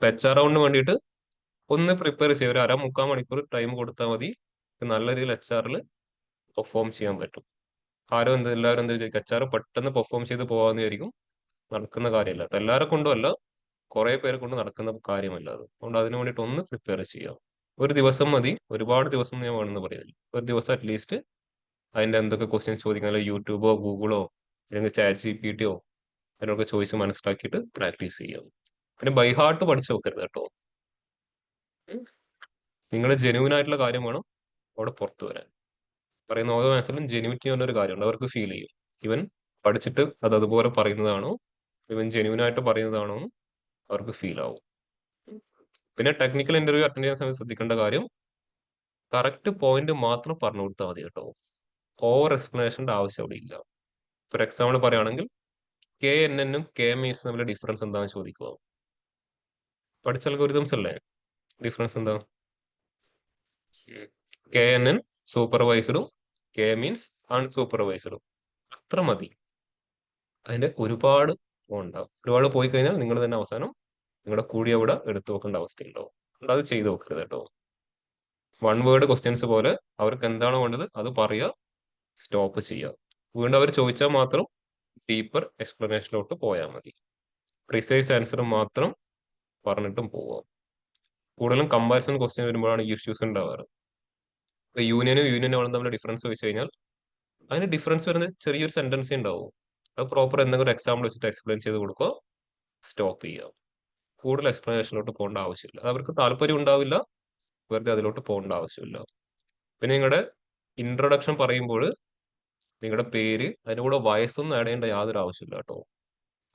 HR റൗണ്ടിന് വേണ്ടിയിട്ട് ഒന്ന് പ്രിപ്പയർ ചെയ്യുക. ഒരു 1/2-3/4 മണിക്കൂർ ടൈം കൊടുത്താൽ മതി. നല്ല രീതിയിൽ HR പെർഫോം ചെയ്യാൻ പറ്റും. എല്ലാവരും എന്താ വിചാരിക്കും? HR പെട്ടെന്ന് പെർഫോം ചെയ്ത് പോകാമെന്ന് വിചാരിക്കും. നടക്കുന്ന കാര്യമല്ല. അത് എല്ലാവരെ കൊണ്ടും അല്ല, കുറെ പേരെ കൊണ്ട് നടക്കുന്ന കാര്യമല്ല അത്. അതുകൊണ്ട് അതിനു വേണ്ടിയിട്ട് ഒന്ന് പ്രിപ്പയർ ചെയ്യാം. ഒരു ദിവസം മതി. ഒരുപാട് ദിവസം ഞാൻ വേണമെന്ന് പറയുന്നില്ല. ഒരു ദിവസം അറ്റ്ലീസ്റ്റ് അതിന്റെ എന്തൊക്കെ ക്വസ്റ്റ്യൻസ് ചോദിക്കാൻ യൂട്യൂബോ ഗൂഗിളോ അല്ലെങ്കിൽ ChatGPT അതിനൊക്കെ ചോദിച്ച് മനസ്സിലാക്കിയിട്ട് പ്രാക്ടീസ് ചെയ്യാം. പിന്നെ ബൈ ഹാർട്ട് പഠിച്ചു വെക്കരുത് കേട്ടോ. നിങ്ങളുടെ ജെന്യൂൻ ആയിട്ടുള്ള കാര്യം വേണം അവിടെ പുറത്തു വരാൻ. പറയുന്ന ഓരോ ആൻസറിലും ജെന്യൂനിറ്റി എന്നൊരു കാര്യമുണ്ട്. അവർക്ക് ഫീൽ ചെയ്യും ഇവൻ പഠിച്ചിട്ട് അത് അതുപോലെ പറയുന്നതാണോ, ഇവൻ ജെന്യൂൻ ആയിട്ട് പറയുന്നതാണോ എന്ന് അവർക്ക് ഫീൽ ആവും. പിന്നെ ടെക്നിക്കൽ ഇന്റർവ്യൂ അറ്റൻഡ് ചെയ്യുന്ന സമയത്ത് ശ്രദ്ധിക്കേണ്ട കാര്യം, കറക്റ്റ് പോയിന്റ് മാത്രം പറഞ്ഞു കൊടുത്താൽ മതി കേട്ടോ. ഓവർ എക്സ്പ്ലനേഷന്റെ ആവശ്യം അവിടെ ഇല്ല. ഫോർ എക്സാമ്പിൾ പറയുകയാണെങ്കിൽ KNN ഉം KMS തമ്മിലെ ഡിഫറൻസ് എന്താണെന്ന് ചോദിക്കുക. പഠിച്ച അൽഗോരിതംസ് അല്ലേ? ഡിഫറൻസ് എന്താ? KNN സൂപ്പർവൈസ്ഡും കെ മീൻസ് അൺസൂപ്പർവൈസ്ഡ്. അത്ര മതി. അതിന്റെ ഒരുപാട് ഉണ്ടാവും. ഒരുപാട് പോയി കഴിഞ്ഞാൽ നിങ്ങൾ തന്നെ അവസാനം നിങ്ങളുടെ കൂടി അവിടെ എടുത്തു വെക്കേണ്ട അവസ്ഥയുണ്ടാവും. അതുകൊണ്ട് അത് ചെയ്ത് വെക്കരുത് കേട്ടോ. വൺ വേർഡ് ക്വസ്റ്റ്യൻസ് പോലെ അവർക്ക് എന്താണോ വേണ്ടത് അത് പറയുക, സ്റ്റോപ്പ് ചെയ്യുക. വീണ്ടും അവർ ചോദിച്ചാൽ മാത്രം ഡീപ്പർ എക്സ്പ്ലനേഷനിലോട്ട് പോയാൽ മതി. പ്രിസൈസ് ആൻസർ മാത്രം പറഞ്ഞിട്ടും പോവുക. കൂടുതലും കമ്പാരിസൺ ക്വസ്റ്റ്യൻ വരുമ്പോഴാണ് ഈ ഇഷ്യൂസ് ഉണ്ടാവാറ്. ഇപ്പൊ യൂണിയനും തമ്മിൽ ഡിഫറൻസ് ചോദിച്ചു കഴിഞ്ഞാൽ അതിന് ഡിഫറൻസ് വരുന്ന ചെറിയൊരു സെന്റൻസേ ഉണ്ടാവും. അത് പ്രോപ്പർ എന്തെങ്കിലും എക്സാമ്പിൾ വെച്ചിട്ട് എക്സ്പ്ലെയിൻ ചെയ്ത് കൊടുക്കുക, സ്റ്റോപ്പ് ചെയ്യുക. കൂടുതൽ എക്സ്പ്ലനേഷനിലോട്ട് പോകേണ്ട ആവശ്യമില്ല. അത് അവർക്ക് താല്പര്യം ഉണ്ടാവില്ല, വെറുതെ അതിലോട്ട് പോകേണ്ട ആവശ്യമില്ല. പിന്നെ നിങ്ങളുടെ ഇൻട്രൊഡക്ഷൻ പറയുമ്പോൾ നിങ്ങളുടെ പേര് അതിൻ്റെ കൂടെ വയസ്സൊന്നും ആഡ് ചെയ്യേണ്ട യാതൊരു ആവശ്യമില്ല കേട്ടോ.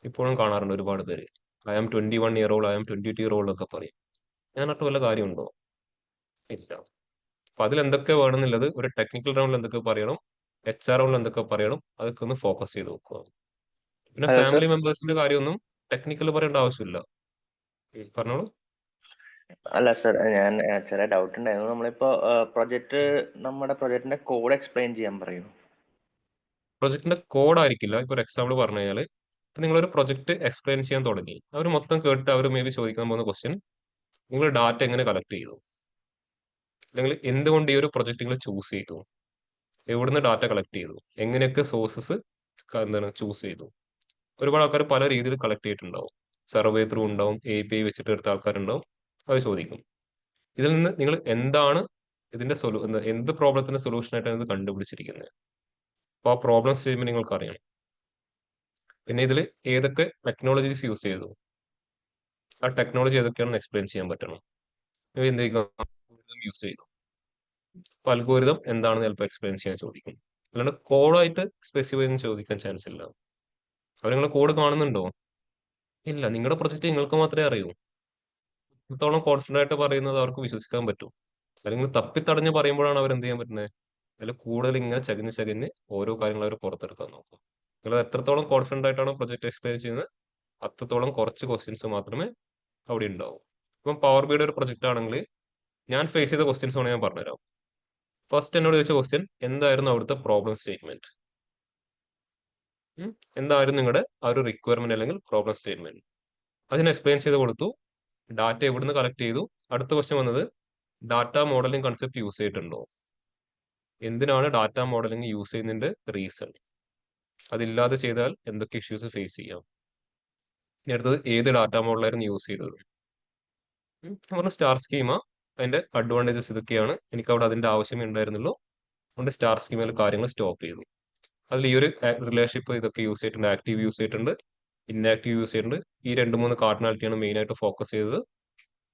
ഇപ്പോഴും കാണാറുണ്ട് ഒരുപാട് പേര് I am 21 year old, I am 22 year old ഒക്കെ പറയും. ഞാനട്ട് വല്ല കാര്യമുണ്ടോ? ഇല്ല. അപ്പൊ അതിൽ എന്തൊക്കെ വേണമെന്നുള്ളത് ഒരു ടെക്നിക്കൽ റൗണ്ടിൽ എന്തൊക്കെ പറയണം, HR റൗണ്ടിൽ എന്തൊക്കെ പറയണം, അതൊക്കെ ഒന്ന് ഫോക്കസ് ചെയ്ത് നോക്കുക. പിന്നെ
ഹലോ സർ.
ഫാമിലി മെമ്പേഴ്സിന്റെ കാര്യമൊന്നും ടെക്നിക്കൽ പറയേണ്ട ആവശ്യമില്ല. പറഞ്ഞോളൂ.
അല്ല സർ, ഞാൻ ചെറിയ ഡൗട്ട് ഉണ്ടായിരുന്നു. നമ്മളിപ്പോ നമ്മുടെ പ്രൊജക്ടിന്റെ കോഡ് എക്സ്പ്ലെയിൻ ചെയ്യാൻ പറയൂ.
പ്രൊജക്ടിന്റെ കോഡ് ആയിരിക്കില്ല. ഇപ്പൊ ഒരു എക്സാമ്പിൾ പറഞ്ഞു കഴിഞ്ഞാൽ ഇപ്പൊ നിങ്ങളൊരു പ്രൊജക്ട് എക്സ്പ്ലെയിൻ ചെയ്യാൻ തുടങ്ങി, അവർ മൊത്തം കേട്ടിട്ട് അവർ മേ ബി ചോദിക്കാൻ പോകുന്ന ക്വസ്റ്റ്യൻ, നിങ്ങൾ ഡാറ്റ എങ്ങനെ കളക്ട് ചെയ്തു, അല്ലെങ്കിൽ എന്തുകൊണ്ട് ഈ ഒരു പ്രൊജക്ട് നിങ്ങൾ ചൂസ് ചെയ്തു, എവിടുന്ന് ഡാറ്റ കളക്ട് ചെയ്തു, എങ്ങനെയൊക്കെ സോഴ്സസ് എന്താണ് ചൂസ് ചെയ്തു. ഒരുപാട് ആൾക്കാർ പല രീതിയിൽ കളക്ട് ചെയ്തിട്ടുണ്ടാവും. സർവേ ത്രൂ ഉണ്ടാവും, API വെച്ചിട്ട് എടുത്ത ആൾക്കാരുണ്ടാവും. അത് ചോദിക്കും. ഇതിൽ നിന്ന് നിങ്ങൾ എന്താണ് ഇതിന്റെ എന്ത് പ്രോബ്ലത്തിന്റെ സൊല്യൂഷൻ ആയിട്ടാണ് ഇത് കണ്ടുപിടിച്ചിരിക്കുന്നത്. അപ്പോൾ ആ പ്രോബ്ലം സ്റ്റേറ്റ്മെന്റ് നിങ്ങൾക്ക് അറിയണം. പിന്നെ ഇതിൽ ഏതൊക്കെ ടെക്നോളജീസ് യൂസ് ചെയ്തു, ആ ടെക്നോളജി ഏതൊക്കെയാണെന്ന് എക്സ്പ്ലെയിൻ ചെയ്യാൻ പറ്റണം. എന്തെങ്കിലും യൂസ് ചെയ്തു, അപ്പൊ അൽഗോരിതം എന്താണെന്ന് ചിലപ്പോൾ എക്സ്പ്ലെയിൻ ചെയ്യാൻ ചോദിക്കും. അല്ലാണ്ട് കോഡായിട്ട് സ്പെസിഫൈ ചെയ്യാൻ ചോദിക്കാൻ ചാൻസ് ഇല്ല. അവർ നിങ്ങൾ കോഡ് കാണുന്നുണ്ടോ? ഇല്ല. നിങ്ങളുടെ പ്രൊജക്ട് നിങ്ങൾക്ക് മാത്രമേ അറിയൂ. ഇത്രത്തോളം കോൺഫിഡന്റ് ആയിട്ട് പറയുന്നത് അവർക്ക് വിശ്വസിക്കാൻ പറ്റും. അല്ലെങ്കിൽ തപ്പിത്തടഞ്ഞ് പറയുമ്പോഴാണ് അവർ എന്ത് ചെയ്യാൻ പറ്റുന്നത്, അതിൽ കൂടുതൽ ഇങ്ങനെ ചകഞ്ഞ് ഓരോ കാര്യങ്ങൾ അവർ പുറത്തെടുക്കാൻ നോക്കും. നിങ്ങൾ എത്രത്തോളം കോൺഫിഡന്റ് ആയിട്ടാണ് പ്രൊജക്ട് എക്സ്പ്ലെയിൻ ചെയ്യുന്നത്, അത്രത്തോളം കുറച്ച് ക്വസ്റ്റ്യൻസ് മാത്രമേ അവിടെ ഉണ്ടാവും. ഇപ്പം പവർ ബിയുടെ ഒരു പ്രൊജക്ട് ആണെങ്കിൽ ഞാൻ ഫേസ് ചെയ്ത ക്വസ്റ്റ്യൻസ് ആണ് ഞാൻ പറഞ്ഞുതരാം. ഫസ്റ്റ് എന്നോട് ചോദിച്ച ക്വസ്റ്റ്യൻ എന്തായിരുന്നു അവിടുത്തെ പ്രോബ്ലം സ്റ്റേറ്റ്മെന്റ്, എന്തായിരുന്നു നിങ്ങളുടെ ആ ഒരു റിക്വയർമെന്റ് അല്ലെങ്കിൽ പ്രോബ്ലം സ്റ്റേറ്റ്മെന്റ്, അതിന് എക്സ്പ്ലെയിൻ ചെയ്ത് കൊടുത്തു. ഡാറ്റ എവിടുന്ന് കളക്ട് ചെയ്തു. അടുത്ത ക്വസ്റ്റ്യൻ വന്നത് ഡാറ്റ മോഡലിംഗ് കൺസെപ്റ്റ് യൂസ് ചെയ്തിട്ടുണ്ടോ, എന്തിനാണ് ഡാറ്റ മോഡലിംഗ് യൂസ് ചെയ്യുന്നതിന്റെ റീസൺ, അതില്ലാതെ ചെയ്താൽ എന്തൊക്കെ ഇഷ്യൂസ് ഫേസ് ചെയ്യാം. ഇനി അടുത്തത് ഏത് ഡാറ്റ മോഡലായിരുന്നു യൂസ് ചെയ്തത്. പറഞ്ഞ സ്റ്റാർ സ്കീമ, അതിന്റെ അഡ്വാൻറ്റേജസ് ഇതൊക്കെയാണ്, എനിക്ക് അവിടെ അതിന്റെ ആവശ്യമേ ഉണ്ടായിരുന്നുള്ളൂ, അതുകൊണ്ട് സ്റ്റാർ സ്കീമയിൽ കാര്യങ്ങൾ സ്റ്റോപ്പ് ചെയ്തു. അതിൽ ഈ ഒരു റിലേഷൻഷിപ്പ് ഇതൊക്കെ യൂസ് ചെയ്തിട്ടുണ്ട്, ആക്റ്റീവ് യൂസ് ചെയ്തിട്ടുണ്ട്, ഇൻആക്റ്റീവ് യൂസ് ചെയ്തിട്ടുണ്ട്. ഈ 2-3 കാർഡിനാലിറ്റിയാണ് മെയിൻ ആയിട്ട് ഫോക്കസ് ചെയ്തത്.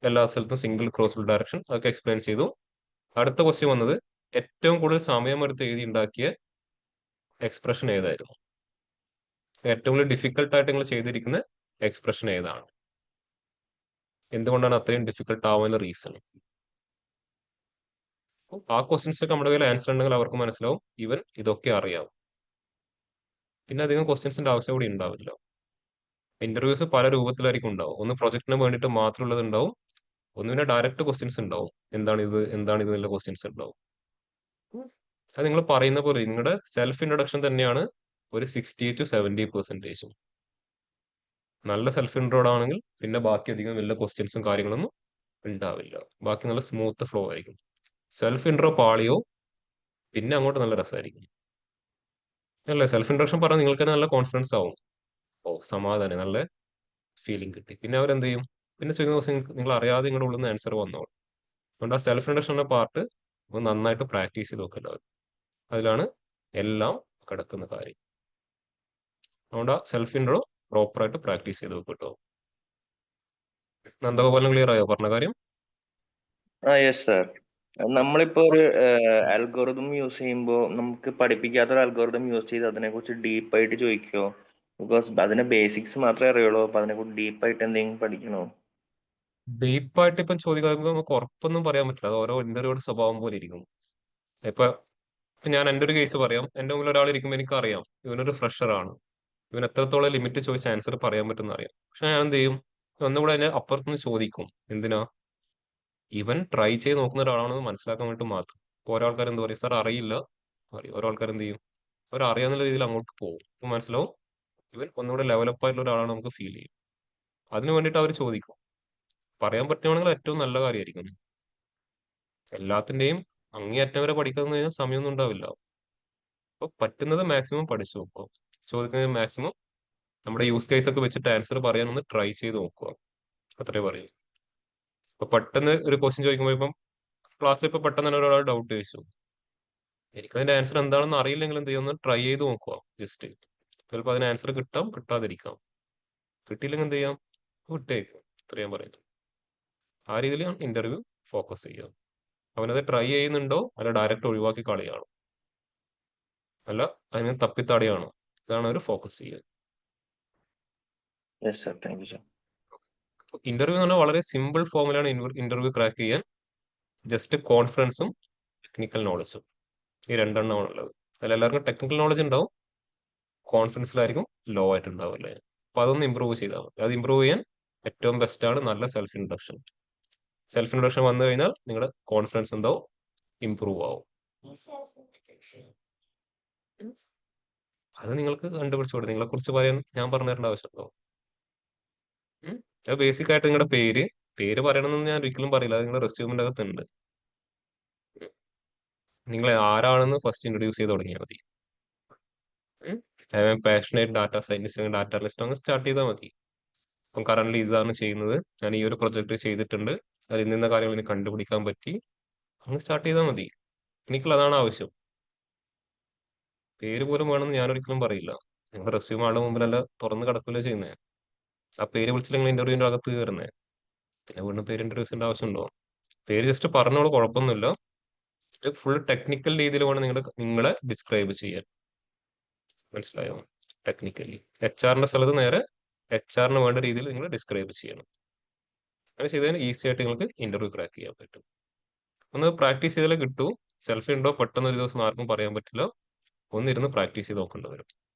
എല്ലാ സ്ഥലത്തും സിംഗിൾ ക്രോസ്ബിൾ ഡയറക്ഷൻ, അതൊക്കെ എക്സ്പ്ലെയിൻ ചെയ്തു. അടുത്ത ക്വസ്റ്റ്യൻ വന്നത് ഏറ്റവും കൂടുതൽ സമയമെടുത്ത് എഴുതി ഉണ്ടാക്കിയ എക്സ്പ്രഷൻ ഏതായിരുന്നു, ഏറ്റവും കൂടുതൽ ഡിഫിക്കൽട്ട് ആയിട്ട് നിങ്ങൾ ചെയ്തിരിക്കുന്ന എക്സ്പ്രഷൻ ഏതാണ്, എന്തുകൊണ്ടാണ് അത്രയും ഡിഫിക്കൽട്ട് ആവാനുള്ള റീസൺ. ആ ക്വസ്റ്റ്യൻസൊക്കെ നമ്മുടെ കയ്യിൽ ആൻസർ ഉണ്ടെങ്കിൽ അവർക്ക് മനസ്സിലാവും ഇവൻ ഇതൊക്കെ അറിയാം. പിന്നെ അധികം ക്വസ്റ്റ്യൻസിന്റെ ആവശ്യം കൂടി ഉണ്ടാവില്ല. ഇന്റർവ്യൂസ് പല രൂപത്തിലായിരിക്കും ഉണ്ടാവും. ഒന്ന് പ്രൊജക്ടിന് വേണ്ടിയിട്ട് മാത്രമുള്ളത് ഉണ്ടാവും, ഒന്ന് പിന്നെ ഡയറക്റ്റ് ക്വസ്റ്റ്യൻസ് ഉണ്ടാവും. എന്താണ് ഇത് എന്നുള്ള ക്വസ്റ്റ്യൻസ് ഉണ്ടാവും. അത് നിങ്ങൾ പറയുന്ന പോലെ നിങ്ങളുടെ സെൽഫ് ഇൻട്രൊഡക്ഷൻ തന്നെയാണ് ഒരു 60 to 70%. നല്ല സെൽഫ് ഇൻട്രോഡ് ആണെങ്കിൽ പിന്നെ ബാക്കി അധികം വലിയ ക്വസ്റ്റ്യൻസും കാര്യങ്ങളൊന്നും ഉണ്ടാവില്ല. ബാക്കി നല്ല സ്മൂത്ത് ഫ്ലോ ആയിരിക്കും. സെൽഫ് ഇൻട്രോ പാളിയോ പിന്നെ അങ്ങോട്ട് നല്ല രസമായിരിക്കും. അല്ലേ? സെൽഫ് ഇൻട്രൊഡക്ഷൻ പറഞ്ഞാൽ നിങ്ങൾക്ക് തന്നെ നല്ല കോൺഫിഡൻസ് ആവും. ഓ സമാധാനം, നല്ല ഫീലിംഗ് കിട്ടി. പിന്നെ അവരെന്ത് ചെയ്യും, പിന്നെ ചെയ്യുന്ന ദിവസം നിങ്ങൾ അറിയാതെ നിങ്ങളുടെ ഉള്ളിൽ നിന്ന് ആൻസർ വന്നോളും. അതുകൊണ്ട് ആ സെൽഫ് ഇൻട്രൊഡക്ഷൻ്റെ പാർട്ട് നന്നായിട്ട് പ്രാക്ടീസ് ചെയ്ത് നോക്കേണ്ടത്. അതിലാണ് എല്ലാം കിടക്കുന്ന കാര്യം. അതുകൊണ്ട് ആ സെൽഫ് ഇൻട്രോ പ്രോപ്പറായിട്ട് പ്രാക്ടീസ് ചെയ്ത് വെക്കും കേട്ടോ. നന്ദഗോപാലൻ ക്ലിയർ ആയോ പറഞ്ഞ കാര്യം?
Yes sir. നമ്മളിപ്പോ ഒരു അൽഗോറിതം യൂസ് ചെയ്യുമ്പോൾ നമുക്ക് പഠിപ്പിക്കാത്തൊരു അൽഗോറിതം യൂസ് ചെയ്ത് അതിനെക്കുറിച്ച് ഡീപ്പായിട്ട് ചോദിക്കുമോ? ബിക്കോസ് അതിന്റെ ബേസിക്സ് മാത്രമേ അറിയുള്ളൂ. അപ്പൊ അതിനെക്കുറിച്ച് ഡീപ്പായിട്ട് എന്തെങ്കിലും പഠിക്കണോ?
ഡീപ്പായിട്ട് ഇപ്പം ചോദിക്കാതെ നമുക്ക് ഉറപ്പൊന്നും പറയാൻ പറ്റില്ല. അത് ഓരോ ഇന്റർവ്യൂയുടെ സ്വഭാവം പോലെ ഇരിക്കും. ഇപ്പൊ ഞാൻ എൻ്റെ ഒരു കേസ് പറയാം. എൻ്റെ മുമ്പിൽ ഒരാൾ ഇരിക്കുമ്പോൾ എനിക്കറിയാം ഇവനൊരു ഫ്രഷർ ആണ്, ഇവൻ എത്രത്തോളം ലിമിറ്റ് ചോദിച്ച ആൻസർ പറയാൻ പറ്റുന്ന അറിയാം. പക്ഷെ ഞാൻ എന്ത് ചെയ്യും, ഒന്നുകൂടെ അതിനെ അപ്പുറത്തുനിന്ന് ചോദിക്കും. എന്തിനാ, ഇവൻ ട്രൈ ചെയ്ത് നോക്കുന്ന ഒരാളാണെന്ന് മനസ്സിലാക്കാൻ വേണ്ടി മാത്രം. ഇപ്പോൾ ഓരോ ആൾക്കാർ എന്ത് പറയും, സാർ അറിയില്ല, പറയും. ഓരോ ആൾക്കാർ എന്ത് ചെയ്യും, അവർ അറിയാവുന്ന രീതിയിൽ അങ്ങോട്ട് പോകും. അപ്പൊ മനസ്സിലാവും ഇവൻ ഒന്നുകൂടെ ഡെവലപ്പ് ആയിട്ടുള്ള ഒരാളാണ് നമുക്ക് ഫീൽ ചെയ്യും. അതിന് വേണ്ടിയിട്ട് അവർ ചോദിക്കും. പറയാൻ പറ്റുവാണെങ്കിൽ ഏറ്റവും നല്ല കാര്യമായിരിക്കും. എല്ലാത്തിന്റെയും അങ്ങേയറ്റം വരെ പഠിക്കുന്ന കഴിഞ്ഞാൽ സമയമൊന്നും ഉണ്ടാവില്ല. അപ്പൊ പറ്റുന്നത് മാക്സിമം പഠിച്ചു നോക്കുക. ചോദിക്കുന്നത് മാക്സിമം നമ്മുടെ യൂസ് കേസ് ഒക്കെ വെച്ചിട്ട് ആൻസർ പറയാൻ ഒന്ന് ട്രൈ ചെയ്ത് നോക്കുക. അത്രേ പറയും. ഇപ്പൊ പെട്ടെന്ന് ഒരു ക്വസ്റ്റ്യൻ ചോദിക്കുമ്പോൾ ഇപ്പം ക്ലാസ്സിൽ ഇപ്പൊ പെട്ടെന്ന് തന്നെ ഒരാൾ ഡൗട്ട് ചോദിച്ചു, എനിക്കതിന്റെ ആൻസർ എന്താണെന്ന് അറിയില്ലെങ്കിൽ എന്ത് ചെയ്യുമെന്ന് ട്രൈ ചെയ്ത് നോക്കുക. ജസ്റ്റ് ചിലപ്പോൾ അതിന് ആൻസർ കിട്ടാം, കിട്ടാതിരിക്കാം. കിട്ടിയില്ലെങ്കിൽ എന്ത് ചെയ്യാം, വിട്ടേക്ക്. ഇത്രയും പറയുന്നത്. ആ രീതിയിലാണ് ഇന്റർവ്യൂ ഫോക്കസ് ചെയ്യുക. അവനത് ട്രൈ ചെയ്യുന്നുണ്ടോ അല്ല ഡയറക്റ്റ് ഒഴിവാക്കി കളയാണോ, അല്ല അതിന് തപ്പിത്തടയാണോ, ഇതാണ് അവർ ഫോക്കസ് ചെയ്യുക.
Yes sir, thank you sir.
Interview എന്ന് പറഞ്ഞാൽ വളരെ സിമ്പിൾ ഫോമിലാണ് ഇന്റർവ്യൂ ക്രാക്ക് ചെയ്യാൻ. ജസ്റ്റ് കോൺഫിഡൻസും ടെക്നിക്കൽ നോളജും, ഈ രണ്ടെണ്ണമാണ് ഉള്ളത്. അതിൽ എല്ലാവർക്കും ടെക്നിക്കൽ നോളജ് ഉണ്ടാവും, കോൺഫിഡൻസിലായിരിക്കും ലോ ആയിട്ട് ഉണ്ടാവും അല്ലേ. അപ്പൊ അതൊന്ന് ഇമ്പ്രൂവ് ചെയ്താൽ മതി. അത് ഇമ്പ്രൂവ് ചെയ്യാൻ ഏറ്റവും ബെസ്റ്റ് ആണ് നല്ല സെൽഫ് ഇൻട്രൊഡക്ഷൻ. സെൽഫ് ഇൻട്രൊഡക്ഷൻ വന്നു കഴിഞ്ഞാൽ നിങ്ങളുടെ കോൺഫിഡൻസ് എന്താവും, ഇമ്പ്രൂവ് ആവും. അത് നിങ്ങൾക്ക് കണ്ടുപിടിച്ചോട്ടെ. നിങ്ങളെ കുറിച്ച് പറയാൻ ഞാൻ പറഞ്ഞു തരേണ്ട ആവശ്യമുണ്ടോ? അത് ബേസിക് ആയിട്ട് നിങ്ങളുടെ പേര് പേര് പറയണമെന്ന് ഞാൻ ഒരിക്കലും പറയില്ല. അത് നിങ്ങളുടെ റെസ്യൂമിന്റെ അകത്തുണ്ട്. നിങ്ങൾ ആരാണെന്ന് ഫസ്റ്റ് ഇൻട്രൊഡ്യൂസ് ചെയ്ത് തുടങ്ങിയാൽ മതി. Passionate data scientist, data analyst അങ്ങ് സ്റ്റാർട്ട് ചെയ്താൽ മതി. അപ്പം കറന്റ് ഇതാണ് ചെയ്യുന്നത്, ഞാൻ ഈ ഒരു പ്രൊജക്ട് ചെയ്തിട്ടുണ്ട്, അതിൽ നിന്ന കാര്യങ്ങൾ എനിക്ക് കണ്ടുപിടിക്കാൻ പറ്റി, അങ്ങ് സ്റ്റാർട്ട് ചെയ്താൽ മതി. എനിക്കുള്ള അതാണ് ആവശ്യം. പേര് പോലും വേണമെന്ന് ഞാൻ ഒരിക്കലും പറയില്ല. നിങ്ങളുടെ റെസ്യൂം ആളുടെ മുമ്പിലല്ല തുറന്ന് കിടക്കില്ല ചെയ്യുന്നത്. ആ പേര് വിളിച്ചിട്ട് നിങ്ങൾ ഇന്റർവ്യൂവിന്റെ അകത്ത് കയറുന്നത്. പിന്നെ വീണ്ടും പേര് ഇൻട്രൊഡ്യൂസ് ചെയ്യേണ്ട ആവശ്യമുണ്ടോ? പേര് ജസ്റ്റ് പറഞ്ഞോളൂ, കുഴപ്പമൊന്നുമില്ല. ഫുൾ ടെക്നിക്കൽ രീതിയിൽ വേണം നിങ്ങളെ ഡിസ്ക്രൈബ് ചെയ്യാൻ. മനസ്സിലായോ? ടെക്നിക്കലി HR-ന്റെ സ്ഥലത്ത് നേരെ HR-ന് വേണ്ട രീതിയിൽ നിങ്ങൾ ഡിസ്ക്രൈബ് ചെയ്യണം. അങ്ങനെ ചെയ്താൽ ഈസി ആയിട്ട് നിങ്ങൾക്ക് ഇന്റർവ്യൂ ക്രാക്ക് ചെയ്യാൻ പറ്റും. ഒന്ന് പ്രാക്ടീസ് ചെയ്താലേ കിട്ടൂ. സെൽഫ് ഇൻട്രോ പെട്ടെന്ന് ഒരു ദിവസം ആർക്കും പറയാൻ പറ്റില്ല. ഒന്നിരുന്ന് പ്രാക്ടീസ് ചെയ്ത് നോക്കേണ്ടി വരും.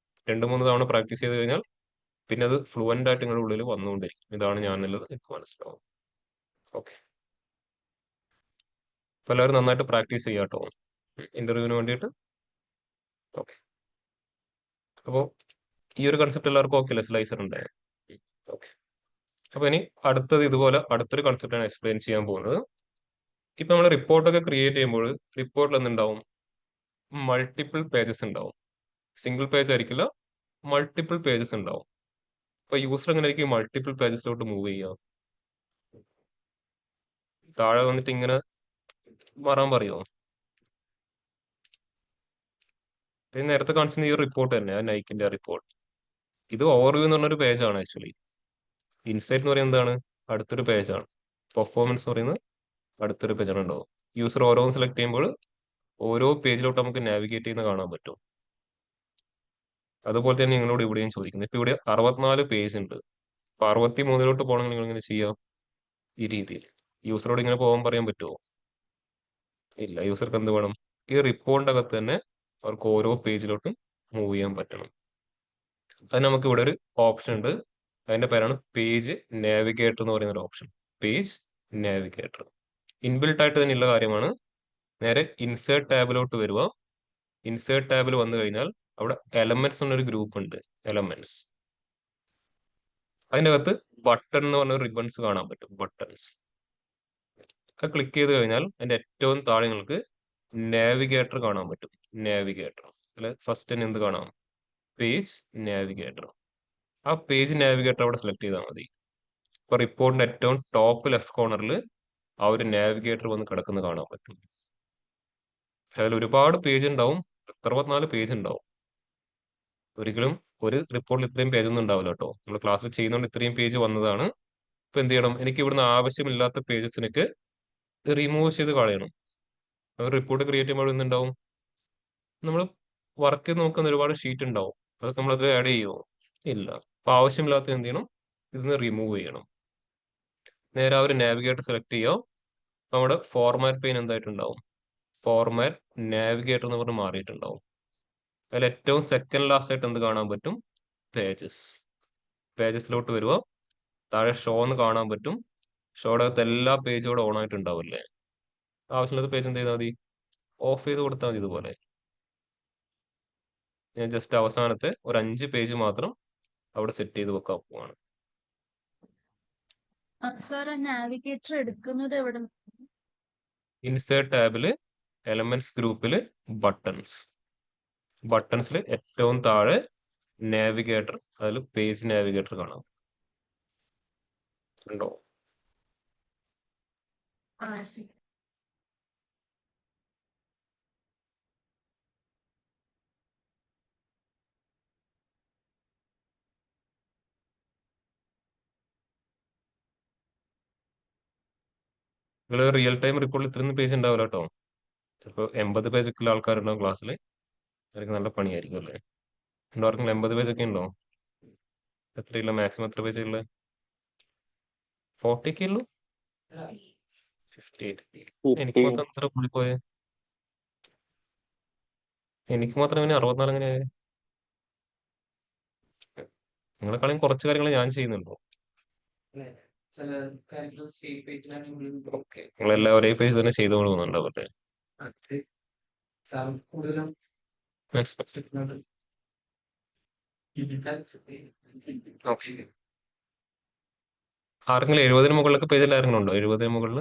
2-3 തവണ പ്രാക്ടീസ് ചെയ്ത് കഴിഞ്ഞാൽ പിന്നെ അത് ഫ്ലുവൻ്റ് ആയിട്ട് നിങ്ങളുടെ ഉള്ളിൽ വന്നുകൊണ്ടിരിക്കും. ഇതാണ് ഞാൻ എന്നുള്ളത് എനിക്ക് മനസ്സിലാവും. ഓക്കെ, അപ്പൊ എല്ലാവരും നന്നായിട്ട് പ്രാക്ടീസ് ചെയ്യാം കേട്ടോ ഇന്റർവ്യൂവിന് വേണ്ടിയിട്ട്. ഓക്കെ, അപ്പോൾ ഈ ഒരു കൺസെപ്റ്റ് എല്ലാവർക്കും ഓക്കെ അല്ലേ? സ്ലൈസർ ഉണ്ട്. ഓക്കെ, അപ്പൊ ഇനി അടുത്തത് ഇതുപോലെ അടുത്തൊരു കൺസെപ്റ്റാണ് എക്സ്പ്ലെയിൻ ചെയ്യാൻ പോകുന്നത്. ഇപ്പൊ നമ്മൾ റിപ്പോർട്ടൊക്കെ ക്രിയേറ്റ് ചെയ്യുമ്പോൾ റിപ്പോർട്ടിൽ എന്തുണ്ടാവും, മൾട്ടിപ്പിൾ പേജസ് ഉണ്ടാവും. സിംഗിൾ പേജ് ആയിരിക്കില്ല, മൾട്ടിപ്പിൾ പേജസ് ഉണ്ടാവും. അപ്പൊ യൂസർ എങ്ങനെ ആയിരിക്കും മൾട്ടിപ്പിൾ പേജസിലോട്ട് മൂവ് ചെയ്യുക? താഴെ വന്നിട്ട് ഇങ്ങനെ മാറാൻ പറയുമോ? പിന്നെ നേരത്തെ കാണിച്ചിരുന്ന ഈ ഒരു റിപ്പോർട്ട് തന്നെ, ആ നൈക്കിന്റെ റിപ്പോർട്ട്, ഇത് ഓവർവ്യൂ എന്ന് പറഞ്ഞൊരു പേജാണ് ആക്ച്വലി. ഇൻസൈറ്റ് എന്ന് പറയുന്നത് എന്താണ്, അടുത്തൊരു പേജാണ്. പെർഫോമൻസ് എന്ന് പറയുന്നത് അടുത്തൊരു പേജാണ്. ഉണ്ടാവും. യൂസർ ഓരോന്ന് സെലക്ട് ചെയ്യുമ്പോൾ ഓരോ പേജിലോട്ട് നമുക്ക് നാവിഗേറ്റ് ചെയ്യുന്ന കാണാൻ പറ്റും. അതുപോലെ തന്നെ നിങ്ങളോട് ഇവിടെയും ചോദിക്കുന്നത്. ഇപ്പൊ ഇവിടെ 64 പേജ് ഉണ്ട്. അപ്പൊ 63-ലോട്ട് പോകണമെങ്കിൽ നിങ്ങൾ ഇങ്ങനെ ചെയ്യാം, ഈ രീതിയിൽ. യൂസറോട് ഇങ്ങനെ പോകാൻ പറയാൻ പറ്റുമോ? ഇല്ല. യൂസർക്ക് എന്ത് വേണം, ഈ റിപ്പോർട്ടിന്റെ അകത്ത് തന്നെ അവർക്ക് ഓരോ പേജിലോട്ടും മൂവ് ചെയ്യാൻ പറ്റണം. അത് നമുക്ക് ഇവിടെ ഒരു ഓപ്ഷൻ ഉണ്ട്. അതിന്റെ പേരാണ് പേജ് നാവിഗേറ്റർ എന്ന് പറയുന്ന ഒരു ഓപ്ഷൻ. പേജ് നാവിഗേറ്റർ ഇൻബിൽട്ട് ആയിട്ട് തന്നെ ഉള്ള കാര്യമാണ്. നേരെ ഇൻസേർട്ട് ടാബിലോട്ട് വരിക. ഇൻസേർട്ട് ടാബിൽ വന്നു കഴിഞ്ഞാൽ അവിടെ എലമെന്റ്സ് എന്നൊരു ഗ്രൂപ്പ് ഉണ്ട്. എലമെന്റ്സ്, അതിൻ്റെ അകത്ത് ബട്ടൺ എന്ന് പറഞ്ഞ റിബൺസ് കാണാൻ പറ്റും. ബട്ടൺസ് അത് ക്ലിക്ക് ചെയ്ത് കഴിഞ്ഞാൽ അതിന്റെ ഏറ്റവും താഴെ നിങ്ങൾക്ക് നാവിഗേറ്റർ കാണാൻ പറ്റും. നാവിഗേറ്റർ അല്ലെ, ഫസ്റ്റ് തന്നെ എന്ത് കാണാം, പേജ് നാവിഗേറ്റർ. ആ പേജ് നാവിഗേറ്റർ അവിടെ സെലക്ട് ചെയ്താൽ മതി. ഇപ്പൊ റിപ്പോർട്ടിന്റെ ഏറ്റവും ടോപ്പ് ലെഫ്റ്റ് കോർണറിൽ ആ ഒരു നാവിഗേറ്റർ വന്ന് കിടക്കുന്നത് കാണാൻ പറ്റും. അതിൽ ഒരുപാട് പേജ് ഉണ്ടാവും. 64 പേജ് ഉണ്ടാവും. ഒരിക്കലും ഒരു റിപ്പോർട്ടിൽ ഇത്രയും പേജ് ഒന്നും ഉണ്ടാവില്ല കേട്ടോ. നമ്മൾ ക്ലാസ്സിൽ ചെയ്യുന്നതുകൊണ്ട് ഇത്രയും പേജ് വന്നതാണ്. ഇപ്പൊ എന്ത് ചെയ്യണം, എനിക്ക് ഇവിടുന്ന് ആവശ്യമില്ലാത്ത പേജസിനൊക്കെ റിമൂവ് ചെയ്ത് കളയണം. റിപ്പോർട്ട് ക്രിയേറ്റ് ചെയ്യുമ്പോൾ എന്തുണ്ടാവും, നമ്മൾ വർക്ക് ചെയ്ത് നോക്കുന്ന ഒരുപാട് ഷീറ്റ് ഉണ്ടാവും. അതൊക്കെ നമ്മൾ അത് ആഡ് ചെയ്യുമോ? ഇല്ല. അപ്പൊ ആവശ്യമില്ലാത്ത എന്ത് ചെയ്യണം, ഇതിന്ന് റിമൂവ് ചെയ്യണം. നേരെ ആ ഒരു നാവിഗേറ്റർ സെലക്ട് ചെയ്യുക. അപ്പൊ അവിടെ ഫോർമാറ്റ് പെയിൻ എന്തായിട്ടുണ്ടാവും, ഫോർമാറ്റ് നാവിഗേറ്റർ എന്ന് പറഞ്ഞ് മാറിയിട്ടുണ്ടാവും. അതിൽ ഏറ്റവും സെക്കൻഡ് ലാസ്റ്റ് ആയിട്ട് എന്ത് കാണാൻ പറ്റും, പേജസ്. പേജസിലോട്ട് വരിക. താഴെ ഷോ എന്ന് കാണാൻ പറ്റും. ഷോയുടെ അകത്ത് എല്ലാ പേജും കൂടെ ഓൺ ആയിട്ടുണ്ടാവില്ലേ. ആവശ്യമില്ലാത്ത പേജ് എന്ത് ചെയ്താൽ മതി, ഓഫ് ചെയ്ത് കൊടുത്താൽ മതി. ഇതുപോലെ ഞാൻ ജസ്റ്റ് അവസാനത്തെ ഒരു 5 പേജ് മാത്രം അവിടെ സെറ്റ് ചെയ്ത് വെക്കാൻ പോവാണ്.
സാർ നാവിഗേറ്റർ എടുക്കുന്നത് എവിടെ
ഇൻസേർട്ട് ടാബില് എലമെന്റ്സ് ഗ്രൂപ്പില് ബട്ടൺസിൽ ഏറ്റവും താഴെ നാവിഗേറ്റർ, അതിൽ പേജ് നാവിഗേറ്റർ കാണാം. ഉണ്ടോ? നിങ്ങൾ റിയൽ ടൈം റിപ്പോർട്ടിൽ ഇത്രയൊന്നും പേജ് ഉണ്ടാവില്ല കേട്ടോ. ചിലപ്പോൾ 80 പേജൊക്കെ ഉള്ള ആൾക്കാരുണ്ടാവും ക്ലാസ്സിൽ. അവർക്ക് നല്ല പണിയായിരിക്കും അല്ലേ? എല്ലാവർക്കും 80 പേജൊക്കെ ഉണ്ടോ? എത്രയില്ല മാക്സിമം എത്ര പേജ് ഉള്ളത്? 40 ഉള്ളൂ? 58. എനിക്ക് മാത്രം എത്ര കൂടിപ്പോയെ? എനിക്ക് മാത്രം ഇങ്ങനെ 64 അങ്ങനെ ആയത്? നിങ്ങളെക്കാളും കുറച്ച് കാര്യങ്ങൾ ഞാൻ ചെയ്യുന്നുണ്ടോ? ഓക്കെ, നിങ്ങളെല്ലാം ഒരേ പേജ് തന്നെ ചെയ്തു പോകുന്നുണ്ടാവും അല്ലേ? ഓക്കെ. ആർക്കെങ്കിലും 70 മുകളിലൊക്കെ പേജിൽ ആരെങ്കിലും ഉണ്ടോ? 70 മുകളിൽ?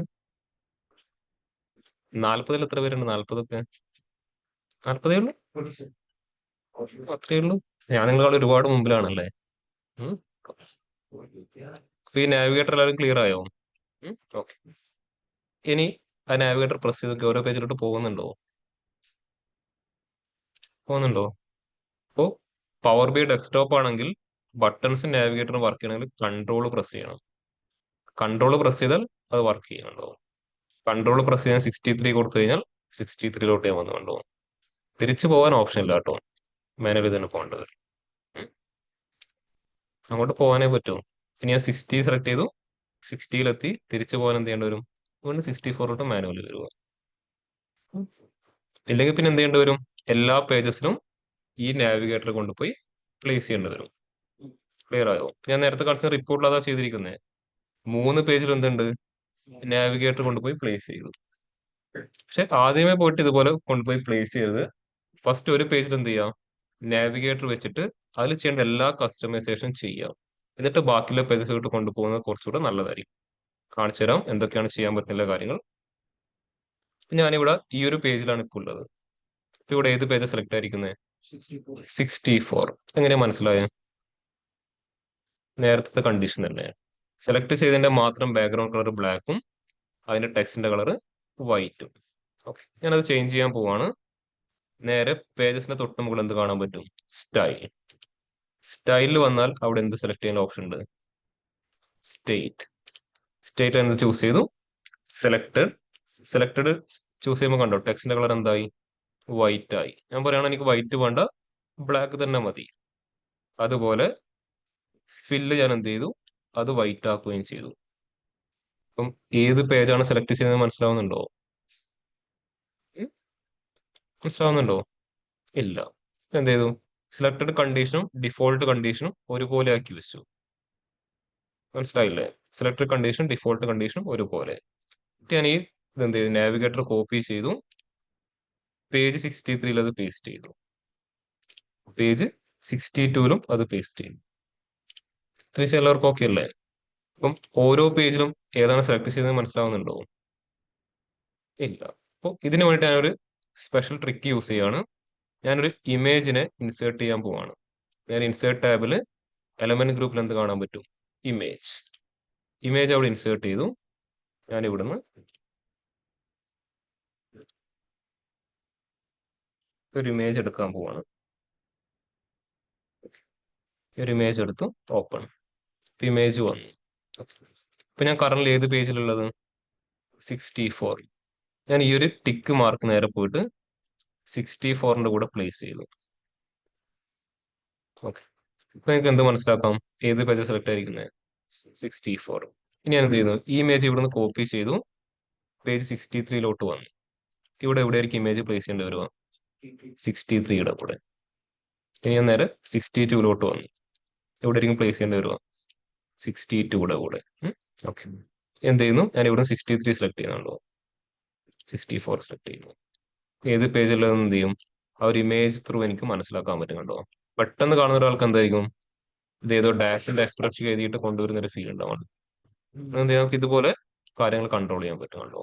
40 എത്ര പേരുണ്ട്? 40ഒക്കെ 40 ഉള്ളൂ? അത്രേ ഉള്ളൂ? ഞാൻ നിങ്ങളോട് ഒരുപാട് മുമ്പിലാണല്ലേ? ഉം. അപ്പൊ ഈ നാവിഗേറ്റർ എല്ലാവരും ക്ലിയർ ആയോ? ഓക്കെ. ഇനി ആ നാവിഗേറ്റർ പ്രസ് ചെയ്തൊക്കെ ഓരോ പേജിലോട്ട് പോകുന്നുണ്ടോ? അപ്പോ പവർ ബി ഡെസ്ക്ടോപ്പ് ആണെങ്കിൽ ബട്ടൺസും നാവിഗേറ്ററും വർക്ക് ചെയ്യണമെങ്കിൽ കൺട്രോൾ പ്രസ് ചെയ്യണം. കൺട്രോൾ പ്രസ് ചെയ്താൽ അത് വർക്ക് ചെയ്യുന്നുണ്ടോ? കൺട്രോൾ പ്രസ് ചെയ്യാൻ 63 കൊടുത്തു കഴിഞ്ഞാൽ 63ലോട്ട് ഞാൻ വന്ന് കണ്ടോ. തിരിച്ചു പോകാൻ ഓപ്ഷൻ ഇല്ല കേട്ടോ, മാനുവലി തന്നെ പോകേണ്ടി വരും. അങ്ങോട്ട് പോകാനേ പറ്റൂ. ഇനി ഞാൻ 60 സെലക്ട് ചെയ്തു, 60ലെത്തി. തിരിച്ചു പോകാൻ എന്ത് ചെയ്യേണ്ടി വരും? വീണ്ടും 64ലോട്ട് മാനുവലി വരിക. ഇല്ലെങ്കിൽ പിന്നെ എന്ത് ചെയ്യേണ്ടി വരും? എല്ലാ പേജസിലും ഈ നാവിഗേറ്റർ കൊണ്ടുപോയി പ്ലേസ് ചെയ്യേണ്ടി വരും. ക്ലിയർ ആയോ? ഞാൻ നേരത്തെ കളിച്ച റിപ്പോർട്ടിൽ അതാ ചെയ്തിരിക്കുന്നത്. 3 പേജിൽ എന്തുണ്ട്? നാവിഗേറ്റർ കൊണ്ടുപോയി പ്ലേസ് ചെയ്തു. പക്ഷെ ആദ്യമേ പോയിട്ട് ഇതുപോലെ കൊണ്ടുപോയി പ്ലേസ് ചെയ്തത് ഫസ്റ്റ് ഒരു പേജിൽ എന്ത് ചെയ്യാം? നാവിഗേറ്റർ വെച്ചിട്ട് അതിൽ ചെയ്യേണ്ട എല്ലാ കസ്റ്റമൈസേഷനും ചെയ്യാം. എന്നിട്ട് ബാക്കിയുള്ള പേജസിലോട്ട് കൊണ്ടുപോകുന്നത് കുറച്ചുകൂടെ നല്ലതായിരിക്കും. കാണിച്ചു തരാം എന്തൊക്കെയാണ് ചെയ്യാൻ പറ്റുന്ന കാര്യങ്ങൾ. ഞാനിവിടെ ഈ ഒരു പേജിലാണ് ഇപ്പോൾ ഉള്ളത്. ഇപ്പൊ ഇവിടെ ഏത് പേജ് സെലക്ട് ആയിരിക്കുന്നത്? 64. എങ്ങനെയാ മനസ്സിലായത്? നേരത്തെ കണ്ടീഷൻ തന്നെ. സെലക്ട് ചെയ്തതിന്റെ മാത്രം ബാക്ക്ഗ്രൗണ്ട് കളർ ബ്ലാക്കും അതിന്റെ ടെക്സ്റ്റിന്റെ കളർ വൈറ്റും. ഓക്കെ, ഞാനത് ചേഞ്ച് ചെയ്യാൻ പോവാണ്. നേരെ പേജസിന്റെ തൊട്ട് മുകളിൽ എന്ത് കാണാൻ പറ്റും? സ്റ്റൈൽ. സ്റ്റൈലിൽ വന്നാൽ അവിടെ എന്ത് സെലക്ട് ചെയ്യാൻ ഓപ്ഷൻ ഉണ്ട്? സ്റ്റേറ്റ് എന്ന് ചൂസ് ചെയ്തു. സെലക്ടഡ് ചൂസ് ചെയ്യുമ്പോൾ കണ്ടോ ടെക്സ്റ്റിന്റെ കളർ എന്തായി? വൈറ്റ് ആയി. ഞാൻ പറയുകയാണ് എനിക്ക് വൈറ്റ് വേണ്ട, ബ്ലാക്ക് തന്നെ മതി. അതുപോലെ ഫില്ല് ഞാൻ എന്ത് ചെയ്തു? അത് വൈറ്റ് ആക്കുകയും ചെയ്തു. അപ്പം ഏത് പേജാണ് സെലക്ട് ചെയ്യുന്നത് മനസ്സിലാവുന്നുണ്ടോ? മനസ്സിലാവുന്നുണ്ടോ? ഇല്ല. എന്ത് ചെയ്തു? സെലക്ടഡ് കണ്ടീഷനും ഡിഫോൾട്ട് കണ്ടീഷനും ഒരുപോലെ ആക്കി വെച്ചു. മനസ്സിലായില്ലേ? സെലക്ടഡ് കണ്ടീഷനും ഡിഫോൾട്ട് കണ്ടീഷനും ഒരുപോലെ. ഞാൻ ഈ ഇതെന്ത് ചെയ്തു? നാവിഗേറ്റർ കോപ്പി ചെയ്തു, പേജ് 63 അത് പേസ്റ്റ് ചെയ്തു, പേജ് 62ലും അത് പേസ്റ്റ് ചെയ്തു. തിരിച്ച് എല്ലാവർക്കും ഓക്കെ അല്ലേ? അപ്പം ഓരോ പേജിലും ഏതാണ് സെലക്ട് ചെയ്തത് മനസ്സിലാവുന്നുണ്ടോ? ഇല്ല. അപ്പോൾ ഇതിനു വേണ്ടി ഞാനൊരു സ്പെഷ്യൽ ട്രിക്ക് യൂസ് ചെയ്യാണ്. ഞാനൊരു ഇമേജിനെ ഇൻസേർട്ട് ചെയ്യാൻ പോവാണ്. ഞാൻ ഇൻസേർട്ട് ടാബിൽ എലമെന്റ് ഗ്രൂപ്പിൽ എന്ത് കാണാൻ പറ്റും? ഇമേജ് അവിടെ ഇൻസേർട്ട് ചെയ്തു. ഞാൻ ഇവിടുന്ന് ഒരു ഇമേജ് എടുക്കാൻ പോവാണ്. ഒരു ഇമേജ് എടുത്തു, ഓപ്പൺ. ഇമേജ് വന്നു. ഇപ്പൊ ഞാൻ കറന്റ് ഏത് പേജിലുള്ളത്? 64. ഞാൻ ഈ ഒരു ടിക്ക് മാർക്ക് നേരെ പോയിട്ട് 64ന്റെ കൂടെ പ്ലേസ് ചെയ്തു. ഓക്കെ, ഇപ്പൊ നിങ്ങൾക്ക് എന്ത് മനസ്സിലാക്കാം? ഏത് പേജ് സെലക്ട് ആയിരിക്കുന്നത്? 64. ഇനി ഞാൻ എന്ത് ചെയ്യുന്നു? ഈ ഇമേജ് ഇവിടുന്ന് കോപ്പി ചെയ്തു, പേജ് 63ലോട്ട് വന്നു. ഇവിടെ എവിടെയായിരിക്കും ഇമേജ് പ്ലേസ് ചെയ്യേണ്ടി വരിക? 63യുടെ കൂടെ. ഇനി ഞാൻ നേരെ 62ലോട്ട് വന്നു. എവിടെയായിരിക്കും പ്ലേസ് ചെയ്യേണ്ടി വരിക? 62യുടെ കൂടെ. ഓക്കെ, എന്ത് ചെയ്യുന്നു? ഞാൻ ഇവിടെ 63 സെലക്ട് ചെയ്യുന്നുണ്ടോ? 64 സെലക്ട് ചെയ്യുന്നു. ഏത് പേജിലുള്ളത് എന്ത് ചെയ്യും? ആ ഒരു ഇമേജ് ത്രൂ എനിക്ക് മനസ്സിലാക്കാൻ പറ്റും കണ്ടോ. പെട്ടെന്ന് കാണുന്ന ഒരാൾക്ക് എന്തായിരിക്കും ഇത് ഏതോ ഡാഷിന്റെ എക്സ്പ്രഷൻ എഴുതിയിട്ട് കൊണ്ടുവരുന്ന ഒരു ഫീൽ ഉണ്ടാവും. എന്ത് ചെയ്യാം, നമുക്ക് ഇതുപോലെ കാര്യങ്ങൾ കൺട്രോൾ ചെയ്യാൻ പറ്റും കണ്ടോ.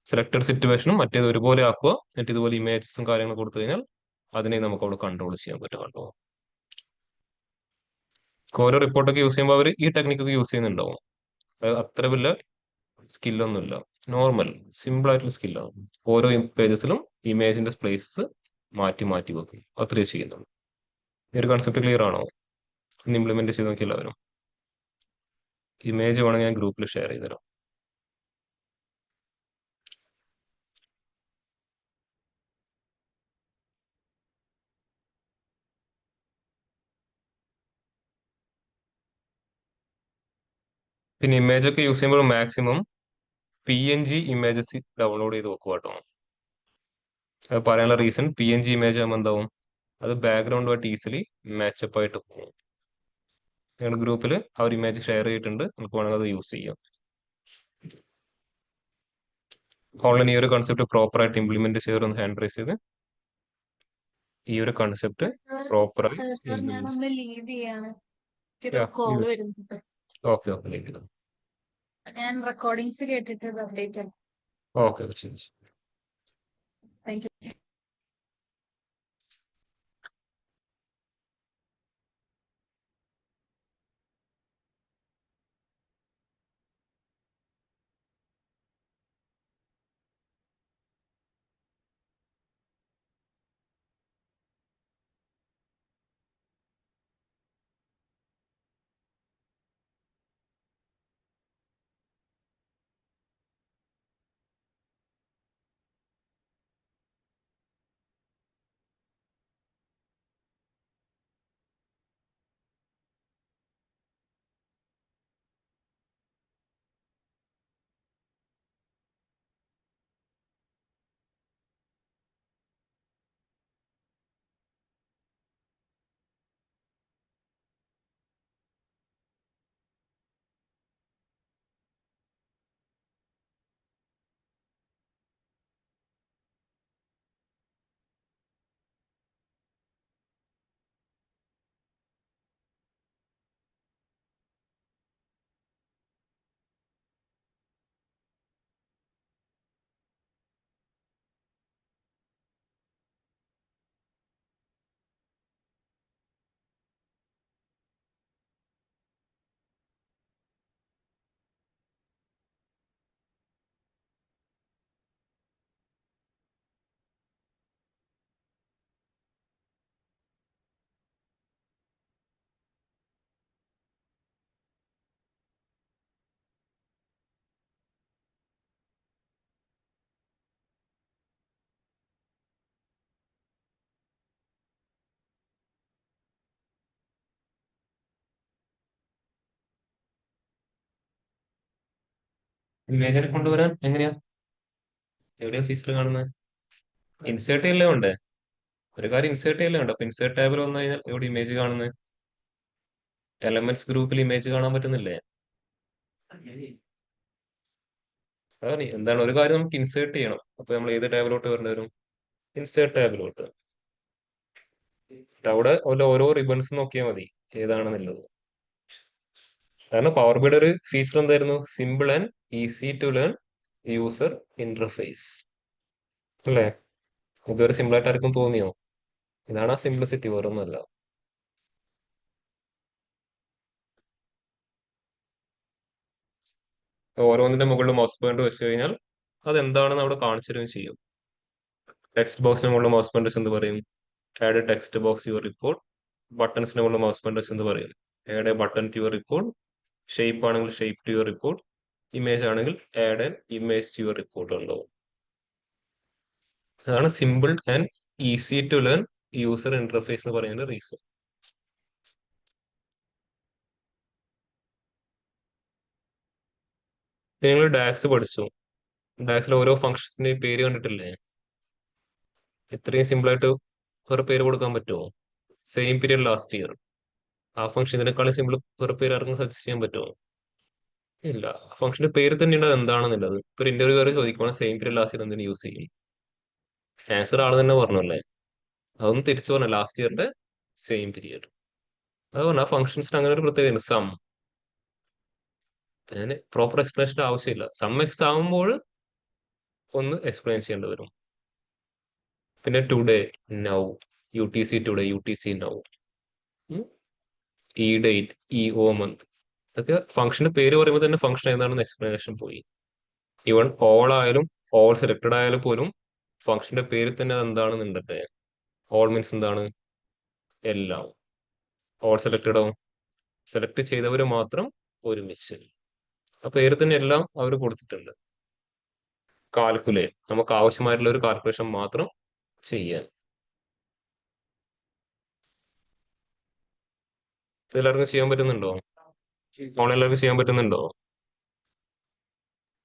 സെലക്ടഡ് സിറ്റുവേഷനും മറ്റേത് ഒരുപോലെ ആക്കുക, എന്നിട്ട് ഇതുപോലെ ഇമേജസും കാര്യങ്ങളും കൊടുത്തു കഴിഞ്ഞാൽ അതിനെ നമുക്ക് അവിടെ കൺട്രോൾ ചെയ്യാൻ പറ്റും കണ്ടോ. ഓരോ റിപ്പോർട്ടൊക്കെ യൂസ് ചെയ്യുമ്പോൾ അവർ ഈ ടെക്നിക്കൊക്കെ യൂസ് ചെയ്യുന്നുണ്ടാവും. അത് അത്ര വലിയ സ്കില്ലൊന്നുമില്ല, നോർമൽ സിമ്പിൾ ആയിട്ടുള്ള സ്കില്ലാണ്. ഓരോ പേജസിലും ഇമേജിന്റെ പ്ലേസസ് മാറ്റി മാറ്റി വെക്കും, അത്രേ ചെയ്യുന്നുള്ളൂ. ഈ ഒരു കൺസെപ്റ്റ് ക്ലിയർ ആണോ? ഇന്ന് ഇംപ്ലിമെന്റ് ചെയ്ത് നോക്കി എല്ലാവരും. ഇമേജ് വേണമെങ്കിൽ ഞാൻ ഗ്രൂപ്പിൽ ഷെയർ ചെയ്തുതരാം. പിന്നെ ഇമേജ് ഒക്കെ യൂസ് ചെയ്യുമ്പോൾ മാക്സിമം PNG ഇമേജസ് ഡൗൺലോഡ് ചെയ്ത് വെക്കുക കേട്ടോ. അത് പറയാനുള്ള റീസൺ, PNG ഇമേജ് ആകുമ്പോൾ എന്താവും, അത് ബാക്ക്ഗ്രൗണ്ടുമായിട്ട് ഈസിലി മാച്ചപ്പ് ആയിട്ട് പോകും. ഞങ്ങളുടെ ഗ്രൂപ്പിൽ ആ ഒരു ഇമേജ് ഷെയർ ചെയ്തിട്ടുണ്ട്, നമുക്ക് വേണമെങ്കിൽ അത് യൂസ് ചെയ്യാം. ഓൺലൈൻ ഈ ഒരു കൺസെപ്റ്റ് പ്രോപ്പർ ആയിട്ട് ഇംപ്ലിമെന്റ് ചെയ്തൊന്ന് ഹാൻഡ് റൈസ് ചെയ്ത് ഈ ഒരു കൺസെപ്റ്റ് പ്രോപ്പറായി
സർ ഞാൻ നമ്മൾ ലീവ് ചെയ്യാണ്. ഒരു
Yeah,
കോൾ
you-
വരുന്നുണ്ട്.
ഓക്കെ ഓക്കെ
ഞാൻ റെക്കോർഡിങ്സ് കേട്ടിട്ട് അപ്ഡേറ്റ് ആണ്.
ഓക്കെ ശരി ശരി.
Thank you.
ഇമേജിനെ കൊണ്ടുവരാൻ എങ്ങനെയാ, എവിടെയാ ഫീച്ചർ കാണുന്നത്? ഇൻസേർട്ട് ചെയ്യല്ലേ ഉണ്ട്, ഒരു കാര്യം ഇൻസേർട്ട് ചെയ്യല്ലേ ഉണ്ട്. അപ്പൊ ഇൻസേർട്ട് ടാബിൽ വന്നു കഴിഞ്ഞാൽ എവിടെ ഇമേജ് കാണുന്നത്? എലമെന്റ്സ് ഗ്രൂപ്പിൽ ഇമേജ് കാണാൻ പറ്റുന്നില്ലേ? അതാണ് എന്താണ്, ഒരു കാര്യം നമുക്ക് ഇൻസേർട്ട് ചെയ്യണം. അപ്പൊ നമ്മൾ ഏത് ടാബിലോട്ട് വരേണ്ടി വരും? ഇൻസേർട്ട് ടാബിലോട്ട്. അവിടെ ഓരോ റിബൺസ് നോക്കിയാൽ മതി ഏതാണെന്നുള്ളത്. കാരണം പവർ ബിയുടെ ഒരു ഫീച്ചർ എന്തായിരുന്നു? Simple and easy to learn user interface അല്ലേ? ഇതുവരെ സിമ്പിൾ ആയിട്ട് ആർക്കും തോന്നിയോ? ഇതാണ് ആ സിംപ്ലിസിറ്റി, വേറൊന്നുമല്ല. ഓരോന്നിന്റെ മുകളിൽ മൗസ് പോയിന്റ് വെച്ച് കഴിഞ്ഞാൽ അത് എന്താണെന്ന് അവിടെ കാണിച്ചു തരുകയും ചെയ്യും. ടെക്സ്റ്റ് ബോക്സിന് മുകളിൽ മൗസ് പോയിന്റ് വെച്ച് എന്ത് പറയും? Add text box your report. ബട്ടൺസിന് മുകളിൽ മൗസ് പോയിന്റ് വെച്ച് എന്ത് പറയും? Add a button to your report. Shape ആണെങ്കിൽ shape to your report. Image ആണെങ്കിൽ add an image to your report ഉണ്ടാവും. അതാണ് simple and easy to learn user interface എന്ന് പറയുന്ന റീസൺ. നിങ്ങൾ ഡാക്സ് പഠിച്ചു, ഡാക്സിൽ ഓരോ ഫംഗ്ഷൻസിന്റെ പേര് കണ്ടിട്ടില്ലേ? ഇത്രയും സിമ്പിൾ ആയിട്ട് ഒരു പേര് കൊടുക്കാൻ പറ്റുമോ? സെയിം പീരിയഡ് ലാസ്റ്റ് ഇയർ, ആ ഫംഗ്ഷൻ ഇതിനേക്കാളും സിമ്പിൾ ഒരു പേര് ആർക്കും സജസ്റ്റ് ചെയ്യാൻ പറ്റുമോ? ഇല്ല. ഫംഗ്ഷന്റെ പേര് തന്നെയാണ് അത് എന്താണെന്നുള്ളത്. ഇപ്പൊ ഒരു ഇന്റർവ്യൂ വരെ ചോദിക്കുവാണെങ്കിൽ സെയിം പീരിയഡ് ലാസ്റ്റ് ഇയർ എന്തിനു യൂസ് ചെയ്യും? ആൻസർ ആള് തന്നെ പറഞ്ഞല്ലേ. അതൊന്നും തിരിച്ചു പറഞ്ഞ ലാസ്റ്റ് ഇയറിന്റെ സെയിം പീരിയഡ്. അത് പറഞ്ഞ ആ ഫംഗ്ഷൻസിന് അങ്ങനെ ഒരു പ്രത്യേകത സം. പിന്നെ അതിന് പ്രോപ്പർ എക്സ്പ്ലനേഷൻ്റെ ആവശ്യമില്ല. സം എക്സ് ആകുമ്പോൾ ഒന്ന് എക്സ്പ്ലെയിൻ ചെയ്യേണ്ടി വരും. പിന്നെ today, now, U T C today, U T C now, ഈ ഡേറ്റ്, ഈ ഓ മന്ത്, ഇതൊക്കെ ഫംഗ്ഷന്റെ പേര് പറയുമ്പോൾ തന്നെ ഫംഗ്ഷൻ ഏതാണെന്ന് എക്സ്പ്ലനേഷൻ പോയി. ഈവൻ ഓൾ ആയാലും ഓൾ സെലക്ടഡ് ആയാലും പോലും ഫംഗ്ഷന്റെ പേര് തന്നെ അത് എന്താണെന്നുണ്ടല്ലേ. ഓൾ മീൻസ് എന്താണ്? എല്ലാം. ഓൾ സെലക്ടഡോ സെലക്ട് ചെയ്തവർ മാത്രം ഒരുമിച്ച്. ആ പേര് തന്നെ എല്ലാം അവർ കൊടുത്തിട്ടുണ്ട്. കാൽക്കുലേറ്റ്, നമുക്ക് ആവശ്യമായിട്ടുള്ള ഒരു കാൽക്കുലേഷൻ മാത്രം ചെയ്യാൻ. ഇതെല്ലാവർക്കും ചെയ്യാൻ പറ്റുന്നുണ്ടോ? ഓൺലൈൻ എല്ലാവർക്കും ചെയ്യാൻ പറ്റുന്നുണ്ടോ?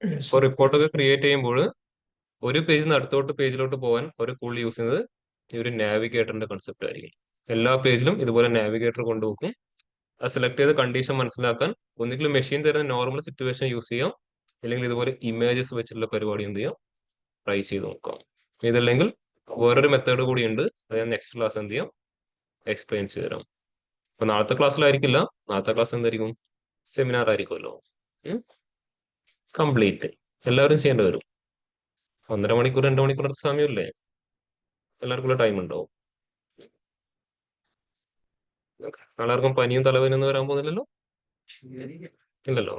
Yes,
ഇപ്പോൾ
sir.
റിപ്പോർട്ടൊക്കെ ക്രിയേറ്റ് ചെയ്യുമ്പോൾ ഒരു പേജിൽ നിന്ന് അടുത്തോട്ട് പേജിലോട്ട് പോകാൻ ഒരു കൂടുതൽ യൂസ് ചെയ്യുന്നത് ഈ ഒരു നാവിഗേറ്ററിന്റെ കൺസെപ്റ്റ് ആയിരിക്കും. എല്ലാ പേജിലും ഇതുപോലെ നാവിഗേറ്റർ കൊണ്ടുവെക്കും. ആ സെലക്ട് ചെയ്ത കണ്ടീഷൻ മനസ്സിലാക്കാൻ ഒന്നുകിൽ മെഷീൻ തരുന്ന നോർമൽ സിറ്റുവേഷൻ യൂസ് ചെയ്യാം, അല്ലെങ്കിൽ ഇതുപോലെ ഇമേജസ് വെച്ചിട്ടുള്ള പരിപാടി എന്ത് ചെയ്യാം, ട്രൈ ചെയ്ത് നോക്കാം. ഇതല്ലെങ്കിൽ വേറൊരു മെത്തേഡ് കൂടി ഉണ്ട്, അത് ഞാൻ നെക്സ്റ്റ് ക്ലാസ് എന്ത് ചെയ്യാം, എക്സ്പ്ലെയിൻ ചെയ്ത് തരാം. അപ്പൊ നാളത്തെ ക്ലാസ്സിലായിരിക്കില്ല, നാളത്തെ ക്ലാസ് എന്തായിരിക്കും, സെമിനാർ ആയിരിക്കുമല്ലോ. കംപ്ലീറ്റ് എല്ലാവരും ചെയ്യേണ്ടി വരും. 1.5 മണിക്കൂർ 2 മണിക്കൂർ അടുത്ത സമയമല്ലേ, എല്ലാവർക്കുള്ള ടൈം ഉണ്ടാവും. എല്ലാവർക്കും പനിയും തലവേദനയൊന്നും വരാൻ പോകുന്നില്ലല്ലോ? ഇല്ലല്ലോ?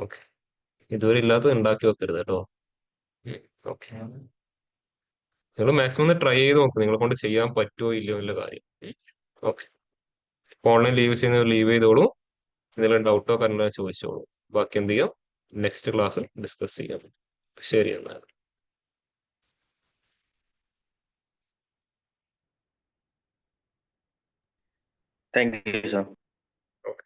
ഓക്കെ. ഇതുവരെ ഇല്ലാത്തത് ഉണ്ടാക്കി വെക്കരുത് കേട്ടോ. ഓക്കെ. നിങ്ങൾ മാക്സിമം ഒന്ന് ട്രൈ ചെയ്ത് നോക്ക്, നിങ്ങളെ കൊണ്ട് ചെയ്യാൻ പറ്റുമോ ഇല്ലയോ എന്നുള്ള കാര്യം. ഓക്കെ. ഓൺലൈൻ ലീവ് ചെയ്യുന്നവർ ലീവ് ചെയ്തോളൂ. എന്തെങ്കിലും ഡൗട്ടോ കാര്യങ്ങളോ ചോദിച്ചോളൂ. ബാക്കി എന്ത് ചെയ്യാം, നെക്സ്റ്റ് ക്ലാസ്സിൽ ഡിസ്കസ് ചെയ്യാം. ശരി എന്നാൽ.
Thank you sir.
ഓക്കെ.